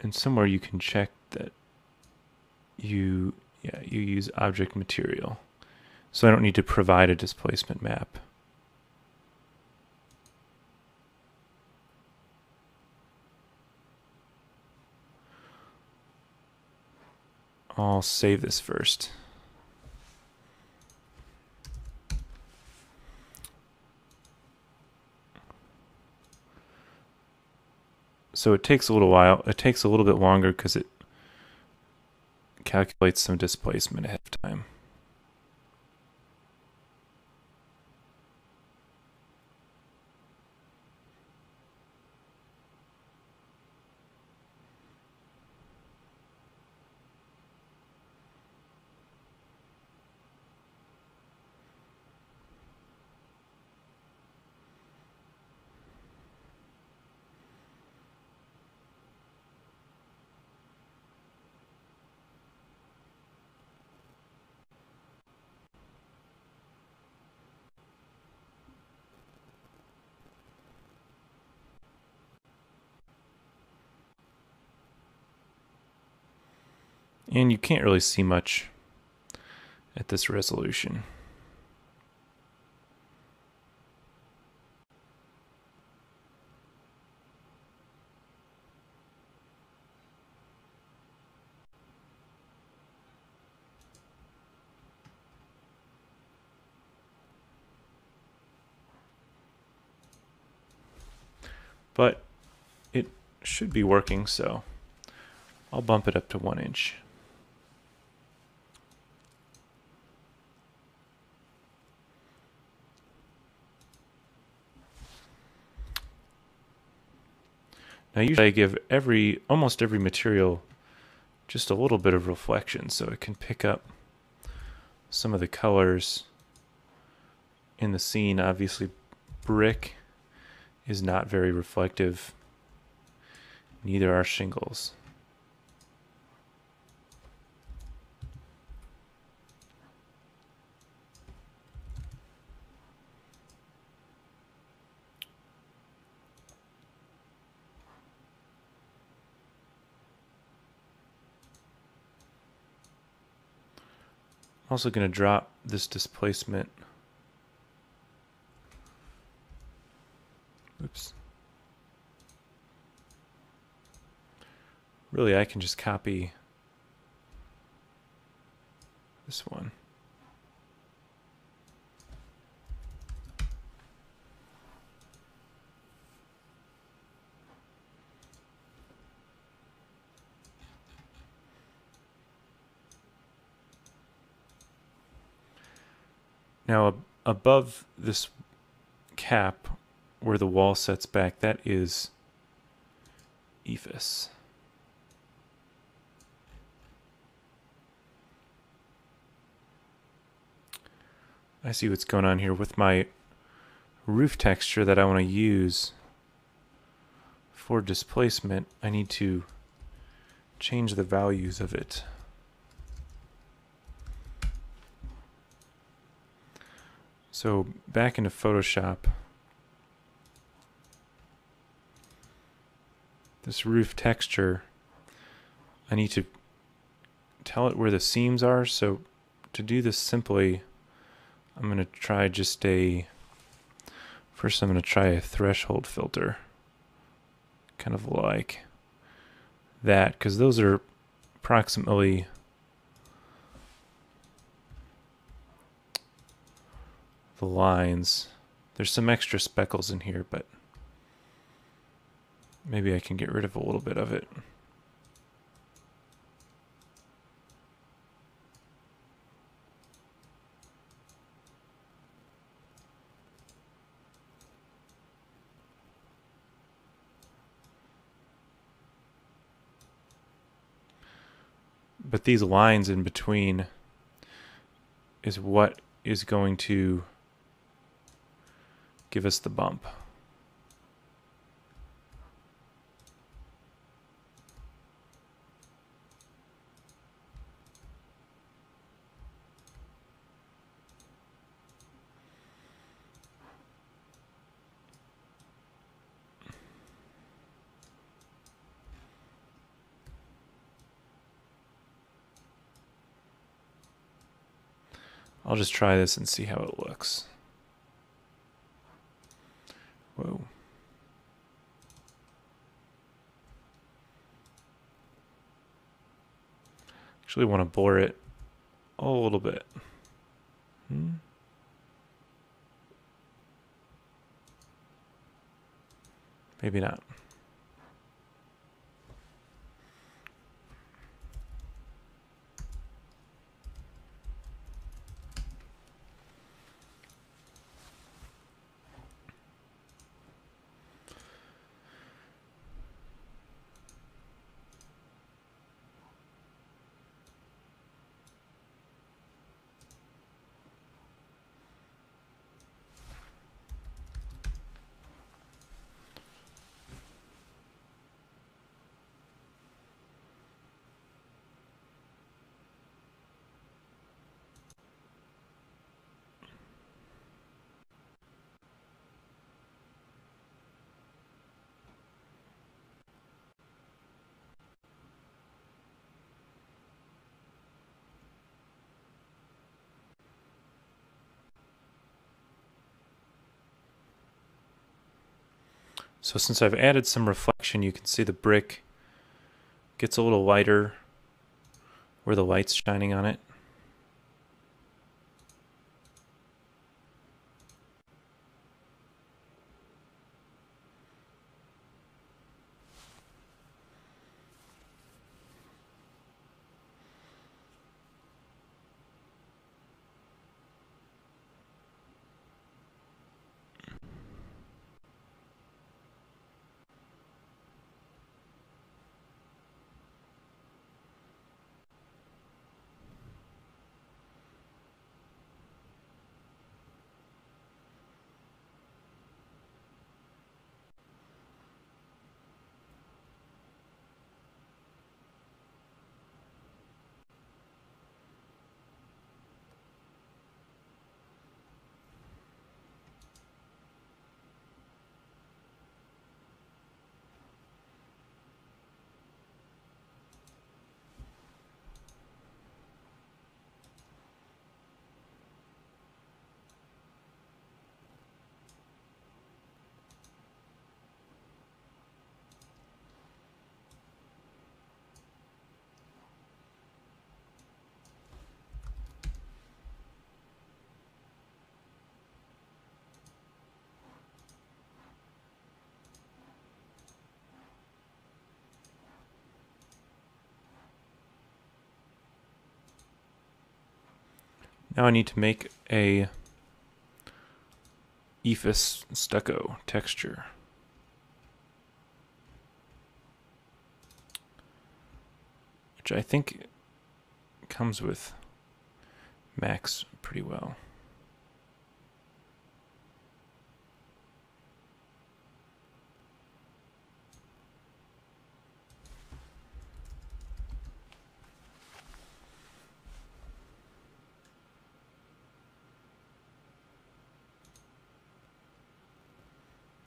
And somewhere you can check that you use object material. So I don't need to provide a displacement map. I'll save this first. So it takes a little while. It takes a little bit longer because it calculates some displacement ahead of time. And you can't really see much at this resolution. But it should be working, so I'll bump it up to 1 inch. Now usually I give almost every material just a little bit of reflection so it can pick up some of the colors in the scene. Obviously brick is not very reflective, neither are shingles. I'm also going to drop this displacement. Oops. Really, I can just copy this one. Now, above this cap, where the wall sets back, that is ephes. I see what's going on here with my roof texture that I want to use for displacement. I need to change the values of it. So back into Photoshop, this roof texture, I need to tell it where the seams are. So to do this simply, I'm going to try first I'm going to try a threshold filter, kind of like that, because those are approximately the lines. There's some extra speckles in here, but maybe I can get rid of a little bit of it. But these lines in between is what is going to give us the bump. I'll just try this and see how it looks. Whoa. Actually want to blur it a little bit. Maybe not. So since I've added some reflection, you can see the brick gets a little lighter where the light's shining on it. Now I need to make a ephes stucco texture. Which I think comes with Max pretty well.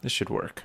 This should work.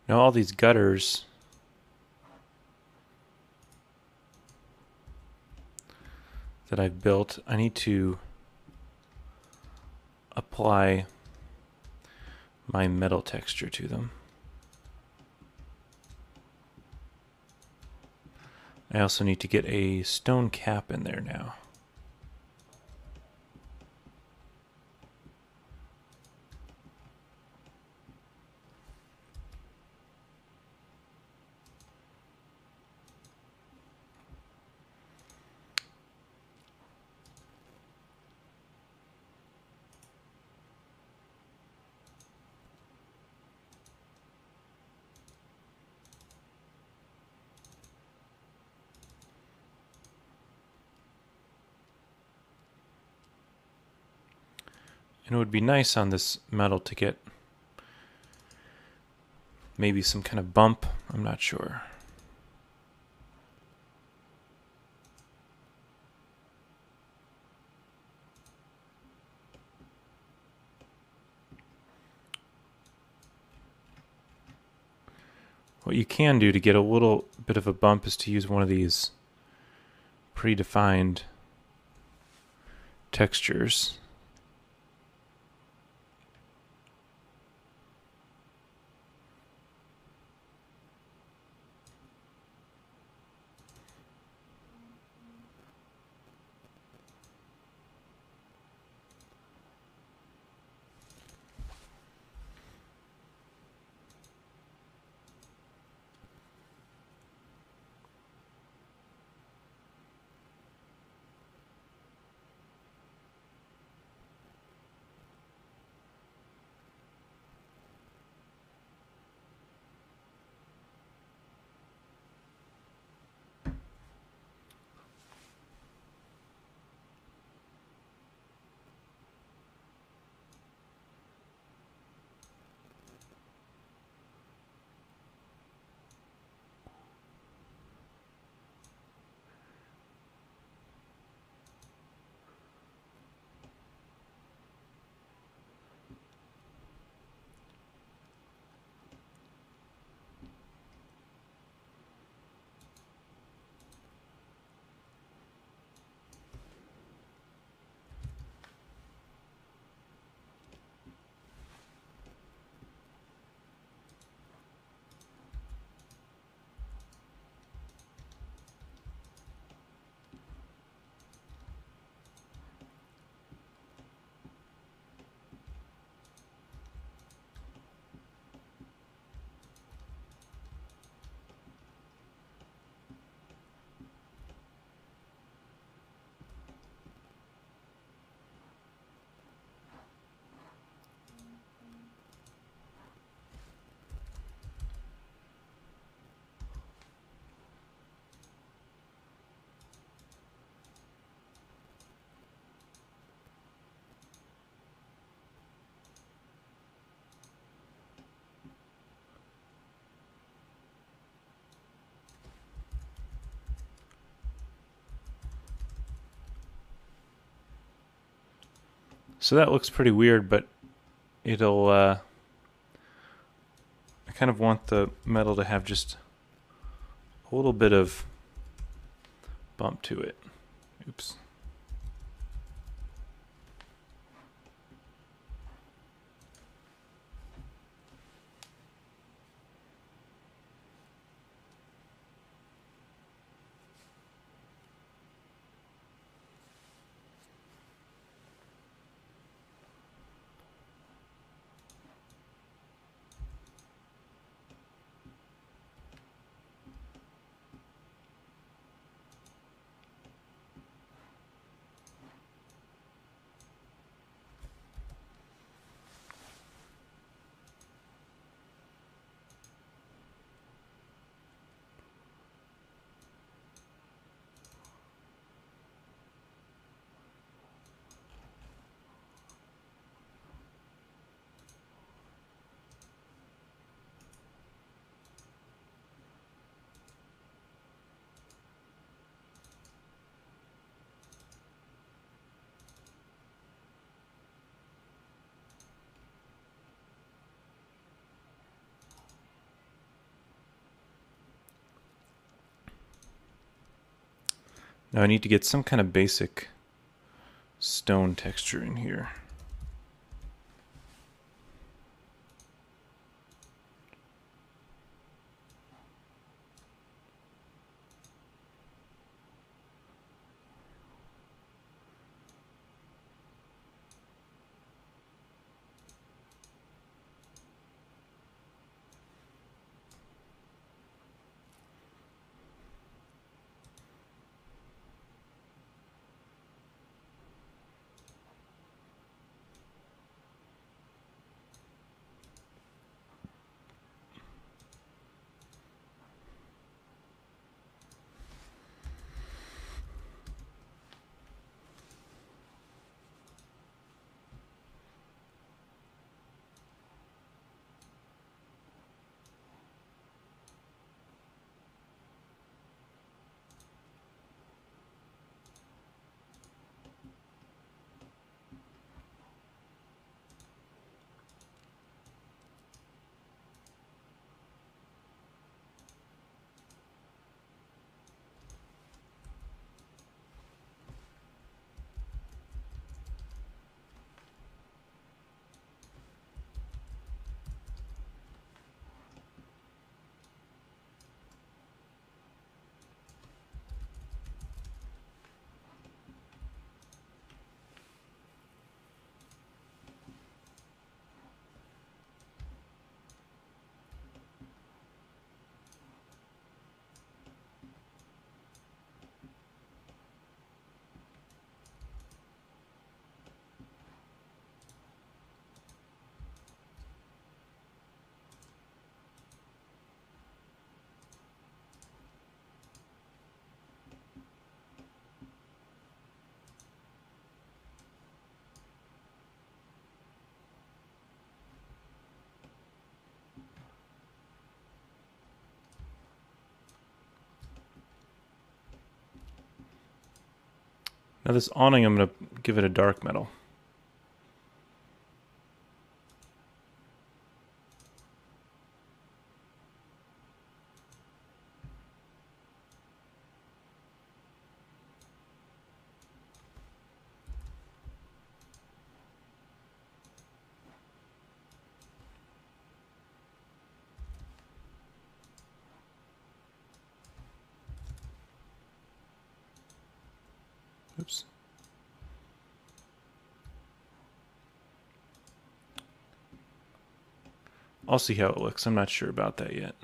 Now all these gutters that I've built, I need to apply my metal texture to them. I also need to get a stone cap in there now. And it would be nice on this metal to get maybe some kind of bump. I'm not sure. What you can do to get a little bit of a bump is to use one of these predefined textures. So that looks pretty weird, but it'll, I kind of want the metal to have just a little bit of bump to it. Oops. Now I need to get some kind of basic stone texture in here. Now this awning, I'm going to give it a dark metal. Oops. I'll see how it looks. I'm not sure about that yet.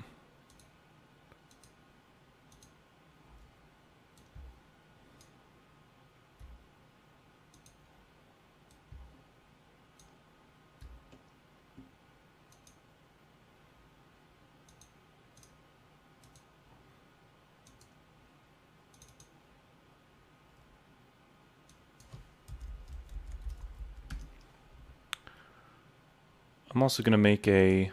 I'm also going to make a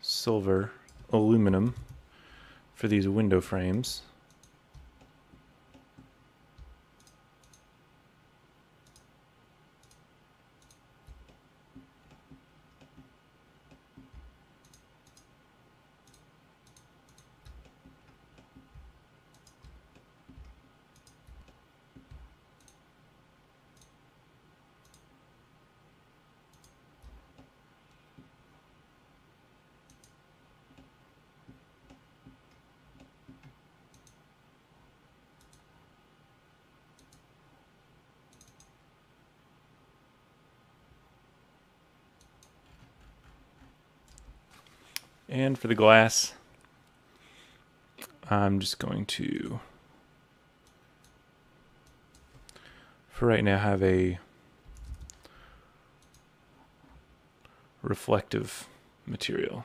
silver aluminum for these window frames. And for the glass, I'm just going to, for right now, have a reflective material.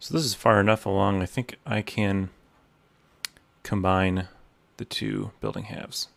So this is far enough along, I think I can combine the two building halves.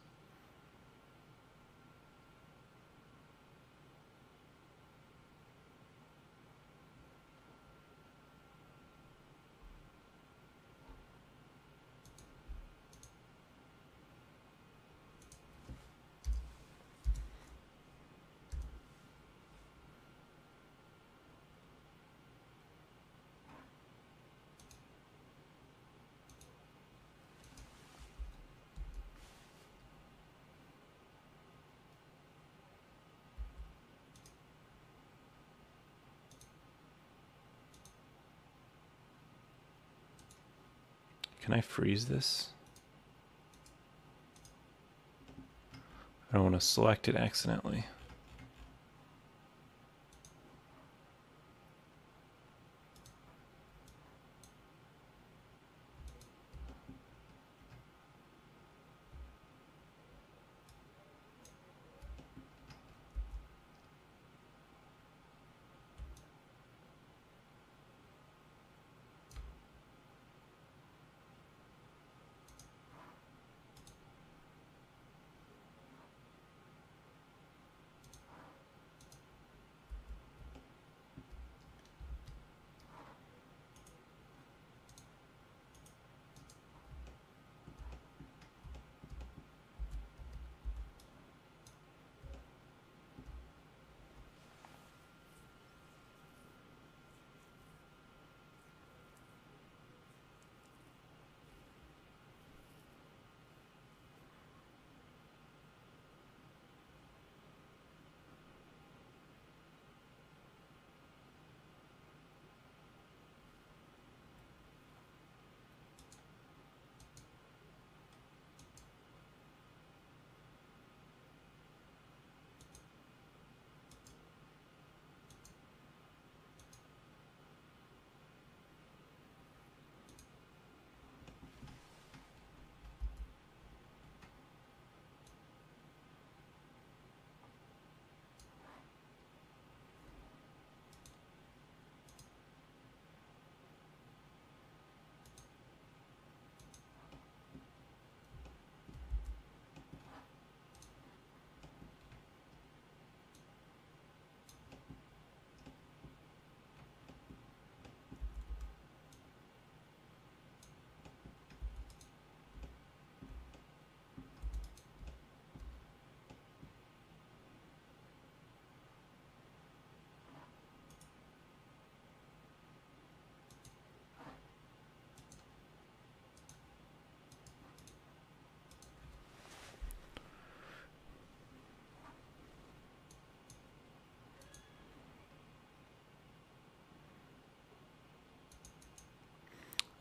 Can I freeze this? I don't want to select it accidentally.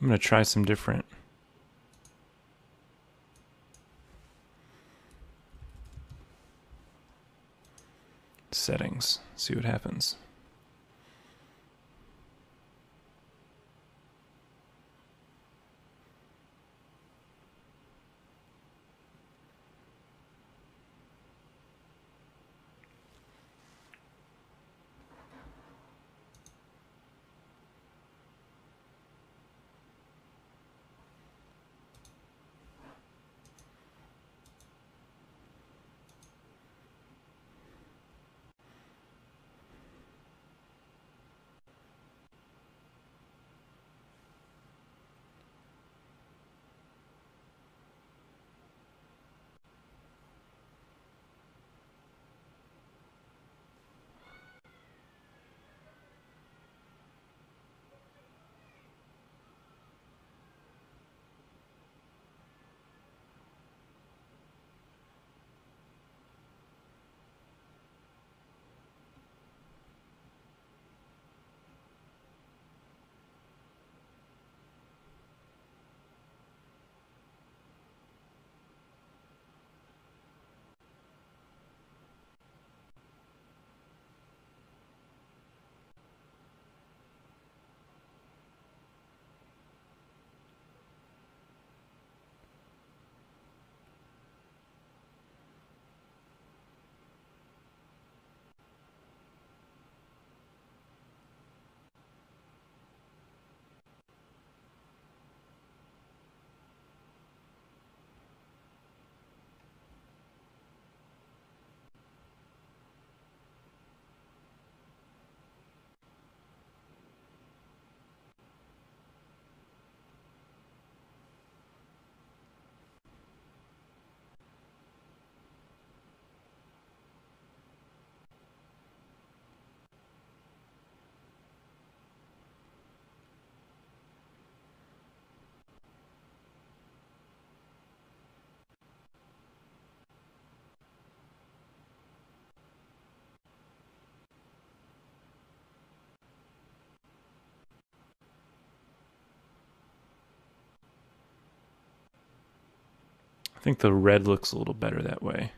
I'm going to try some different settings, see what happens. think the red looks a little better that way.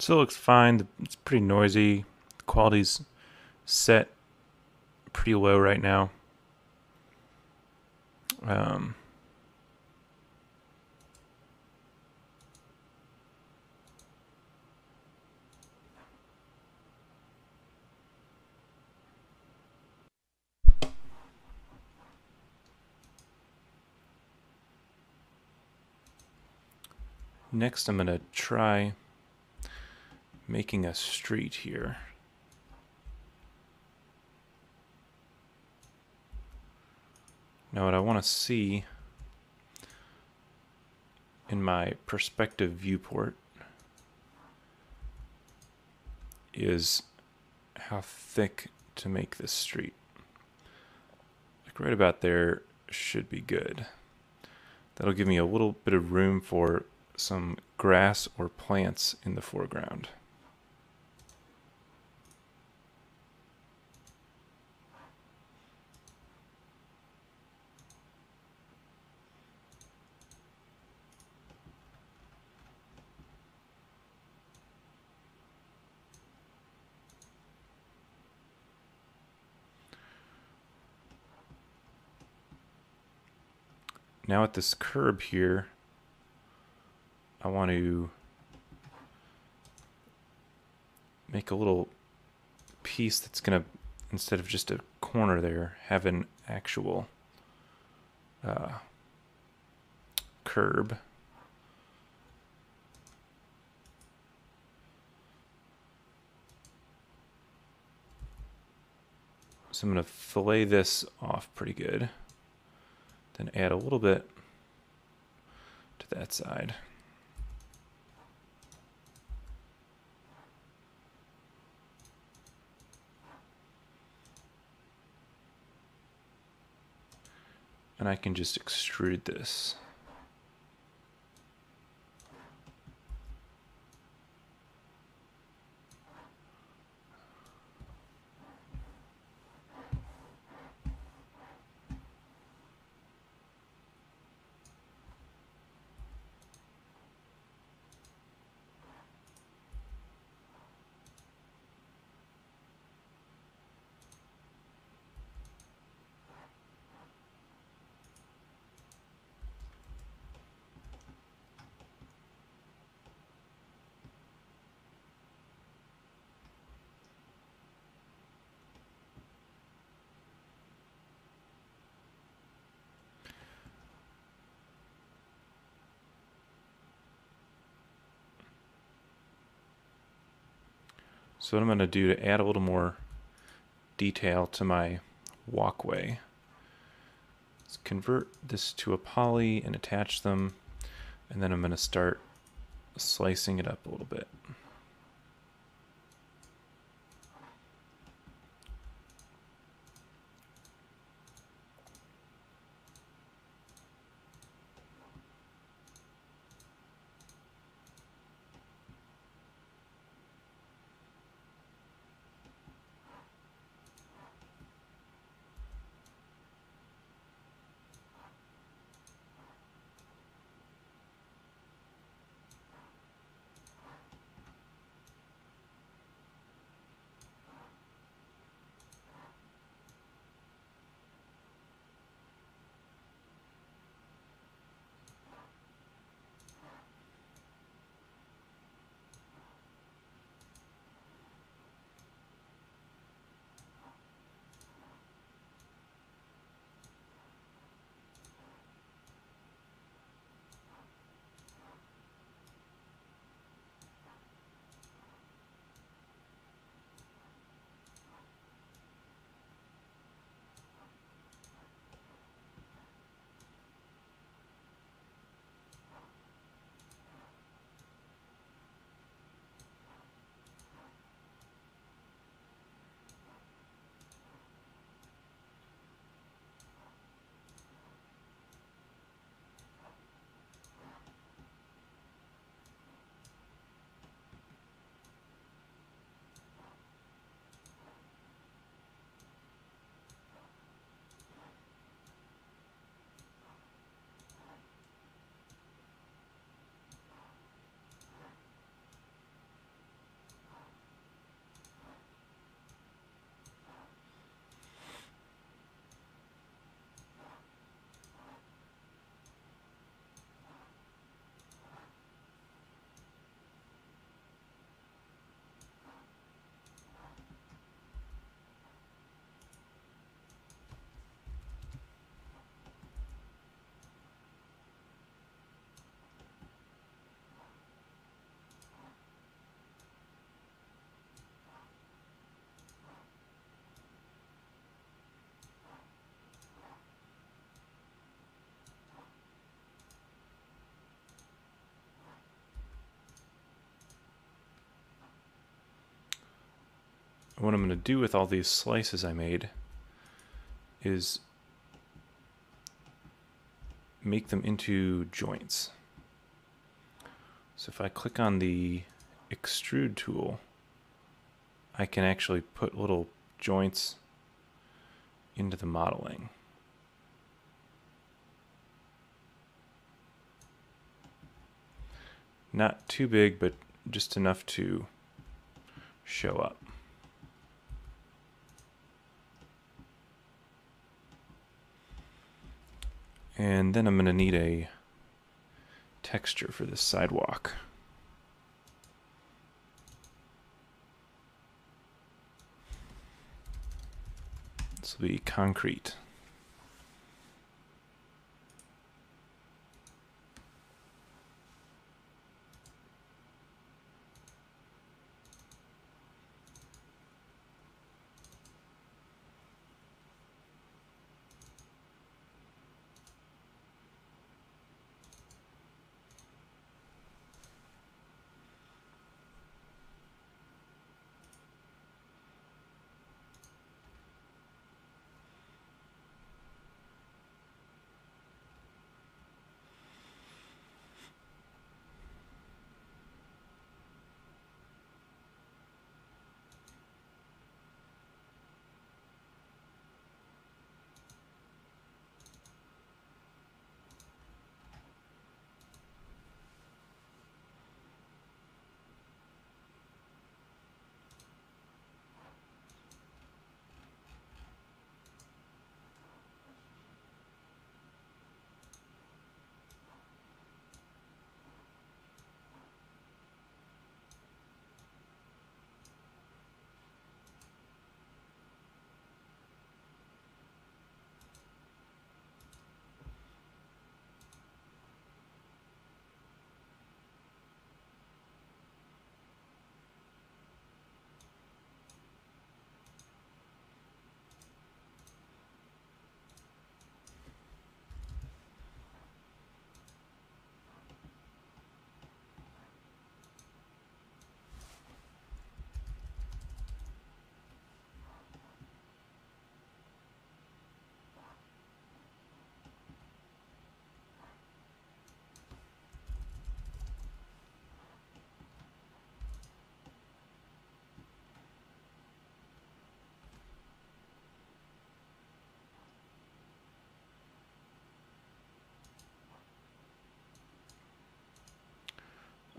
Still looks fine. It's pretty noisy. The quality's set pretty low right now. Next, I'm going to try making a street here. Now what I want to see in my perspective viewport is how thick to make this street. Like right about there should be good. That'll give me a little bit of room for some grass or plants in the foreground. Now at this curb here, I want to make a little piece that's going to, instead of just a corner there, have an actual curb. So I'm going to fillet this off pretty good. Then add a little bit to that side. And I can just extrude this. So what I'm going to do to add a little more detail to my walkway is convert this to a poly and attach them, and then I'm going to start slicing it up a little bit. what I'm going to do with all these slices I made is make them into joints. So if I click on the extrude tool, I can actually put little joints into the modeling. Not too big, but just enough to show up. And then I'm going to need a texture for this sidewalk. This will be concrete.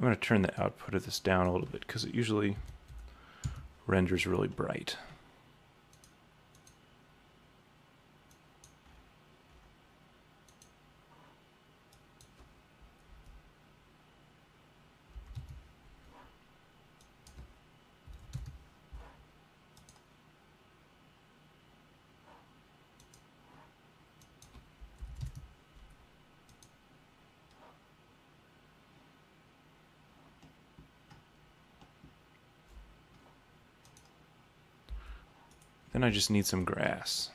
I'm going to turn the output of this down a little bit because it usually renders really bright. Then I just need some grass.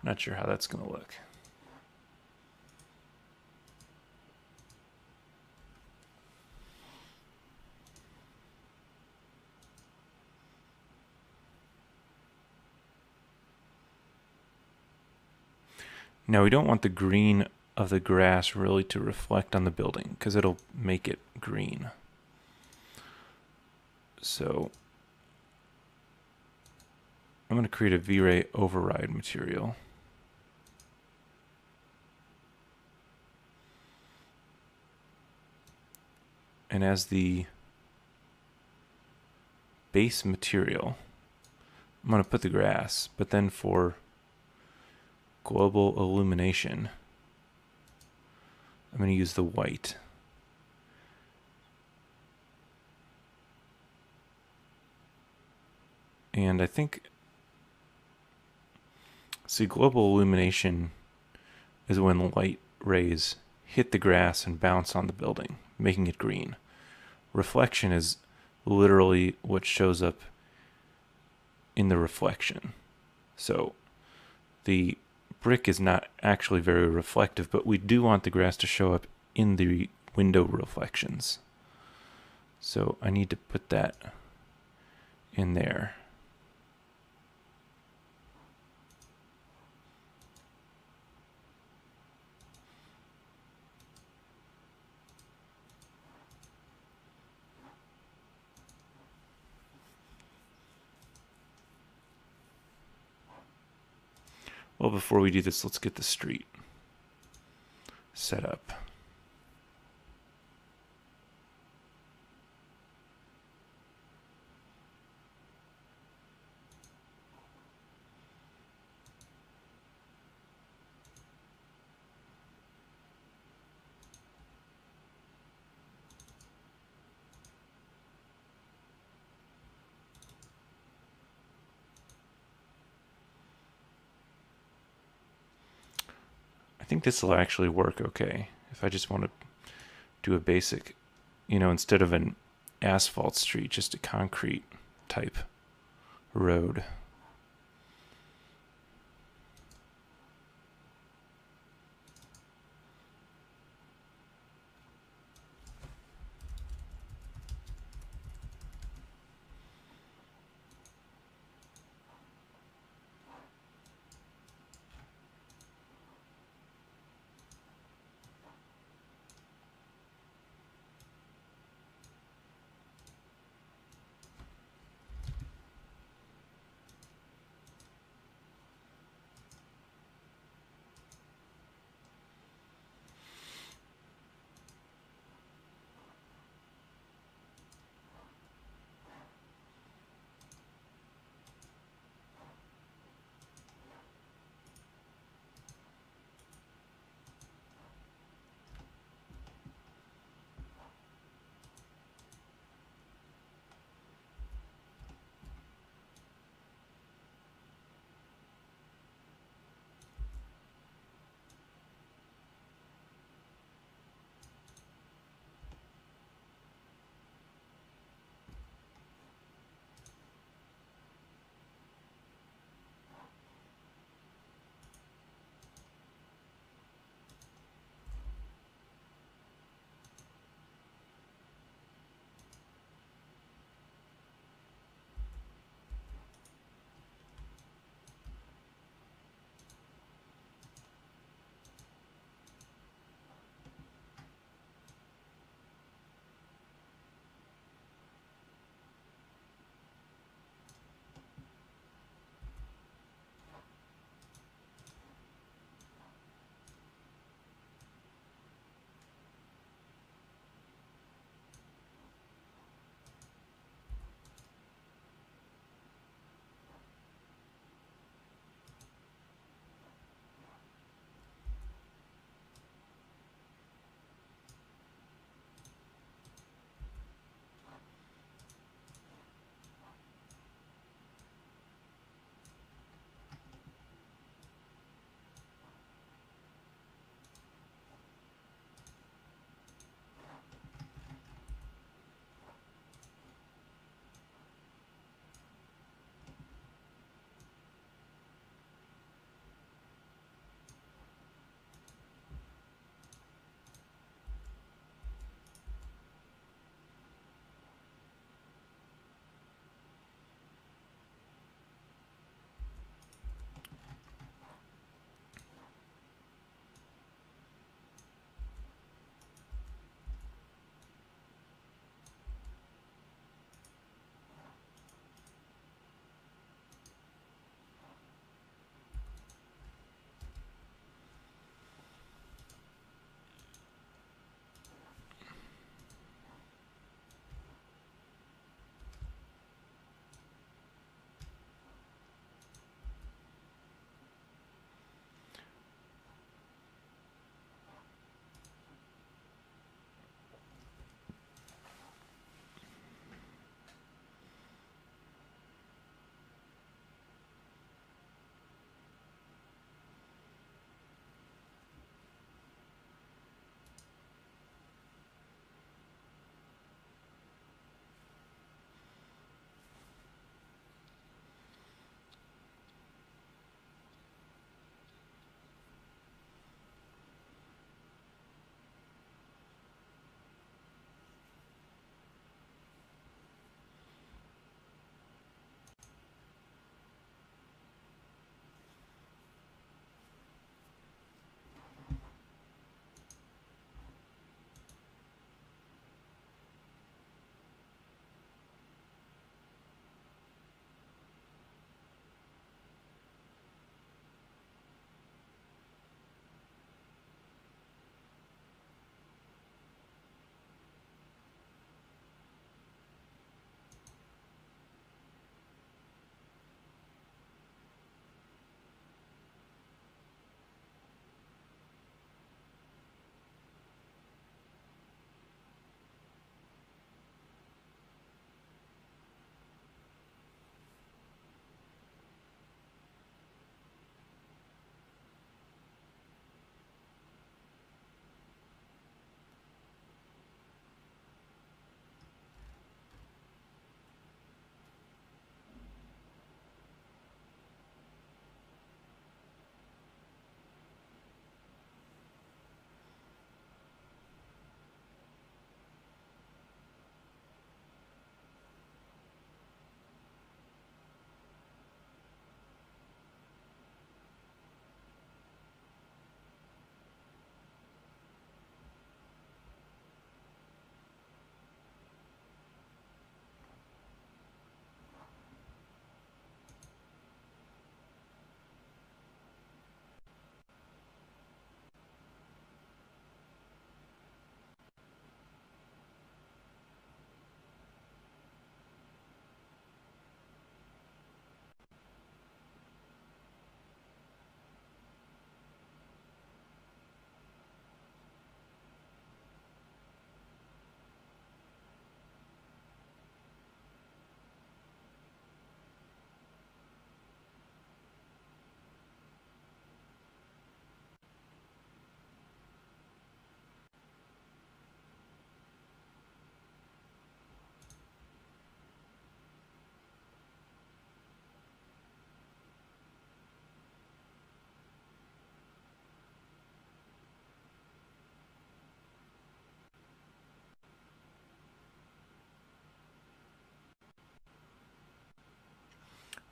Not sure how that's going to look. Now we don't want the green of the grass really to reflect on the building because it'll make it green. So I'm going to create a V-Ray override material. And as the base material, I'm going to put the grass, but then for global illumination, I'm going to use the white. And I think, see, global illumination is when light rays hit the grass and bounce on the building, making it green. Reflection is literally what shows up in the reflection. So the brick is not actually very reflective, but we do want the grass to show up in the window reflections. So I need to put that in there. Well, before we do this, let's get the street set up. I think this will actually work okay. If I just want to do a basic, instead of an asphalt street, just a concrete type road.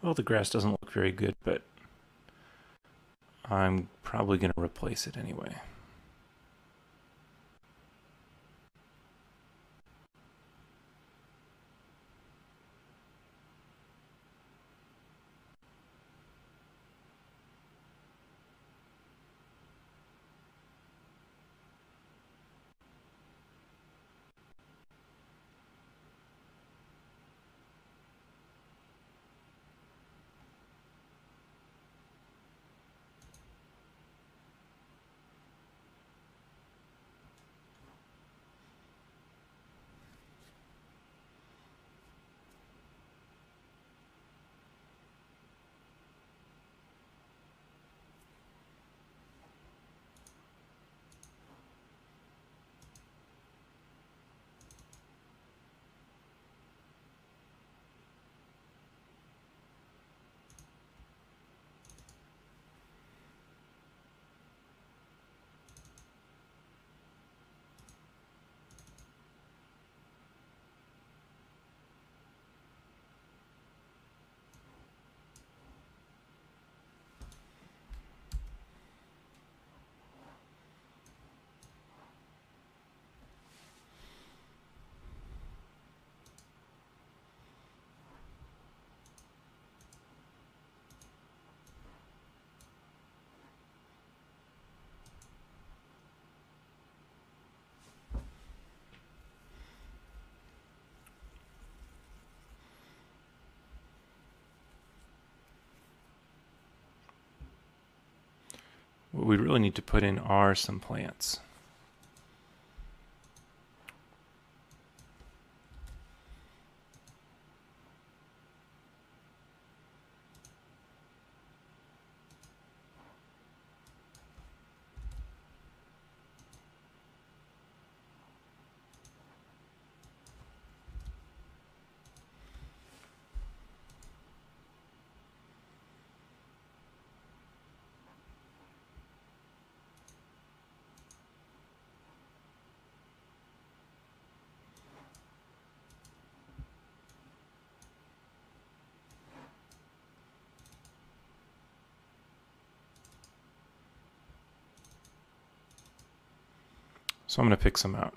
Well, the grass doesn't look very good, but I'm probably going to replace it anyway. What we really need to put in are some plants. So I'm going to pick some out.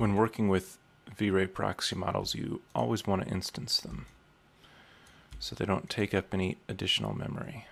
when working with V-Ray proxy models, you always want to instance them so they don't take up any additional memory.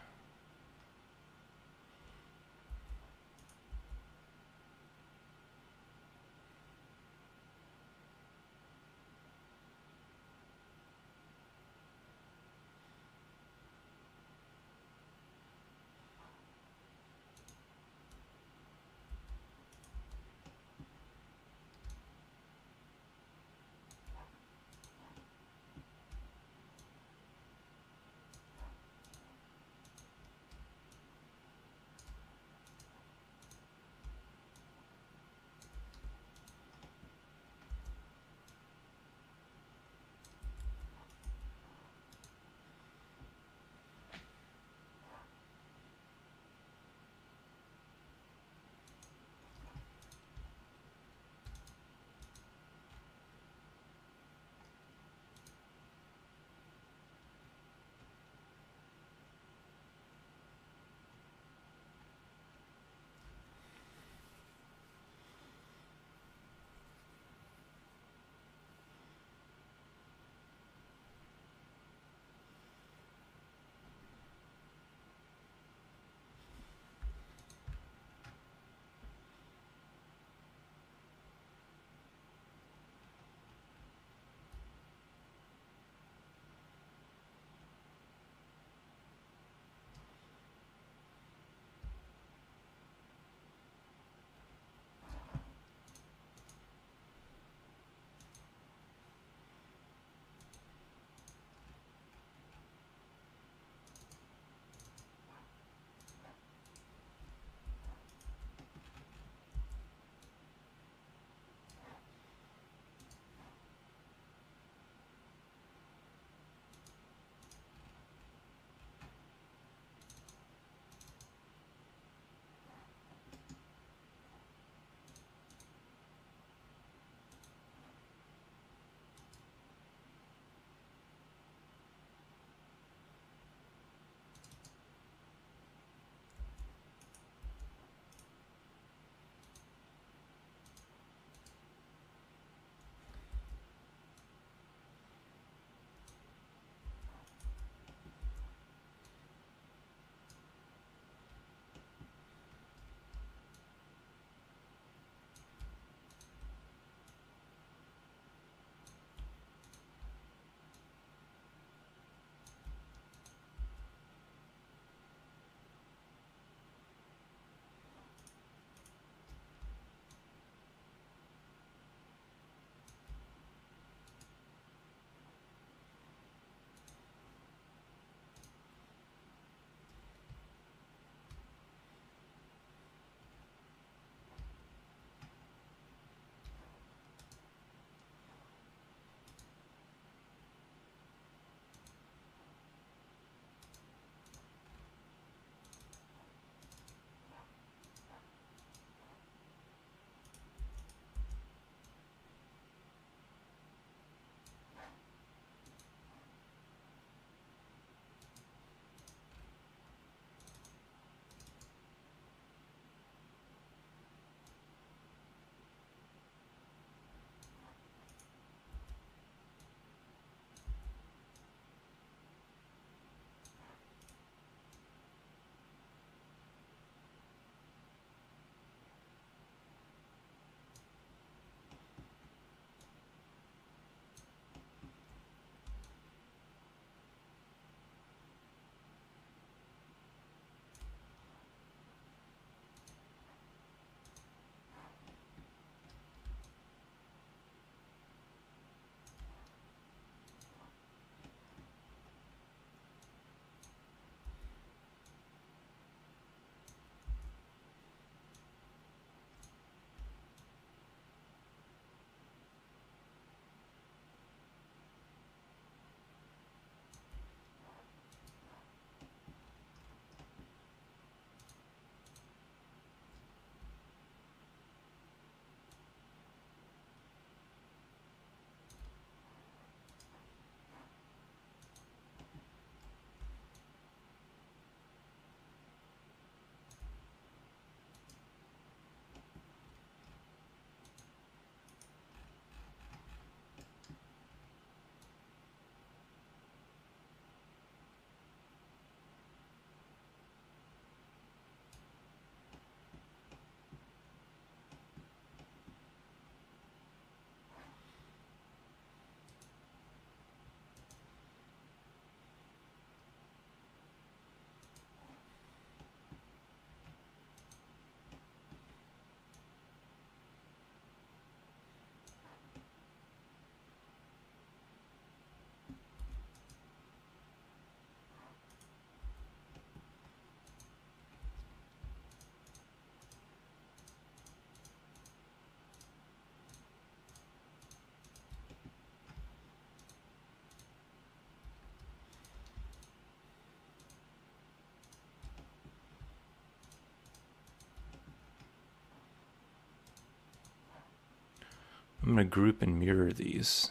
I'm going to group and mirror these.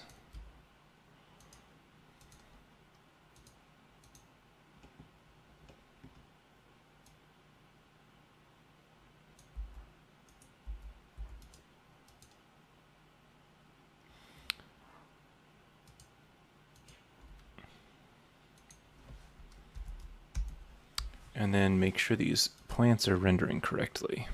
And then make sure these plants are rendering correctly.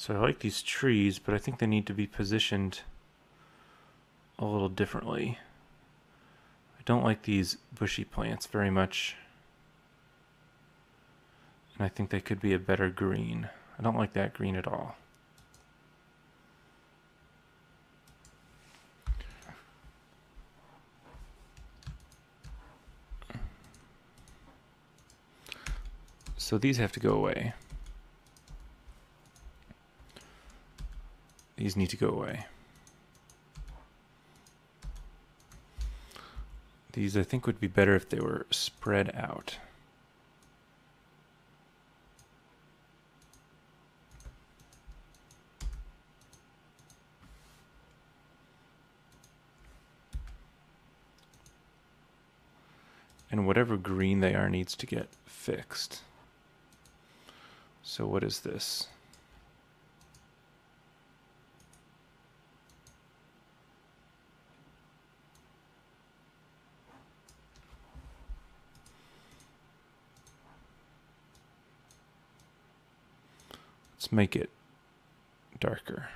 So I like these trees, but I think they need to be positioned a little differently. I don't like these bushy plants very much. And I think they could be a better green. I don't like that green at all. So these have to go away. These need to go away. These I think would be better if they were spread out. And whatever green they are needs to get fixed. So what is this? Let's make it darker.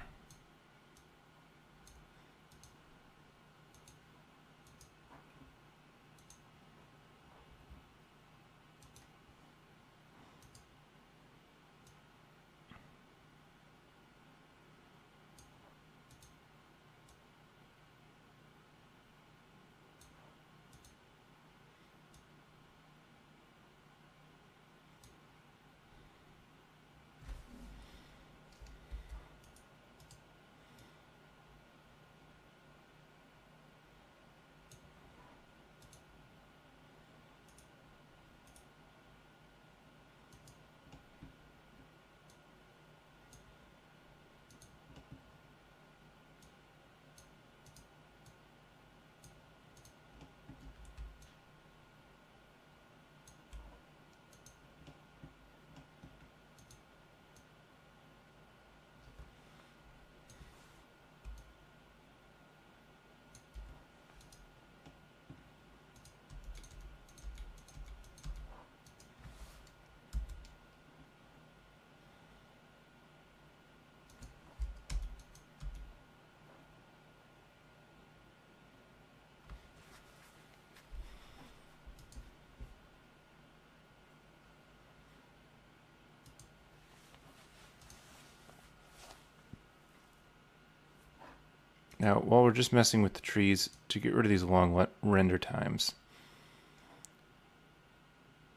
Now, while we're just messing with the trees, to get rid of these long render times,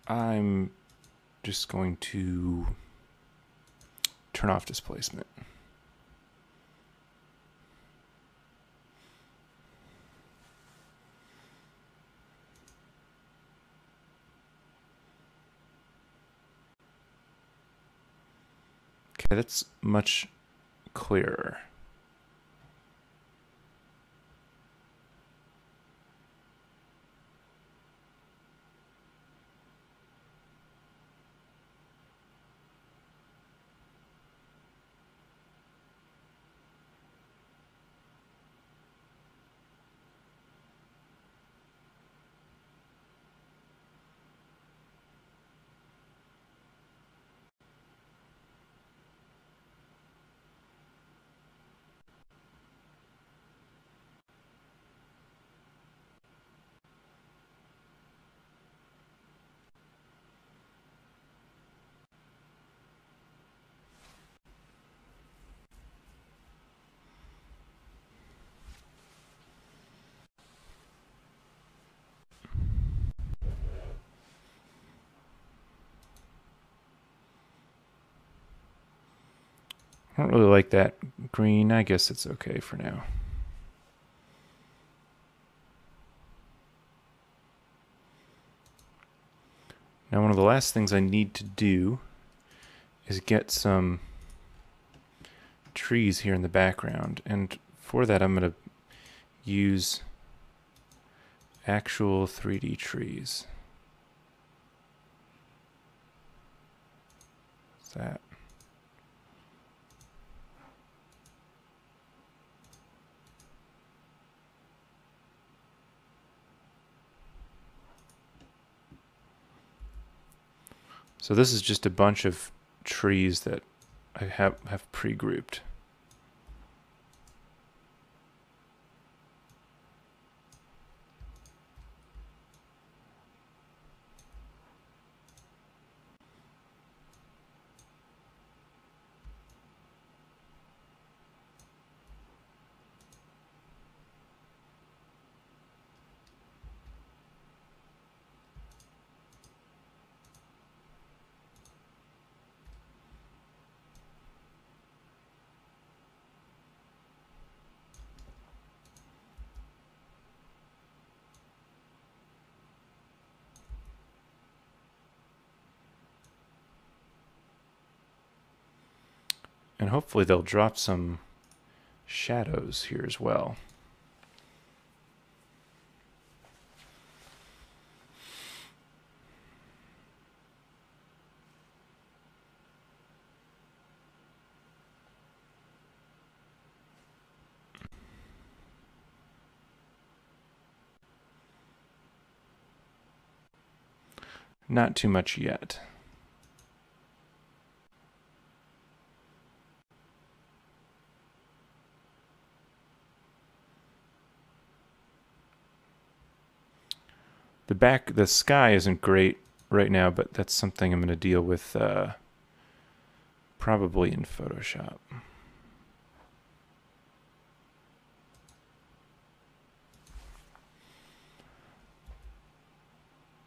I'm just going to turn off displacement. Okay, that's much clearer. I don't really like that green. I guess it's okay for now. Now, one of the last things I need to do is get some trees here in the background. And for that, I'm going to use actual 3D trees. What's that? So this is just a bunch of trees that I have pre-grouped. And hopefully they'll drop some shadows here as well. Not too much yet. The sky isn't great right now, but that's something I'm going to deal with probably in Photoshop.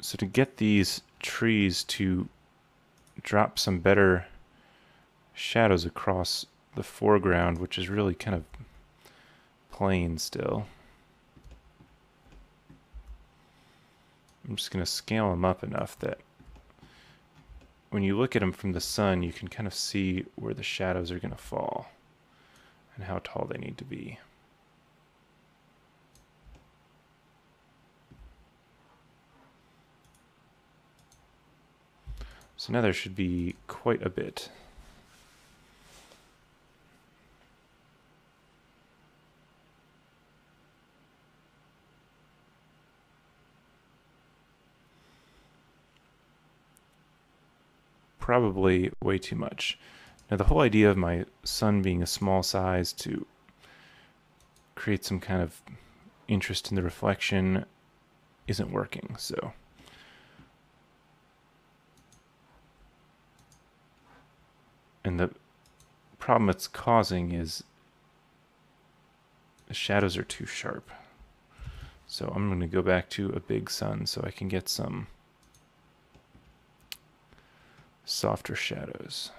So to get these trees to drop some better shadows across the foreground, which is really kind of plain still, I'm just going to scale them up enough that when you look at them from the sun, you can kind of see where the shadows are going to fall and how tall they need to be. So now there should be quite a bit. Probably way too much. Now the whole idea of my sun being a small size to create some kind of interest in the reflection isn't working, so and the problem it's causing is the shadows are too sharp. So I'm going to go back to a big sun so I can get some softer shadows.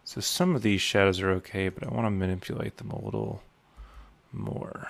So some of these shadows are okay, but I want to manipulate them a little more.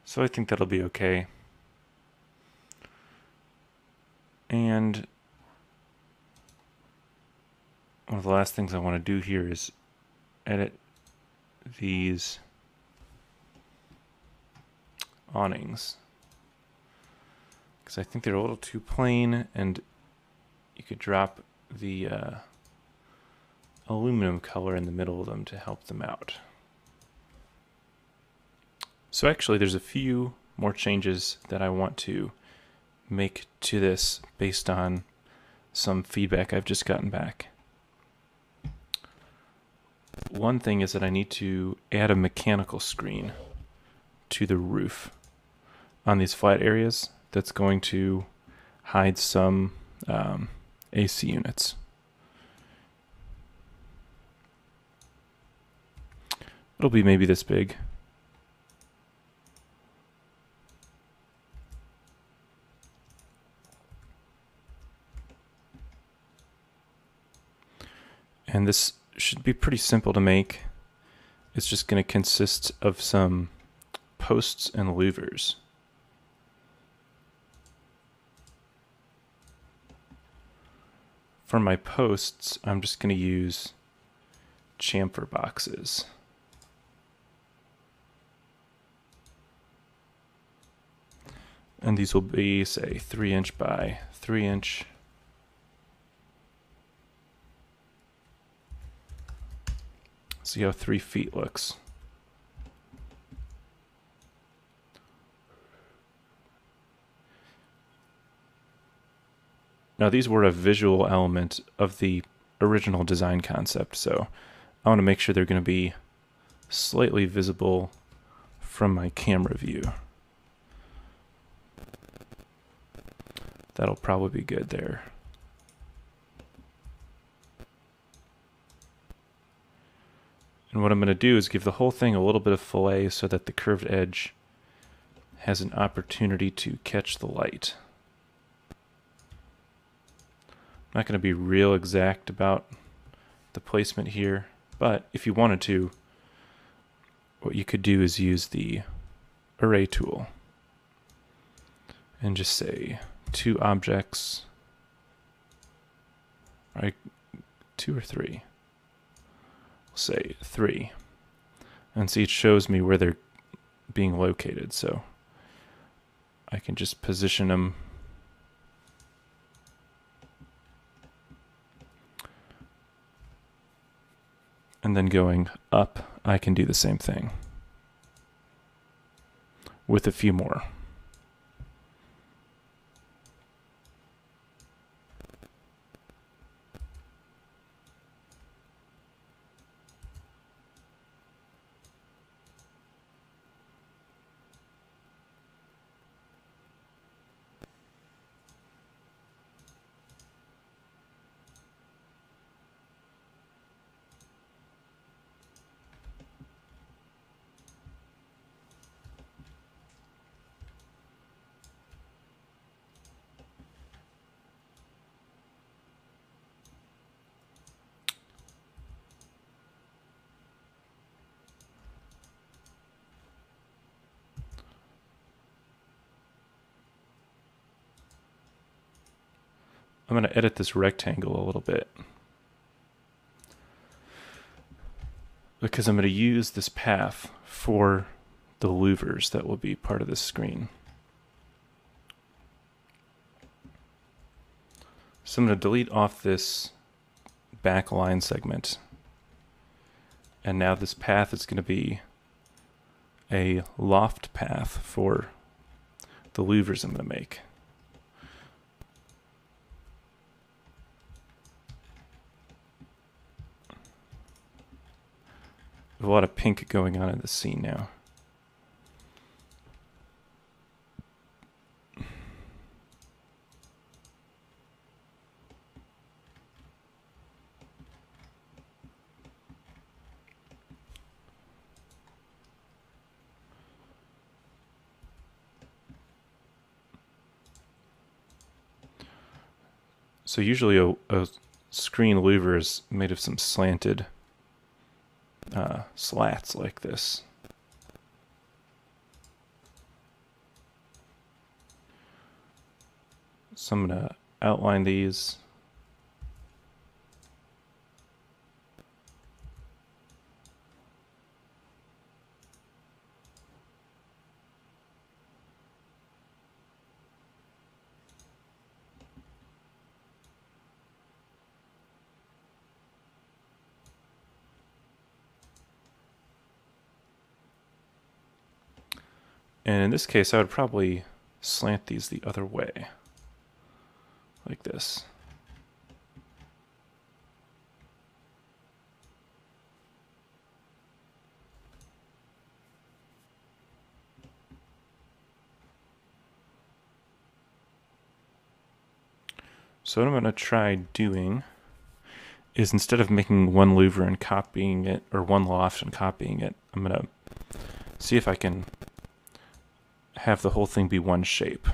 So I think that'll be okay. And one of the last things I want to do here is edit these awnings, because I think they're a little too plain, and you could drop the aluminum color in the middle of them to help them out. So actually there's a few more changes that I want to make to this based on some feedback I've just gotten back. One thing is that I need to add a mechanical screen to the roof on these flat areas that's going to hide some AC units. It'll be maybe this big. And this should be pretty simple to make. It's just going to consist of some posts and louvers. For my posts, I'm just going to use chamfer boxes. And these will be, say, 3" by 3". See how 3 feet looks. Now these were a visual element of the original design concept, so I want to make sure they're going to be slightly visible from my camera view. That'll probably be good there. And what I'm going to do is give the whole thing a little bit of fillet so that the curved edge has an opportunity to catch the light. I'm not going to be real exact about the placement here, but if you wanted to, what you could do is use the array tool and just say 2 objects, right? 2 or 3. We'll say 3. And see, it shows me where they're being located, so I can just position them and then going up, I can do the same thing with a few more. I'm going to edit this rectangle a little bit because I'm going to use this path for the louvers that will be part of this screen. So I'm going to delete off this back line segment, and now this path is going to be a loft path for the louvers I'm going to make. There's a lot of pink going on in the scene now. So usually a screen louver is made of some slanted slats like this. So I'm going to outline these. And in this case, I would probably slant these the other way, like this. So what I'm going to try doing is, instead of making one louver and copying it, or one loft and copying it, I'm going to see if I can have the whole thing be one shape.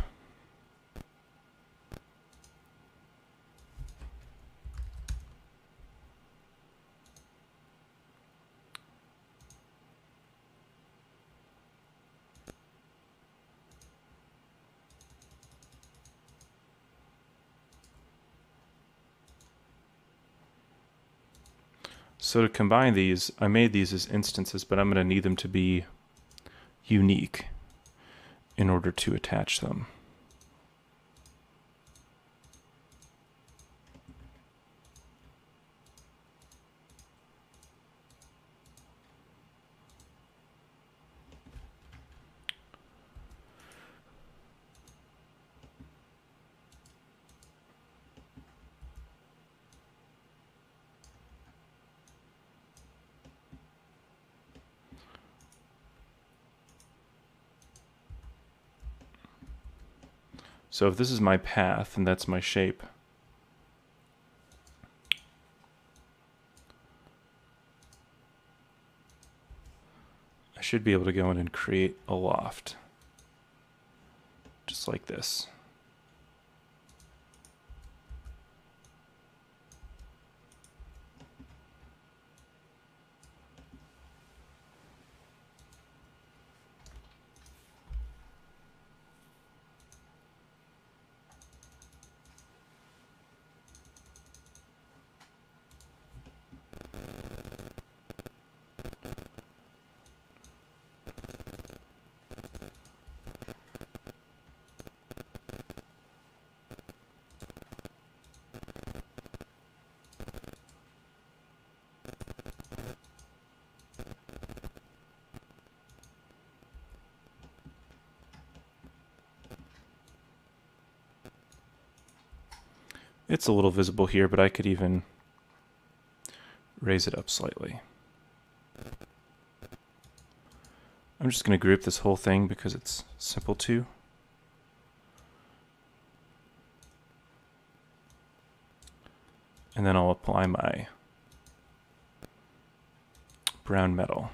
So to combine these, I made these as instances, but I'm going to need them to be unique in order to attach them. So if this is my path and that's my shape, I should be able to go in and create a loft, just like this. It's a little visible here, but I could even raise it up slightly. I'm just going to group this whole thing because it's simple to. And then I'll apply my brown metal.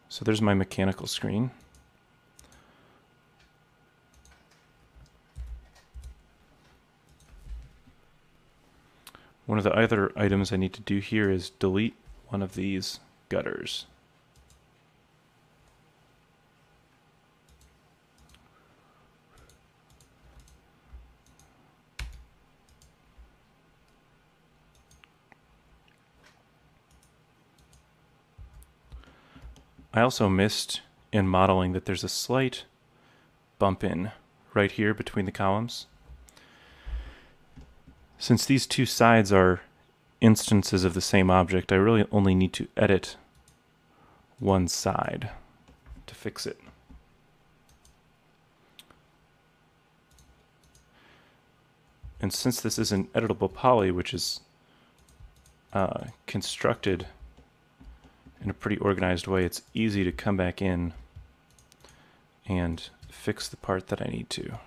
So there's my mechanical screen. One of the other items I need to do here is delete one of these gutters. I also missed in modeling that there's a slight bump in right here between the columns. Since these two sides are instances of the same object, I really only need to edit one side to fix it. And since this is an editable poly, which is constructed in a pretty organized way, it's easy to come back in and fix the part that I need to.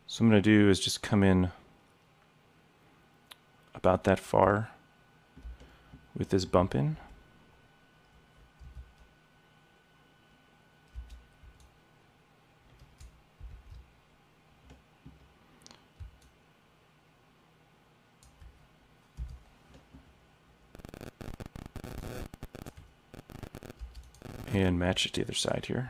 So what I'm going to do is just come in about that far with this bump in. And match it to the other side here.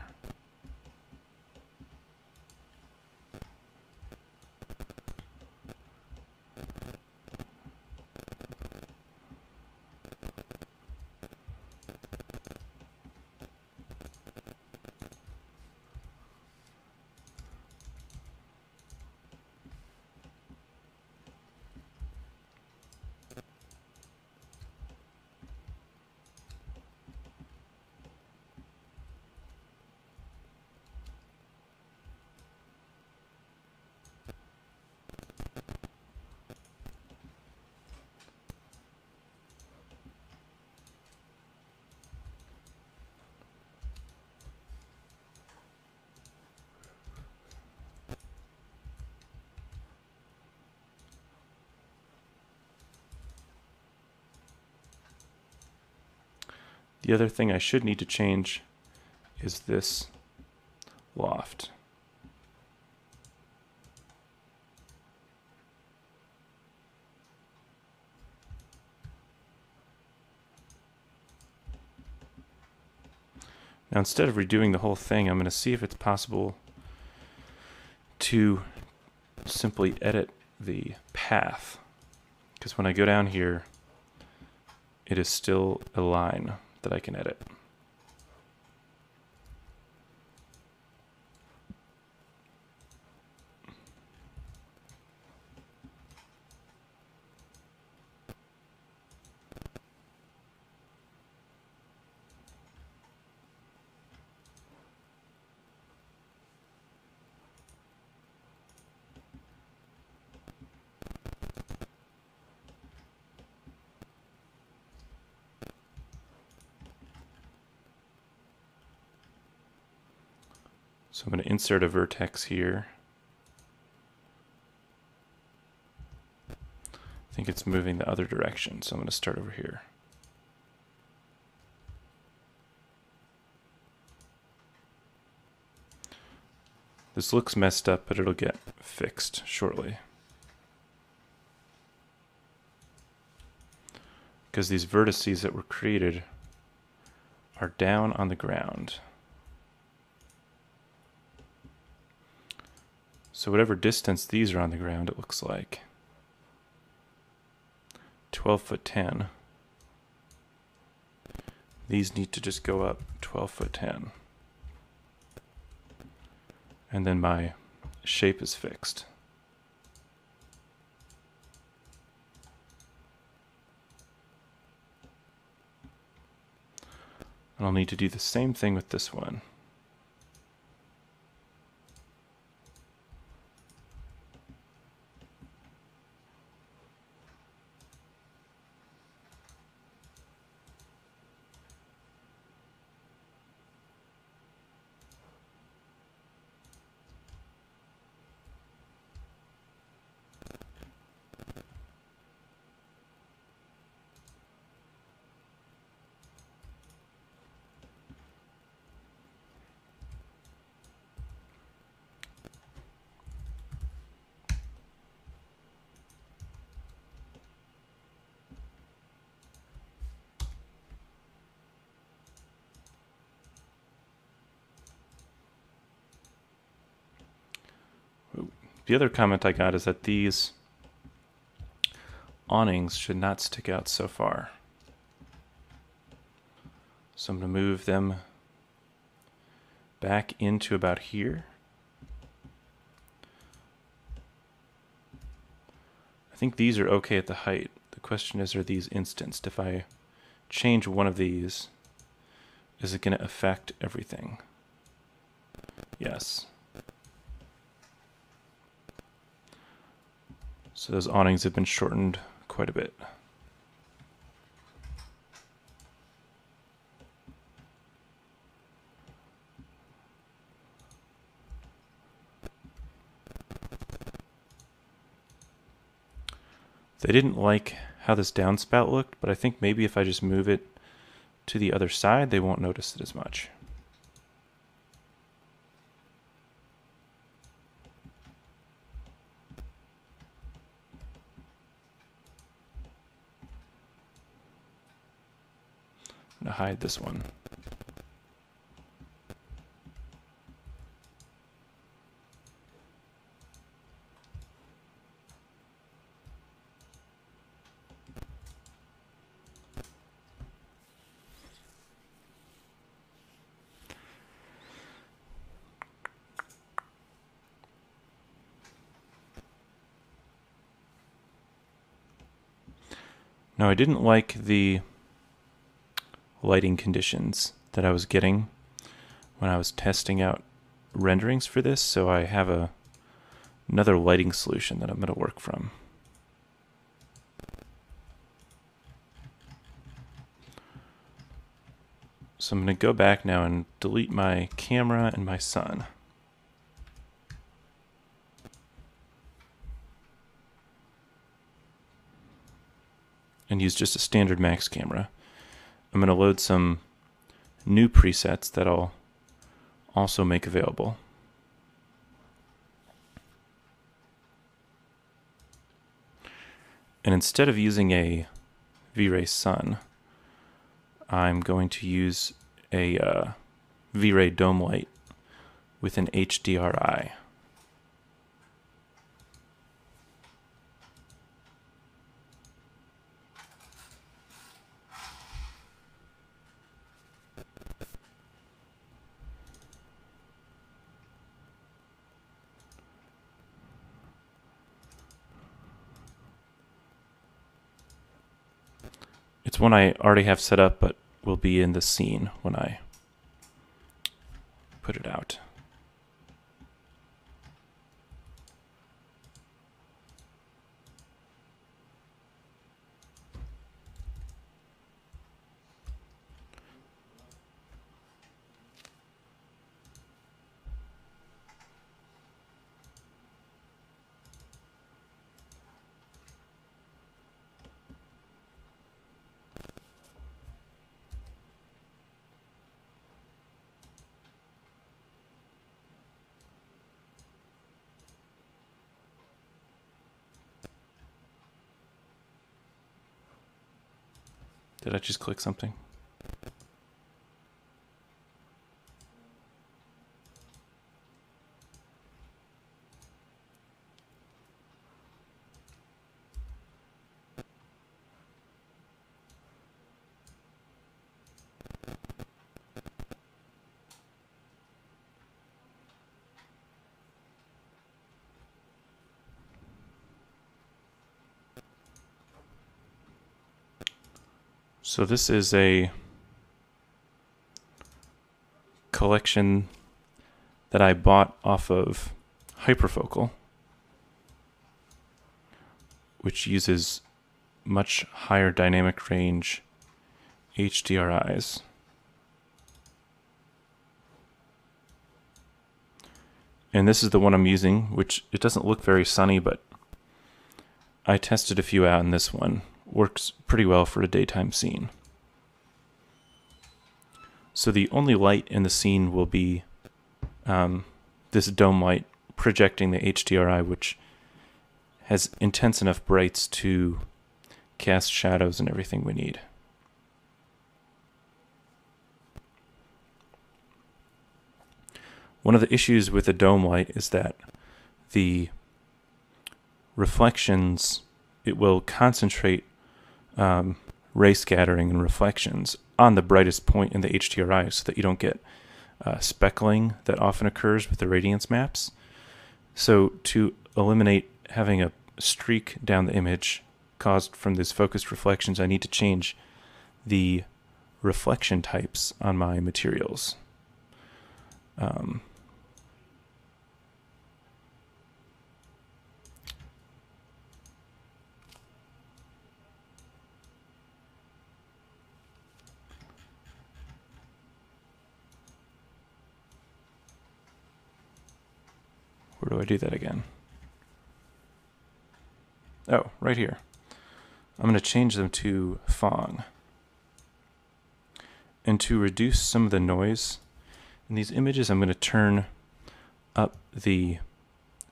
The other thing I should need to change is this loft. Now instead of redoing the whole thing, I'm going to see if it's possible to simply edit the path. Because when I go down here, it is still a line that I can edit. So I'm going to insert a vertex here. I think it's moving the other direction, so I'm going to start over here. This looks messed up, but it'll get fixed shortly. Because these vertices that were created are down on the ground. So whatever distance these are on the ground, it looks like 12 foot 10. These need to just go up 12 foot 10. And then my shape is fixed. And I'll need to do the same thing with this one. The other comment I got is that these awnings should not stick out so far. So I'm going to move them back into about here. I think these are okay at the height. The question is, are these instanced? If I change one of these, is it going to affect everything? Yes. So those awnings have been shortened quite a bit. They didn't like how this downspout looked, but I think maybe if I just move it to the other side, they won't notice it as much. I'm going to hide this one. Now, I didn't like the lighting conditions that I was getting when I was testing out renderings for this, so I have another lighting solution that I'm going to work from. So I'm going to go back now and delete my camera and my sun. And use just a standard max camera. I'm going to load some new presets that I'll also make available. And instead of using a V-Ray sun, I'm going to use a V-Ray dome light with an HDRI. It's one I already have set up, but will be in the scene when I put it out. Did I just click something? So this is a collection that I bought off of Hyperfocal, which uses much higher dynamic range HDRIs. And this is the one I'm using, which it doesn't look very sunny, but I tested a few out, and this one works pretty well for a daytime scene. So the only light in the scene will be this dome light projecting the HDRI, which has intense enough brights to cast shadows and everything we need. One of the issues with the dome light is that the reflections, it will concentrate ray scattering and reflections on the brightest point in the HDRI so that you don't get speckling that often occurs with the radiance maps. So to eliminate having a streak down the image caused from these focused reflections, I need to change the reflection types on my materials. Where do I do that again? Oh, right here. I'm going to change them to Phong. And to reduce some of the noise in these images, I'm going to turn up the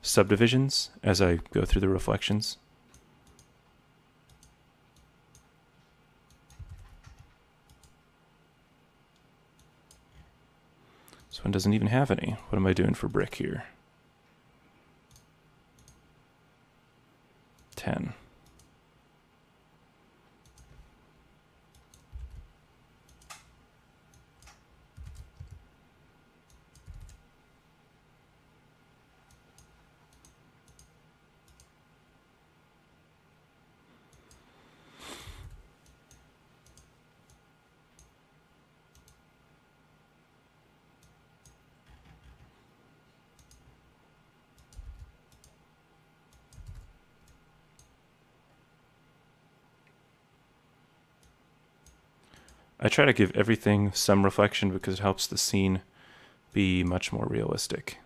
subdivisions as I go through the reflections. This one doesn't even have any. What am I doing for brick here? 10. I try to give everything some reflection because it helps the scene be much more realistic.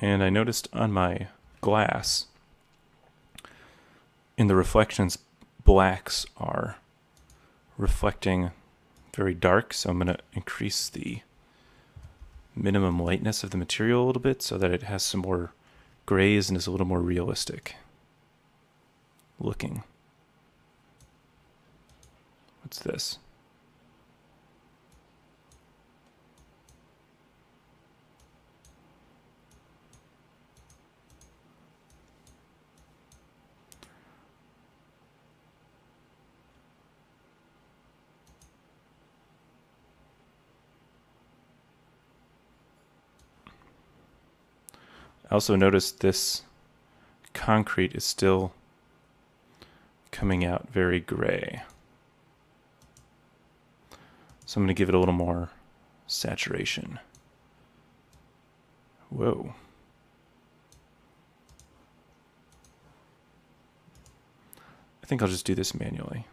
And I noticed on my glass, in the reflections, blacks are reflecting very dark, so I'm going to increase the minimum lightness of the material a little bit so that it has some more grays and is a little more realistic looking. What's this? I also noticed this concrete is still coming out very gray. So I'm going to give it a little more saturation. Whoa. I think I'll just do this manually.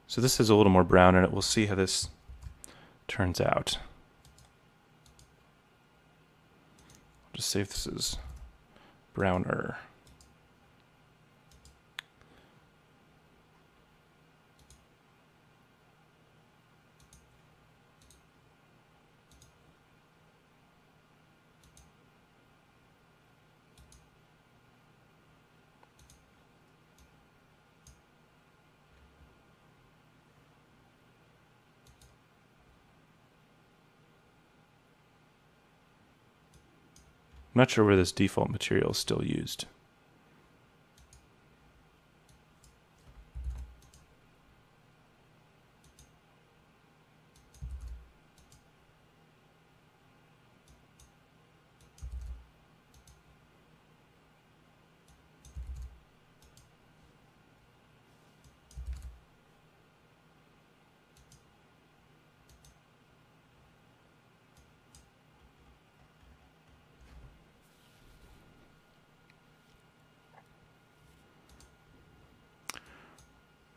So this is a little more brown in it. We'll see how this turns out. I'll just say if this is browner. I'm not sure where this default material is still used.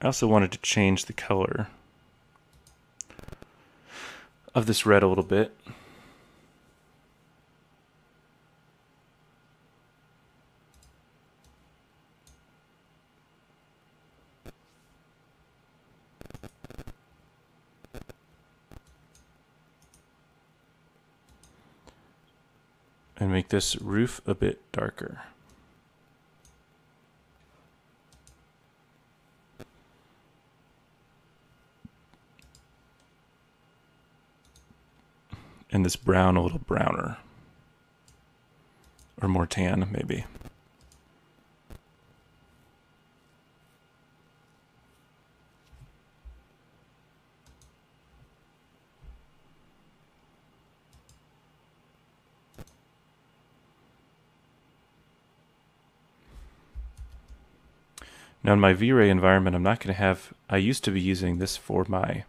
I also wanted to change the color of this red a little bit. And make this roof a bit darker. And this brown a little browner. Or more tan, maybe. Now in my V-Ray environment, I'm not going to have, I used to be using this for my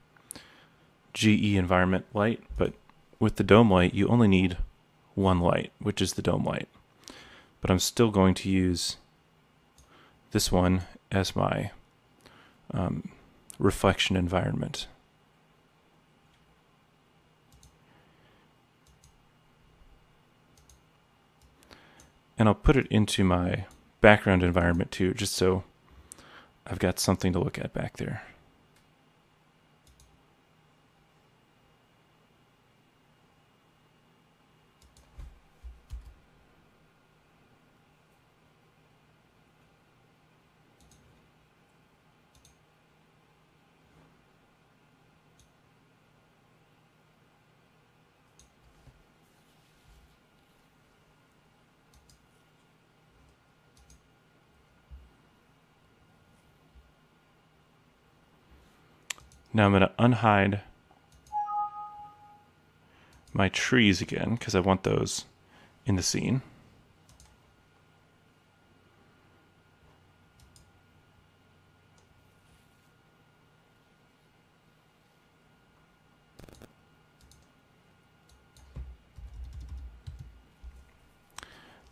GE environment light, but with the dome light, you only need one light, which is the dome light. But I'm still going to use this one as my reflection environment. And I'll put it into my background environment too, just so I've got something to look at back there. Now I'm going to unhide my trees again because I want those in the scene.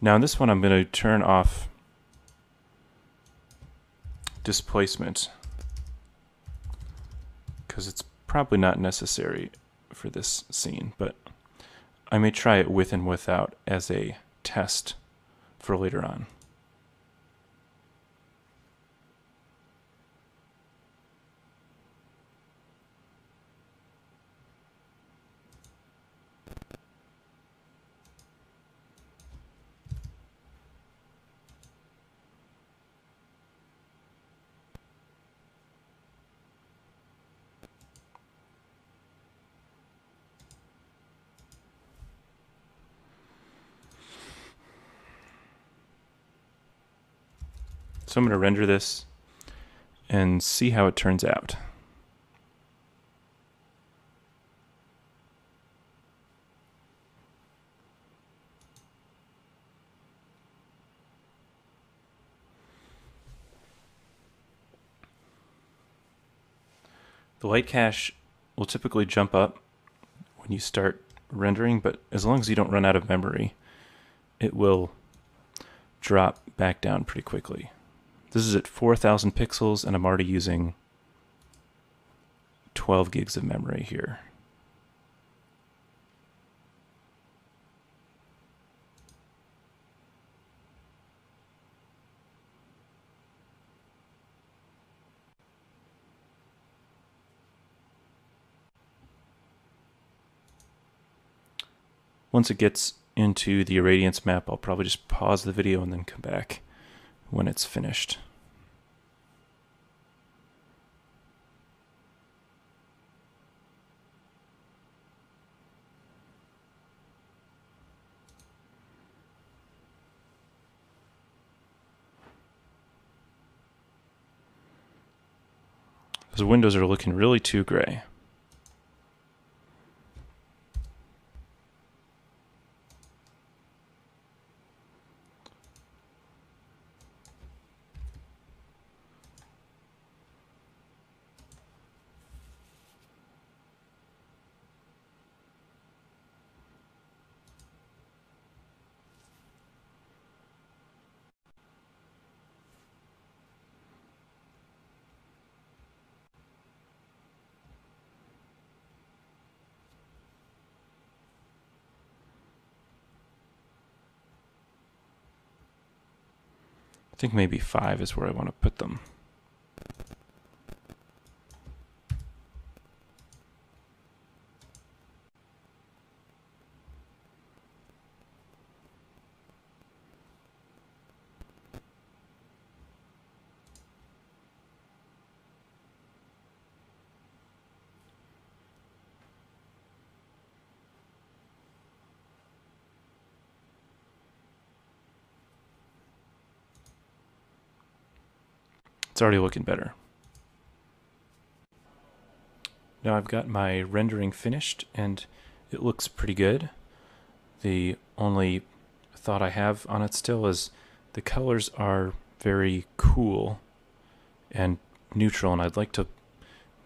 Now in this one I'm going to turn off displacement, because it's probably not necessary for this scene, but I may try it with and without as a test for later on. So I'm going to render this and see how it turns out. The light cache will typically jump up when you start rendering, but as long as you don't run out of memory, it will drop back down pretty quickly. This is at 4,000 pixels, and I'm already using 12 gigs of memory here. Once it gets into the irradiance map, I'll probably just pause the video and then come back when it's finished. Those windows are looking really too gray. I think maybe 5 is where I want to put them. It's already looking better. Now I've got my rendering finished and it looks pretty good. The only thought I have on it still is the colors are very cool and neutral, and I'd like to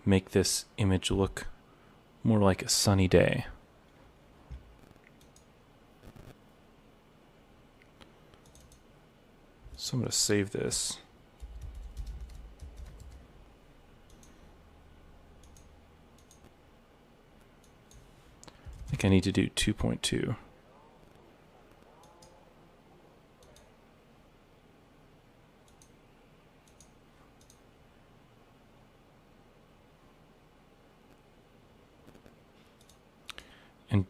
make this image look more like a sunny day. So I'm going to save this. I think I need to do 2.2. And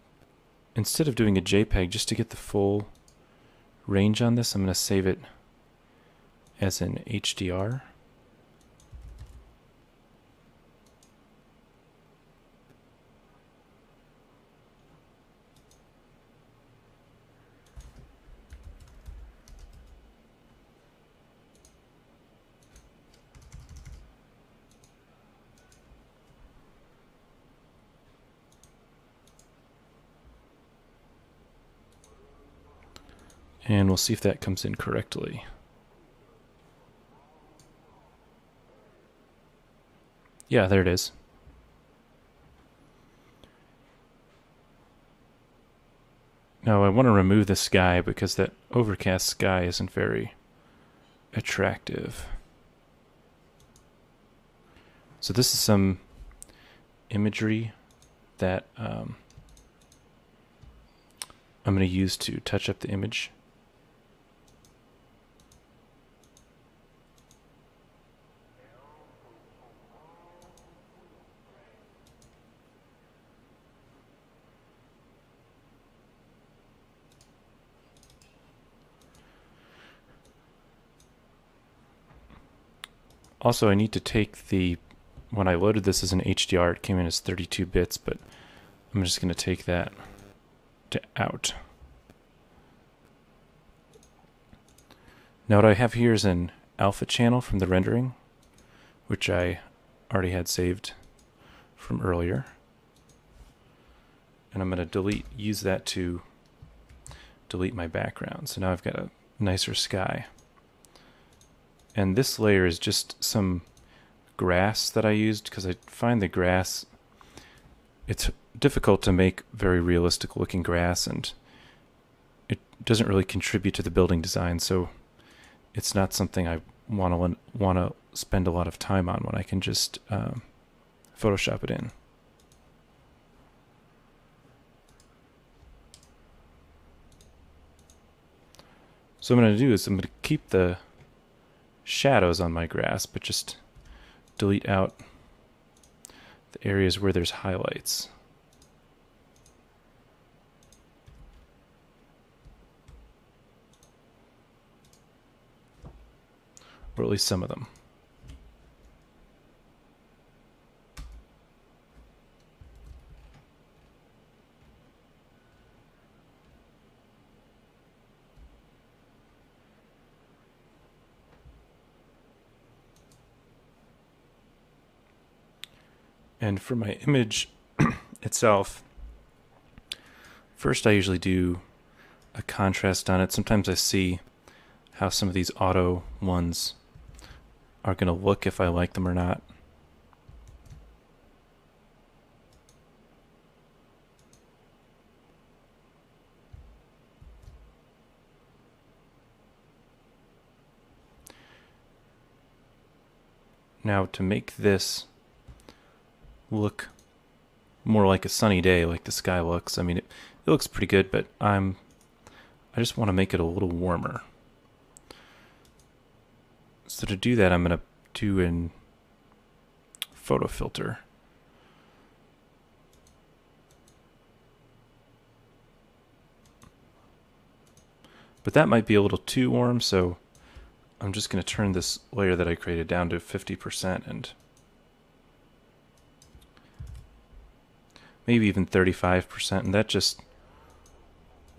instead of doing a JPEG, just to get the full range on this, I'm going to save it as an HDR. And we'll see if that comes in correctly. Yeah, there it is. Now I want to remove the sky because that overcast sky isn't very attractive. So this is some imagery that I'm going to use to touch up the image. Also, I need to take the, when I loaded this as an HDR, it came in as 32 bits, but I'm just going to take that to out. Now what I have here is an alpha channel from the rendering, which I already had saved from earlier. And I'm going to use that to delete my background. So now I've got a nicer sky. And this layer is just some grass that I used because I find the grass, it's difficult to make very realistic looking grass, and it doesn't really contribute to the building design, so it's not something I want to spend a lot of time on when I can just Photoshop it in. So what I'm going to do is I'm going to keep the shadows on my grass, but just delete out the areas where there's highlights. Or at least some of them. And for my image itself, first I usually do a contrast on it. Sometimes I see how some of these auto ones are going to look, if I like them or not. Now to make this look more like a sunny day, like the sky looks, I mean, it looks pretty good, but I just want to make it a little warmer. So to do that, I'm going to do in photo filter. But that might be a little too warm, so I'm just going to turn this layer that I created down to 50% and maybe even 35%, and that just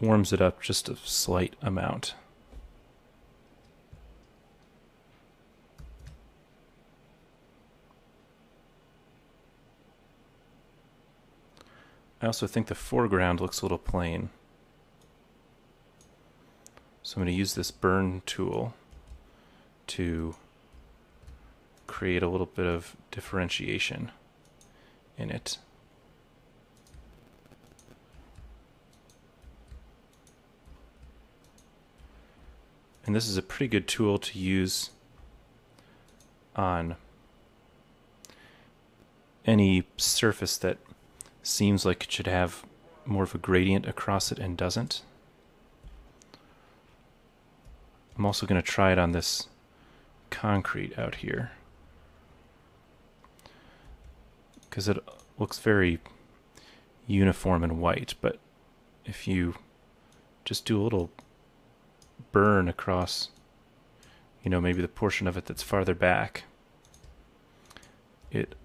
warms it up just a slight amount. I also think the foreground looks a little plain. So I'm going to use this burn tool to create a little bit of differentiation in it. And this is a pretty good tool to use on any surface that seems like it should have more of a gradient across it and doesn't. I'm also going to try it on this concrete out here, because it looks very uniform and white, but if you just do a little burn across, you know, maybe the portion of it that's farther back, it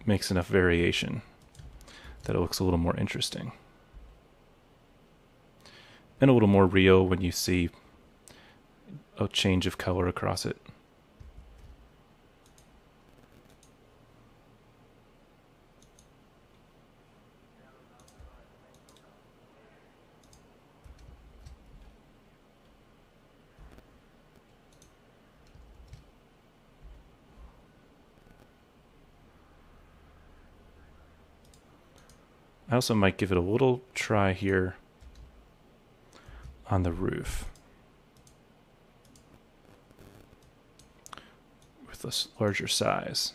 makes enough variation that it looks a little more interesting and a little more real when you see a change of color across it. I also might give it a little try here on the roof with a larger size.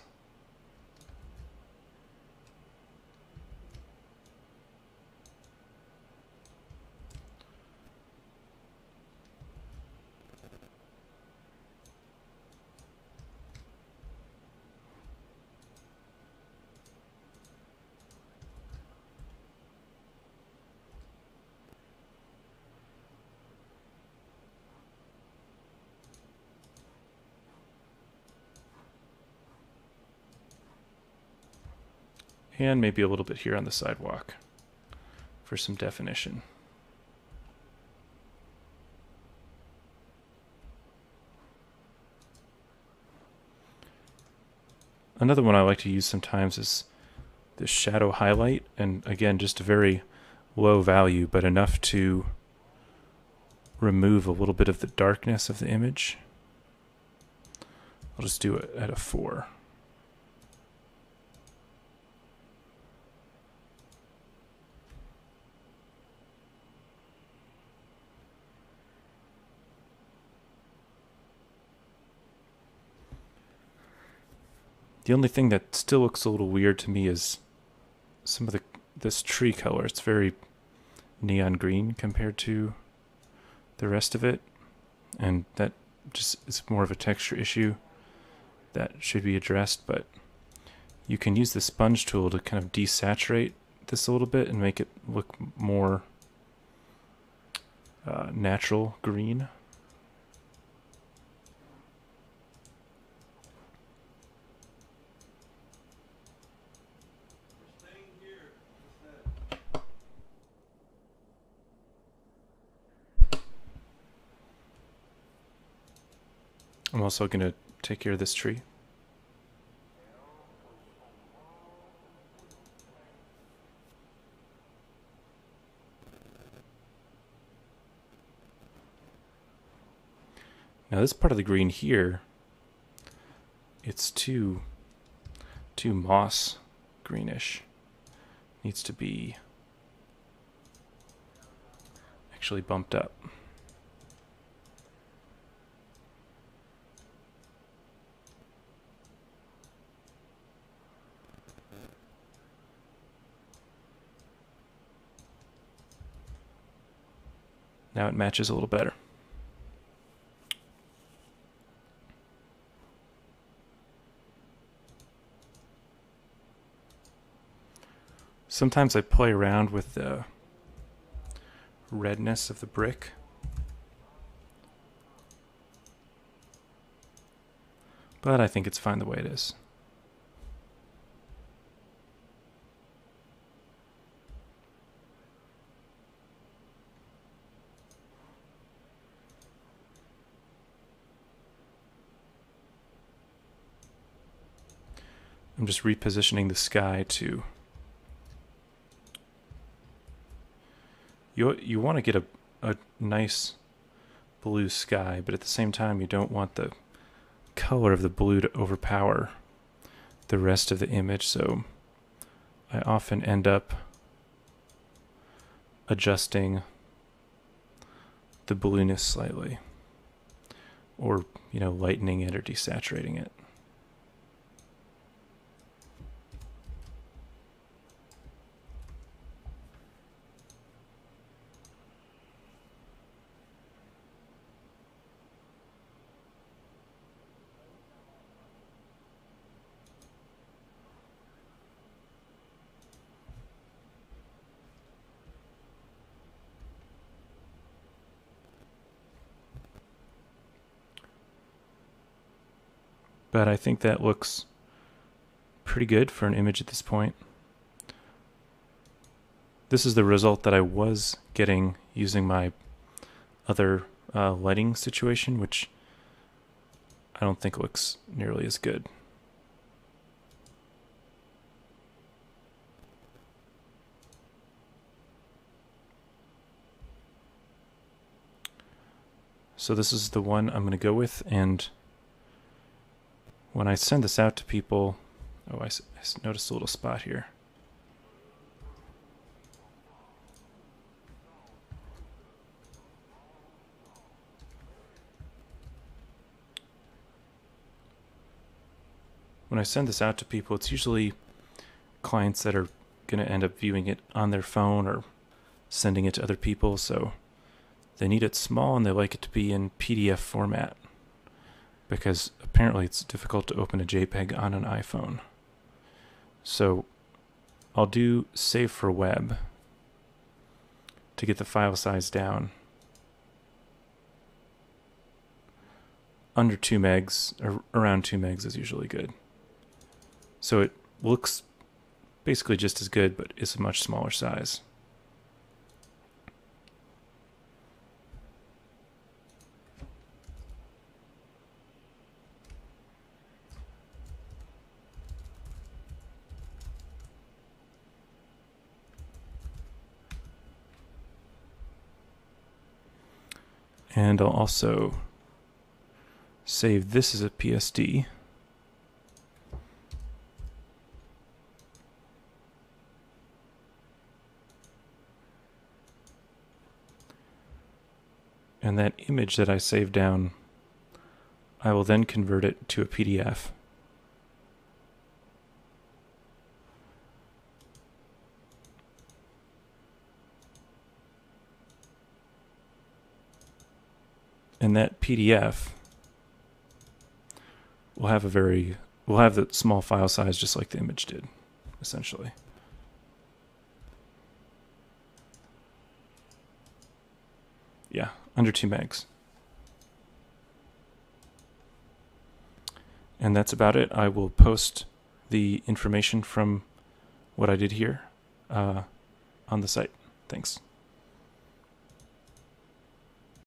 And maybe a little bit here on the sidewalk for some definition. Another one I like to use sometimes is this shadow highlight, and again, just a very low value, but enough to remove a little bit of the darkness of the image. I'll just do it at a 4. The only thing that still looks a little weird to me is some of this tree color. It's very neon green compared to the rest of it, and that just is more of a texture issue that should be addressed. But you can use the sponge tool to kind of desaturate this a little bit and make it look more natural green. I'm also going to take care of this tree. Now this part of the green here, it's too moss greenish. Needs to be actually bumped up. Now it matches a little better. Sometimes I play around with the redness of the brick. But I think it's fine the way it is. I'm just repositioning the sky to... You want to get a nice blue sky, but at the same time you don't want the color of the blue to overpower the rest of the image, so I often end up adjusting the blueness slightly, or lightening it or desaturating it. But I think that looks pretty good for an image at this point. This is the result that I was getting using my other lighting situation, which I don't think looks nearly as good. So this is the one I'm going to go with, and when I send this out to people... Oh, I noticed a little spot here. When I send this out to people, it's usually clients that are going to end up viewing it on their phone or sending it to other people, so they need it small and they like it to be in PDF format, because apparently it's difficult to open a JPEG on an iPhone. So I'll do save for web to get the file size down. Under 2 megs, or around 2 megs is usually good. So it looks basically just as good, but it's a much smaller size. And I'll also save this as a PSD. And that image that I saved down, I will then convert it to a PDF. And that PDF will have the small file size just like the image did, essentially. Yeah, under 2 megs. And that's about it. I will post the information from what I did here on the site. Thanks.